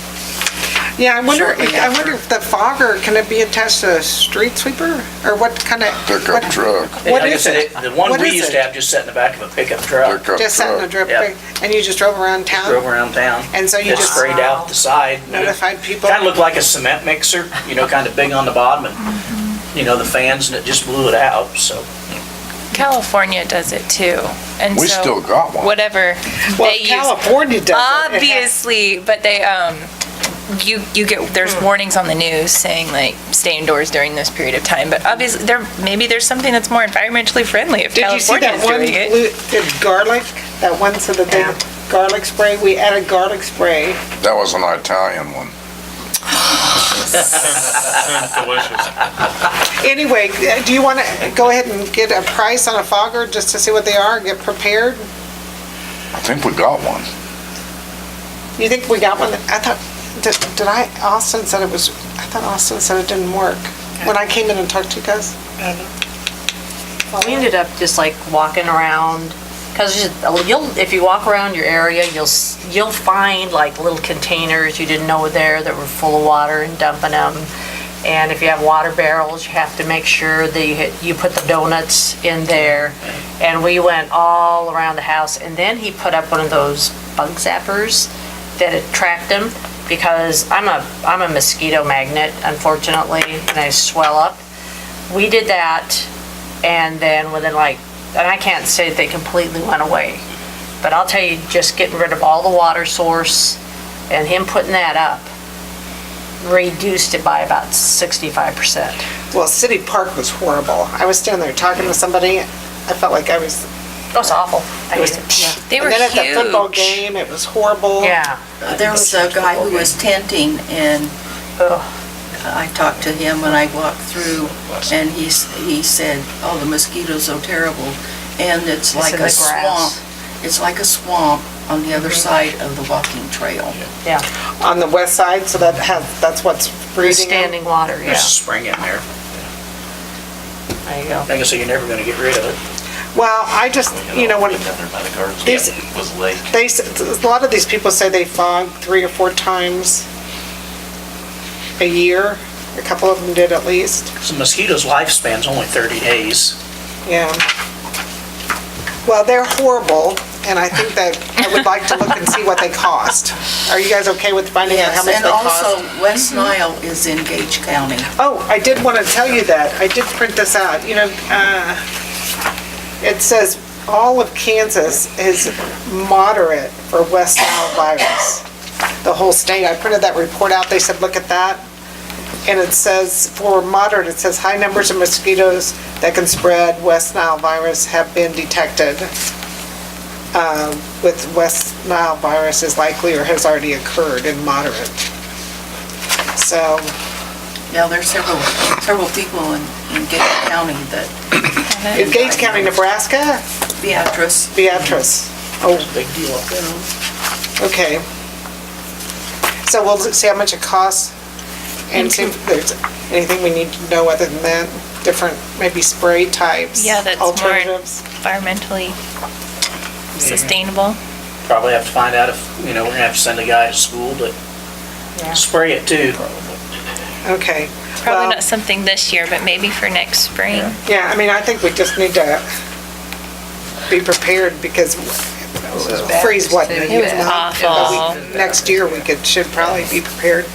Yeah, I wonder Shortly if the fogger, can it be attached to a street sweeper? Or what kind of? Pickup truck. What Like I is said, it? The one What we is used it? to have just sat in the back of a pickup truck. Just sat in a drip Yep. and you just drove around town? Drove around town. And so you It just sprayed out the side. notified people? Kind of looked like a cement mixer, you know, kind of big on the bottom and, you know, the fans, and it just blew it out, so. California does it too. And We so still got one. whatever Well, they use. California does it. Obviously, but they, you get, there's warnings on the news saying like, stay indoors during this period of time, but obviously maybe there's something that's more environmentally friendly if Did you see California that is one, doing it. did garlic, that one, so that they, garlic spray, we added garlic spray. That was an Italian one. Delicious. Anyway, do you want to go ahead and get a price on a fogger just to see what they are, get prepared? I think we got one. You think we got one? I thought, Austin said it was, I thought Austin said it didn't work. When I came in and talked to you guys? I don't know. We ended up just like walking around, because if you walk around your area, you'll find like little containers you didn't know were there that were full of water and dumping them. And if you have water barrels, you have to make sure that you put the donuts in there. And we went all around the house, and then he put up one of those bug zappers that attract them, because I'm a mosquito magnet, unfortunately, and I swell up. We did that, and then within and I can't say they completely went away, but I'll tell you, just getting rid of all the water source and him putting that up reduced it by about 65%. Well, City Park was horrible. I was standing there talking to somebody, I felt like I was... It was awful. I hated it. Yeah. They were And then at the football huge. game, it was horrible. Yeah. There was a guy who was tenting, and I talked to him when I walked through, and he said, oh, the mosquitoes are terrible, and it's like in the a swamp. grass. It's like a swamp on the other side of the walking trail. Yeah. On the west side, so that's what's breeding them? Standing water, yeah. There's a spring in there. There you go. Like I say, you're never gonna get rid of it. Well, I just, when Down there by the gardens, These- was lake. a lot of these people say they fog 3 or 4 times a year. A couple of them did at least. So mosquitoes' lifespan's only 30 days. Yeah. Well, they're horrible, and I think that I would like to look and see what they cost. Are you guys okay with finding out how much Yes, they and cost? also West Nile is in Gage County. Oh, I did want to tell you that. I did print this out. It says all of Kansas is moderate for West Nile virus. The whole state. I printed that report out. They said, look at that. And it says, for moderate, it says high numbers of mosquitoes that can spread West Nile virus have been detected. With West Nile virus is likely or has already occurred in moderate. So, Yeah, there's several people in Gage County that, in Gage County, Nebraska? Beatrice. Beatrice. Oh, Big deal up there. okay. So we'll see how much it costs and see if there's anything we need to know other than that. Different, maybe spray types, Yeah, that's more alternatives. environmentally sustainable. Probably have to find out if, we're gonna have to send a guy to school to spray it too. Okay. Probably Well, not something this year, but maybe for next spring. Yeah, I mean, I think we just need to be prepared because freeze what? It was awful. Next year, should probably be prepared.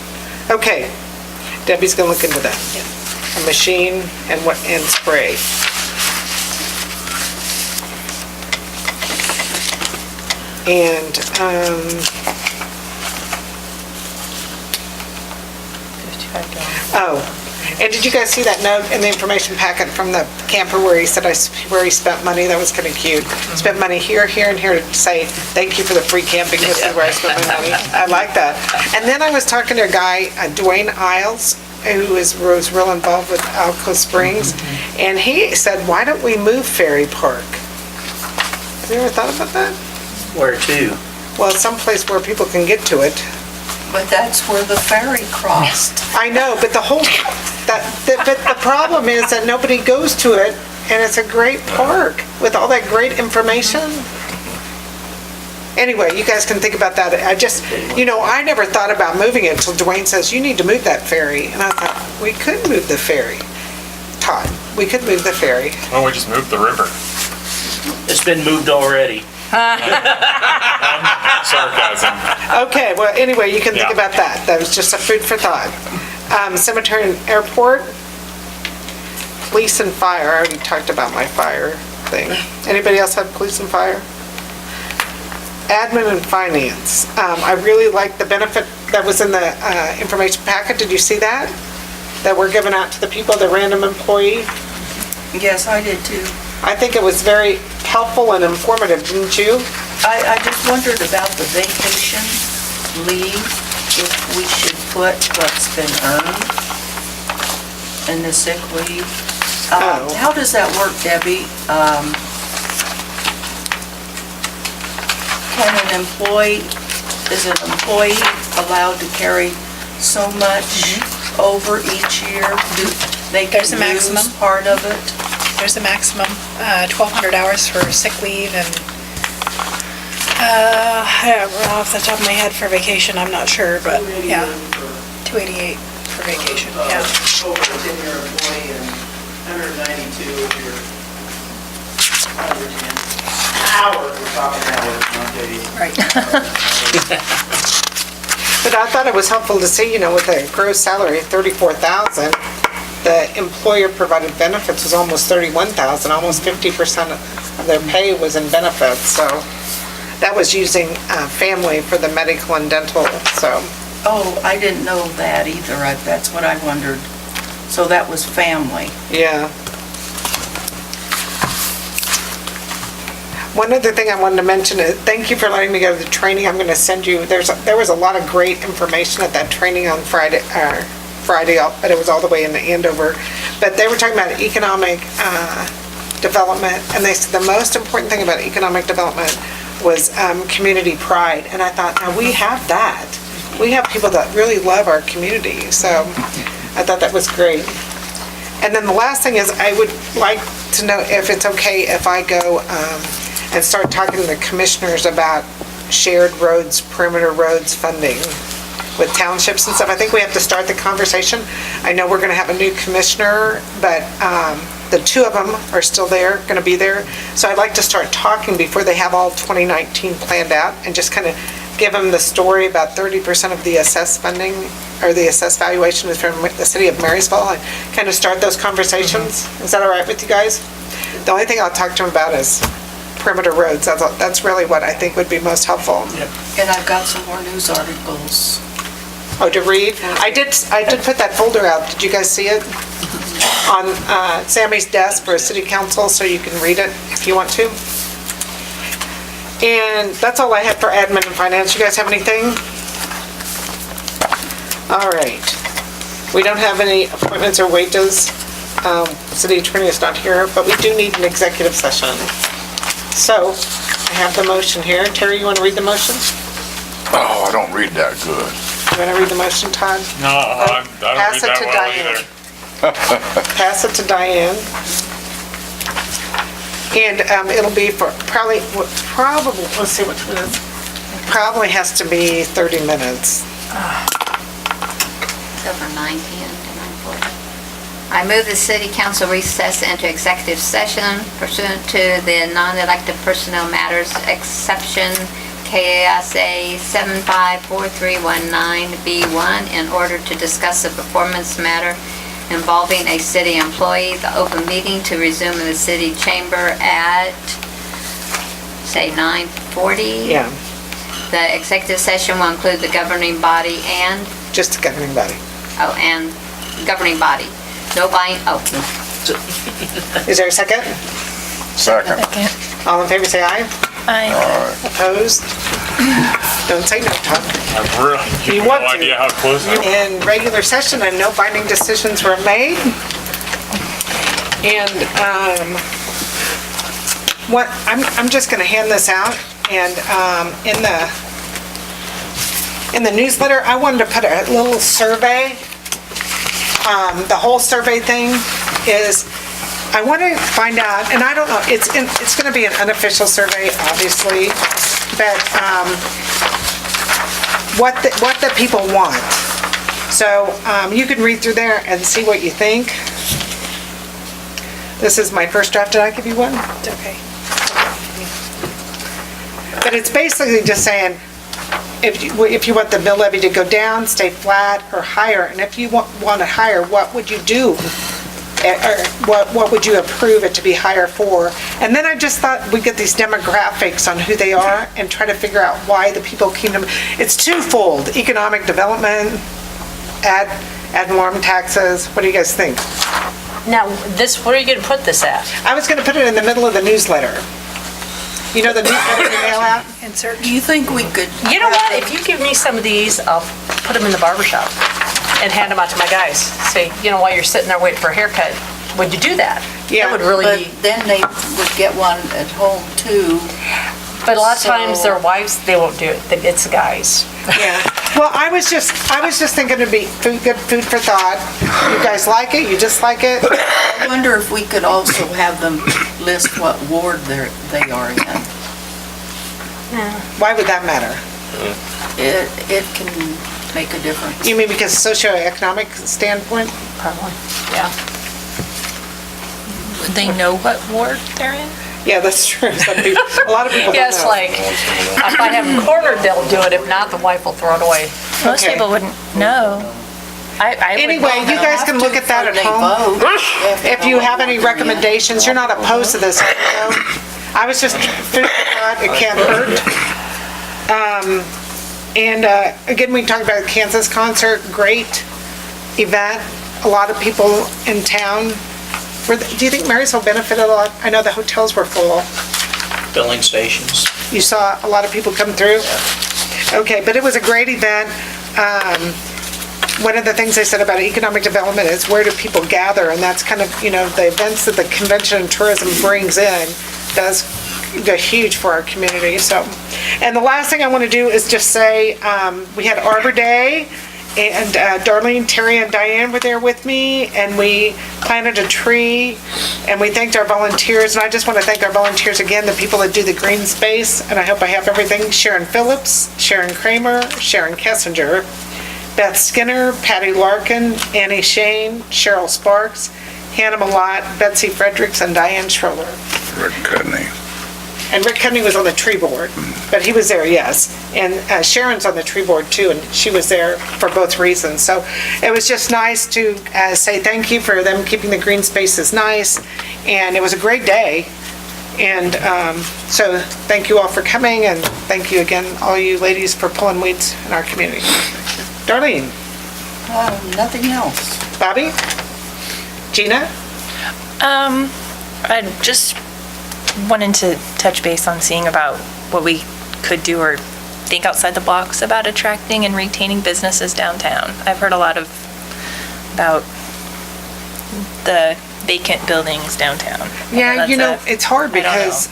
Okay, Debbie's gonna look into that. A machine and spray. And, and did you guys see that note in the information packet from the camper where he said where he spent money? That was kind of cute. Spent money here, here, and here to say, thank you for the free camping. This is where I spent my money. I like that. And then I was talking to a guy, Dwayne Isles, who was real involved with Alco Springs, and he said, why don't we move Ferry Park? Have you ever thought about that? Where to? Well, someplace where people can get to it. But that's where the ferry crossed. I know, but but the problem is that nobody goes to it, and it's a great park with all that great information. Anyway, you guys can think about that. I just, I never thought about moving it until Dwayne says, you need to move that ferry. And I thought, we could move the ferry. Todd, we could move the ferry. Well, we just moved the river. It's been moved already. Sarcasm. Okay, well, anyway, you can think Yeah. about that. That was just a food for thought. Cemetery and airport, police and fire. I already talked about my fire thing. Anybody else have police and fire? Admin and finance. I really like the benefit that was in the information packet. Did you see that? That we're giving out to the people, the random employee? Yes, I did too. I think it was very helpful and informative, didn't you? I just wondered about the vacation leave, if we should put what's been earned in the sick leave. How does that work, Debbie? Is an employee allowed to carry so much over each year? Do they There's a can maximum. lose part of it? There's a maximum, 1,200 hours for sick leave and, I don't know off the top of my head for vacation, I'm not sure, but yeah, 288 for vacation, yeah. Over a 10-year employee and 192 if you're under 10. Hours, we're talking hours, not days. Right. But I thought it was helpful to see, with a gross salary of $34,000, the employer-provided benefits was almost $31,000, almost 50% of their pay was in benefits, so that was using family for the medical and dental, so. Oh, I didn't know that either. That's what I wondered. So that was family. Yeah. One other thing I wanted to mention is, thank you for letting me go to the training. I'm going to send you, there was a lot of great information at that training on Friday, but it was all the way in Andover. But they were talking about economic development, and they said the most important thing about economic development was community pride. And I thought, now we have that. We have people that really love our community, so I thought that was great. And then the last thing is, I would like to know if it's okay if I go and start talking to the commissioners about shared roads, perimeter roads funding with townships and stuff. I think we have to start the conversation. I know we're going to have a new commissioner, but the two of them are still there, going to be there. So I'd like to start talking before they have all 2019 planned out and just kind of give them the story about 30% of the assessed funding or the assessed valuation is from the city of Marysville and kind of start those conversations. Is that all right with you guys? The only thing I'll talk to them about is perimeter roads. That's really what I think would be most helpful. And I've got some more news articles. Oh, to read? I did put that folder out. Did you guys see it? On Sammy's desk for city council, so you can read it if you want to. And that's all I have for admin and finance. You guys have anything? All right. We don't have any appointments or wages. City attorney is not here, but we do need an executive session. So I have the motion here. Terry, you want to read the motion? Oh, I don't read that good. You want to read the motion, Todd? No, I don't Pass read it that to well Diane. either. Pass it to Diane. And it'll be for probably, let's see which one it is. Probably has to be 30 minutes. So from 9:10 to 9:40. I move the city council recess into executive session pursuant to the non-elected personnel matters exception KSA 754319B1 in order to discuss a performance matter involving a city employee. The open meeting to resume in the city chamber at, say, 9:40? Yeah. The executive session will include the governing body and? Just the governing body. Oh, and governing body. Nobody, Is there a second? Second. All in favor, say aye. Aye. Opposed? Don't say no, Todd. I've really You no want to. idea how close I was. In regular session, and no binding decisions were made. And I'm just going to hand this out, and in the newsletter, I wanted to put a little survey. The whole survey thing is I want to find out, and I don't know, it's going to be an unofficial survey, obviously, but what the people want. So you can read through there and see what you think. This is my first draft. Did I give you one? Okay. But it's basically just saying, if you want the mill levy to go down, stay flat, or higher, and if you want it higher, what would you do? Or what would you approve it to be higher for? And then I just thought we'd get these demographics on who they are and try to figure out why the people came to, it's twofold, economic development, ad valorem taxes. What do you guys think? Now, where are you gonna put this at? I was gonna put it in the middle of the newsletter. You know the newsletter you mail out? Insert. Do you think we could? You know what, if you give me some of these, I'll put them in the barber shop and hand them out to my guys. Say, while you're sitting there waiting for a haircut, would you do that? Yeah. That would really But be, then they would get one at home too. but a lot of times So- their wives, they won't do it, it's the guys. Yeah. Well, I was just thinking it'd be good food for thought. You guys like it? You dislike it? I wonder if we could also have them list what ward they are in. Why would that matter? It can make a difference. You mean because socioeconomic standpoint? Probably, yeah. Would they know what ward they're in? Yeah, that's true. A lot of people don't Yeah, it's know. like, if I have them cornered, they'll do it, if not, the wife will throw it away. Most Okay. people wouldn't know. I would Anyway, you guys can look at that at home. If you have any recommendations, you're not opposed to this, are you, though? I was just food for thought, it can't hurt. And again, we talked about the Kansas concert, great event, a lot of people in town. Do you think Marysville benefited a lot? I know the hotels were full. Filling stations. You saw a lot of people come through? Okay, but it was a great event. One of the things they said about economic development is where do people gather? And that's kind of, the events that the Convention and Tourism brings in does huge for our community. So, and the last thing I want to do is just say, we had Arbor Day, and Darlene, Terry, and Diane were there with me, and we planted a tree, and we thanked our volunteers, and I just want to thank our volunteers again, the people that do the green space, and I hope I have everything. Sharon Phillips, Sharon Kramer, Sharon Kessinger, Beth Skinner, Patty Larkin, Annie Shane, Cheryl Sparks, Hannah Malott, Betsy Fredericks, and Diane Schroller. Rick Cudney. And Rick Cudney was on the tree board, but he was there, yes. And Sharon's on the tree board too, and she was there for both reasons. So it was just nice to say thank you for them keeping the green spaces nice. And it was a great day. And so thank you all for coming, and thank you again, all you ladies, for pulling weeds in our community. Darlene? Nothing else. Bobby? Gina? I just wanted to touch base on seeing about what we could do or think outside the box about attracting and retaining businesses downtown. I've heard a lot about the vacant buildings downtown. Yeah, it's hard I don't know. because,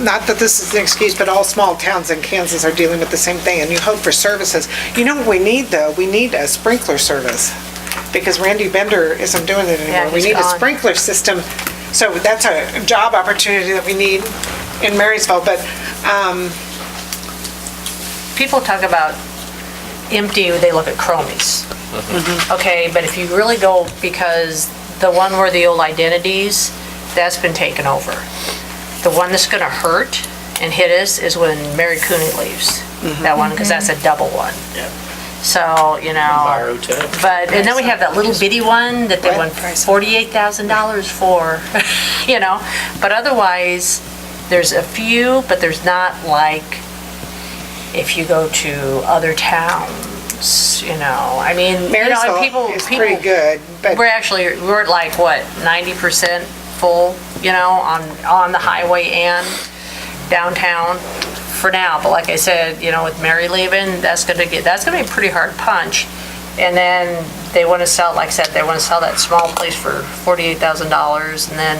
not that this is an excuse, but all small towns in Kansas are dealing with the same thing, and you hope for services. You know what we need, though? We need a sprinkler service, because Randy Bender isn't doing it anymore. Yeah, We he's need a gone. sprinkler system, so that's a job opportunity that we need in Marysville, but, People talk about empty, they look at Chromies. Okay, but if you really go, because the one where the old identities, that's been taken over. The one that's gonna hurt and hit us is when Mary Cooney leaves. That one, because that's a double one. Yeah. So, Enviro too. but, and then we have that little bitty one that they won $48,000 for, But otherwise, there's a few, but there's not like, if you go to other towns, I mean, and Marysville people, is pretty good, but we're at like, what, 90% full, on the highway and downtown for now. But like I said, with Mary leaving, that's gonna be a pretty hard punch. And then they wanna sell, like I said, they wanna sell that small place for $48,000, and then,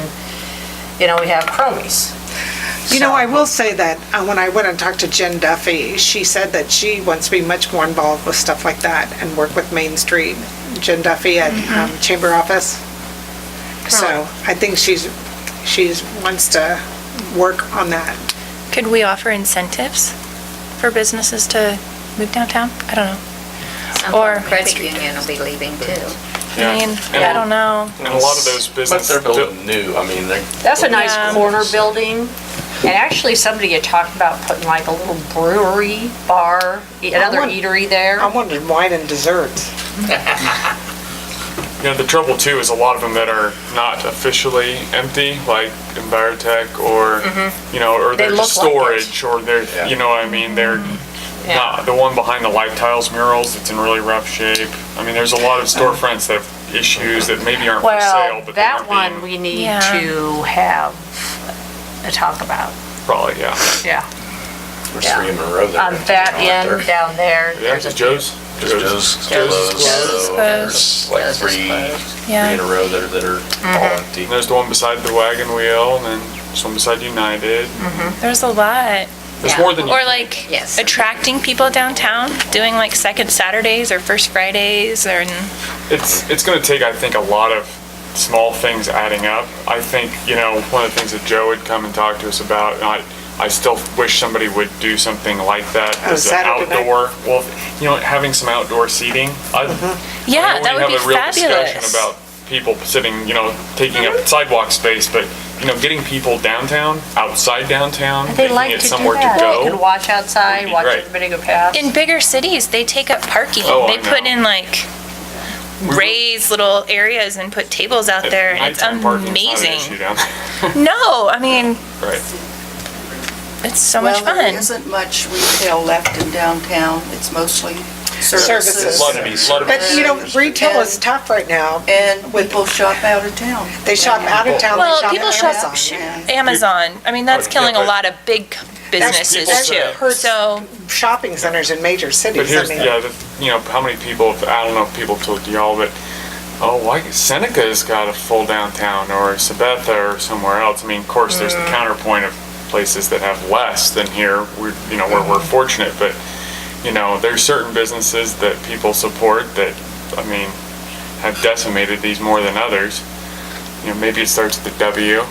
we have Chromies. I will say that when I went and talked to Jen Duffy, she said that she wants to be much more involved with stuff like that and work with Main Street. Jen Duffy at Chamber Office. So I think she's wants to work on that. Could we offer incentives for businesses to move downtown? I don't know. Or Credit union will be leaving too. I mean, I don't know. And a lot of those But businesses. they're building new, I mean, they're. That's a nice Yeah. corner building. And actually, somebody had talked about putting like a little brewery, bar, another eatery there. I wanted wine and desserts. You know, the trouble too is a lot of them that are not officially empty, like Envirotech or, you know, or They they're just look like it. storage or they're, you know what I mean? They're Yeah. not, the one behind the Light Tiles murals, it's in really rough shape. I mean, there's a lot of storefronts that have issues that maybe aren't for sale, Well, but they that aren't one being, we need Yeah. to have a talk about. probably, yeah. Yeah. There's three in Monroe there. On that end, down there, Yeah, there's a. it's Joe's. There's Joe's Joe's closed, so closed. there's like Joe's is three closed. Yeah. in a row that are all empty. And there's the one beside the Wagon Wheel, and then there's one beside United. There's a lot. There's Yeah. more than you Or think. like Yes. attracting people downtown, doing like second Saturdays or first Fridays or. It's going to take, I think, a lot of small things adding up. I think, you know, one of the things that Joe would come and talk to us about, and I still wish somebody would do something like that Oh, as an Saturday night? outdoor, well, you know, having some outdoor seating. Yeah, that would be We have a real fabulous. discussion about people sitting, you know, taking up sidewalk space, but, you know, getting people downtown, outside downtown, They making like it to do somewhere to that. They can go. watch outside, Would be watch great. everybody go past. In bigger cities, they take up parking. Oh, I They put know. in like raised little areas and put tables out there, and it's Nighttime parking's not an amazing. issue down there. No, I mean, Right. it's so much Well, there fun. isn't much retail left in downtown. It's mostly services. Services. Lot of But, you know, retail is tough right now. And people shop out of town. They shop out of town, Well, they people shop shop at Amazon. Amazon. I mean, that's Yeah, killing a but- lot of big businesses That too. hurts So, shopping centers in major But cities. I here's, mean, yeah, you know, how many people, I don't know if people told y'all, but, oh, like Seneca's got a full downtown, or Sabetha or somewhere else. I mean, of course, there's the counterpoint of places that have less than here, we're, you know, where we're fortunate, but, you know, there's certain businesses that people support that, I mean, have decimated these more than others. You know, maybe it starts with the W.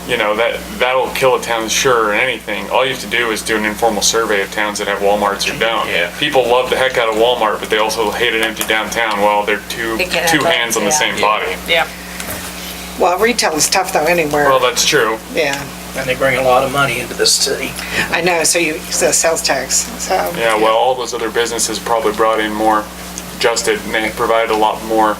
You know, that'll kill a town, sure, or anything. All you have to do is do an informal survey of towns that have Walmarts or don't. Yeah. People love the heck out of Walmart, but they also hate an empty downtown. Well, they're two They can't two have hands on the both, same yeah. body. Yeah. well, retail is tough though anywhere. Well, that's true. Yeah, And they bring a lot of money into this city. I know, so it's a sales tax, so. Yeah, well, all those other businesses probably brought in more adjusted, and they provided a lot more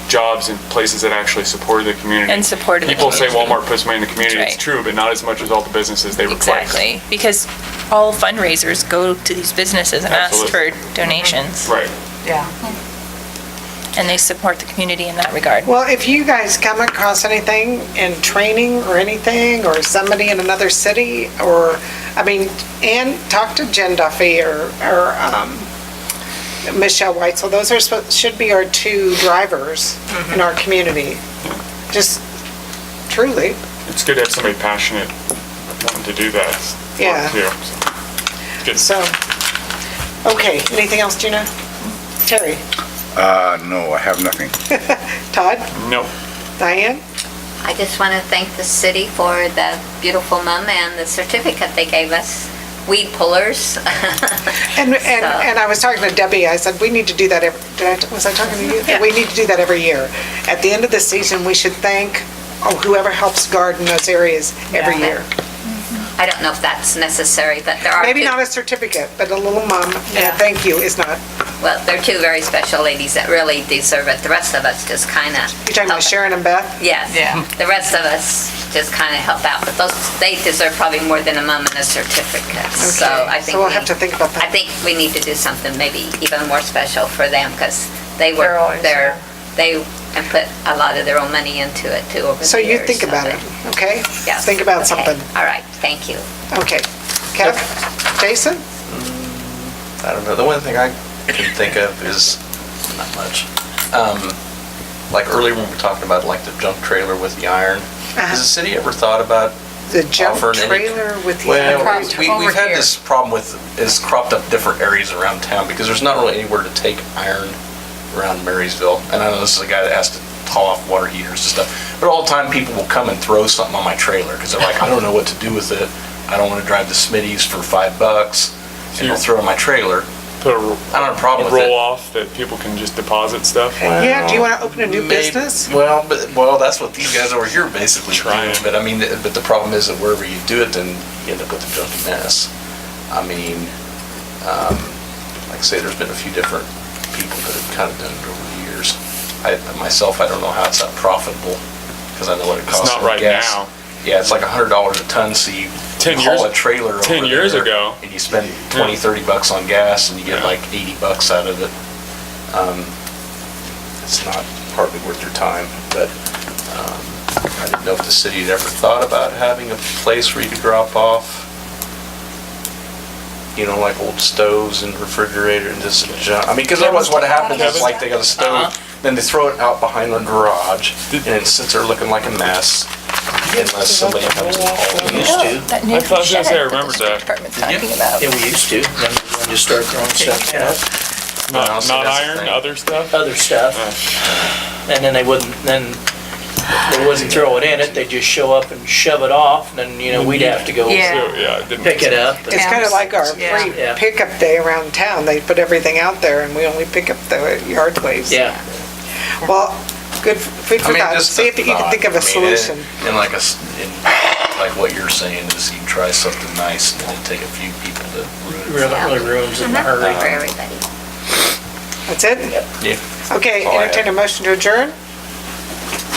jobs in places that actually supported the community. and supported the People say community. Walmart puts money in the community. That's It's right. true, but not as much as all the businesses they replace. Exactly, because all fundraisers go to these businesses and ask for Absolutely. donations, Right. Yeah. and they support the community in that regard. Well, if you guys come across anything in training or anything, or somebody in another city, or, I mean, and talk to Jen Duffy or Michelle Weitzel, those are, should be our two drivers in our community. Just truly, It's good to have somebody passionate wanting to do that. Yeah. Too. Good. so, okay, anything else, Gina? Terry? No, I have nothing. Todd? No. Diane? I just want to thank the city for the beautiful mum and the certificate they gave us. Weed pullers. And I was talking to Debbie, I said, we need to do that was I talking to you? Yeah. We need to do that every year. At the end of the season, we should thank whoever helps garden those areas every Yeah. year. I don't know if that's necessary, but there are Maybe two, not a certificate, but a little mom, Yeah. thank you is not. well, there are two very special ladies that really deserve it. The rest of us just kind of. You're talking about Sharon and Beth? Yes. Yeah. The rest of us just kind of help out, but they deserve probably more than a mum and a certificate. So Okay, I think so we'll have to think about I that. think we need to do something maybe even more special for them because they work They're always there. They and put a lot of their own money into it too over the years. So you think about it, okay? Yes. Think about Okay. something. All right, thank you. Okay. Kev? Jason? I don't know, the one thing I can think of is, not much. Like earlier when we were talking about like the junk trailer with the iron, has the city ever thought about The junk offering any- trailer with the. Well, iron? we've had this problem with, it's cropped up different areas around town because there's not really anywhere to take iron around Marysville. And I know this is a guy that has to haul off water heaters and stuff. But all the time, people will come and throw something on my trailer, because they're like, I don't know what to do with it. I don't want to drive to Smitty's for $5, and they'll throw it on my trailer. Put I don't have a problem with it. roll off that people can just deposit stuff. Yeah, do you want to open a new business? Well, that's what these guys over here basically trying. But I mean, but the problem is that wherever you do it, then you end up with a junky mess. I mean, like I say, there's been a few different people that have kind of done it over the years. Myself, I don't know how it's that profitable, because I know what it costs. It's not in right gas. now. Yeah, it's like $100 a ton, so you haul a trailer over 10 years there, ago. and you spend $20-$30 on gas, and you get like $80 out of it. It's not hardly worth your time, but I didn't know if the city had ever thought about having a place where you could drop off, you know, like old stoves and refrigerator and this and junk. I mean, because otherwise what happens is like they got a stove, then they throw it out behind the garage, and it sits there looking like a mess, unless somebody comes and hauls it. We used to. That I new thought shed I that remembered the street that. department's talking about. Yeah, we used to. Then we just started throwing stuff out. Not see, that's the iron, thing. other stuff? Other stuff. And then they wouldn't throw it in it, they'd just show up and shove it off, and then, you know, we'd have to go So, yeah, it didn't pick it up. It's kind of like our Yeah. free pickup day around town. They put everything out there and we only pick up the yard waste. Yeah. Well, good food for thought. just See a if you can thought. think of a I mean, solution. And like like what you're saying is you try something nice, and then it'd take a few people to ruin it. Really ruins it in a hurry. For everybody. That's it? Yeah. Okay, That's all I entertain a motion to adjourn.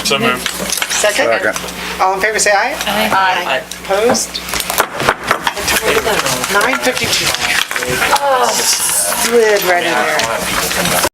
So moved. Second? All in favor, say aye. Aye. Opposed? 9:52. Slid right in there.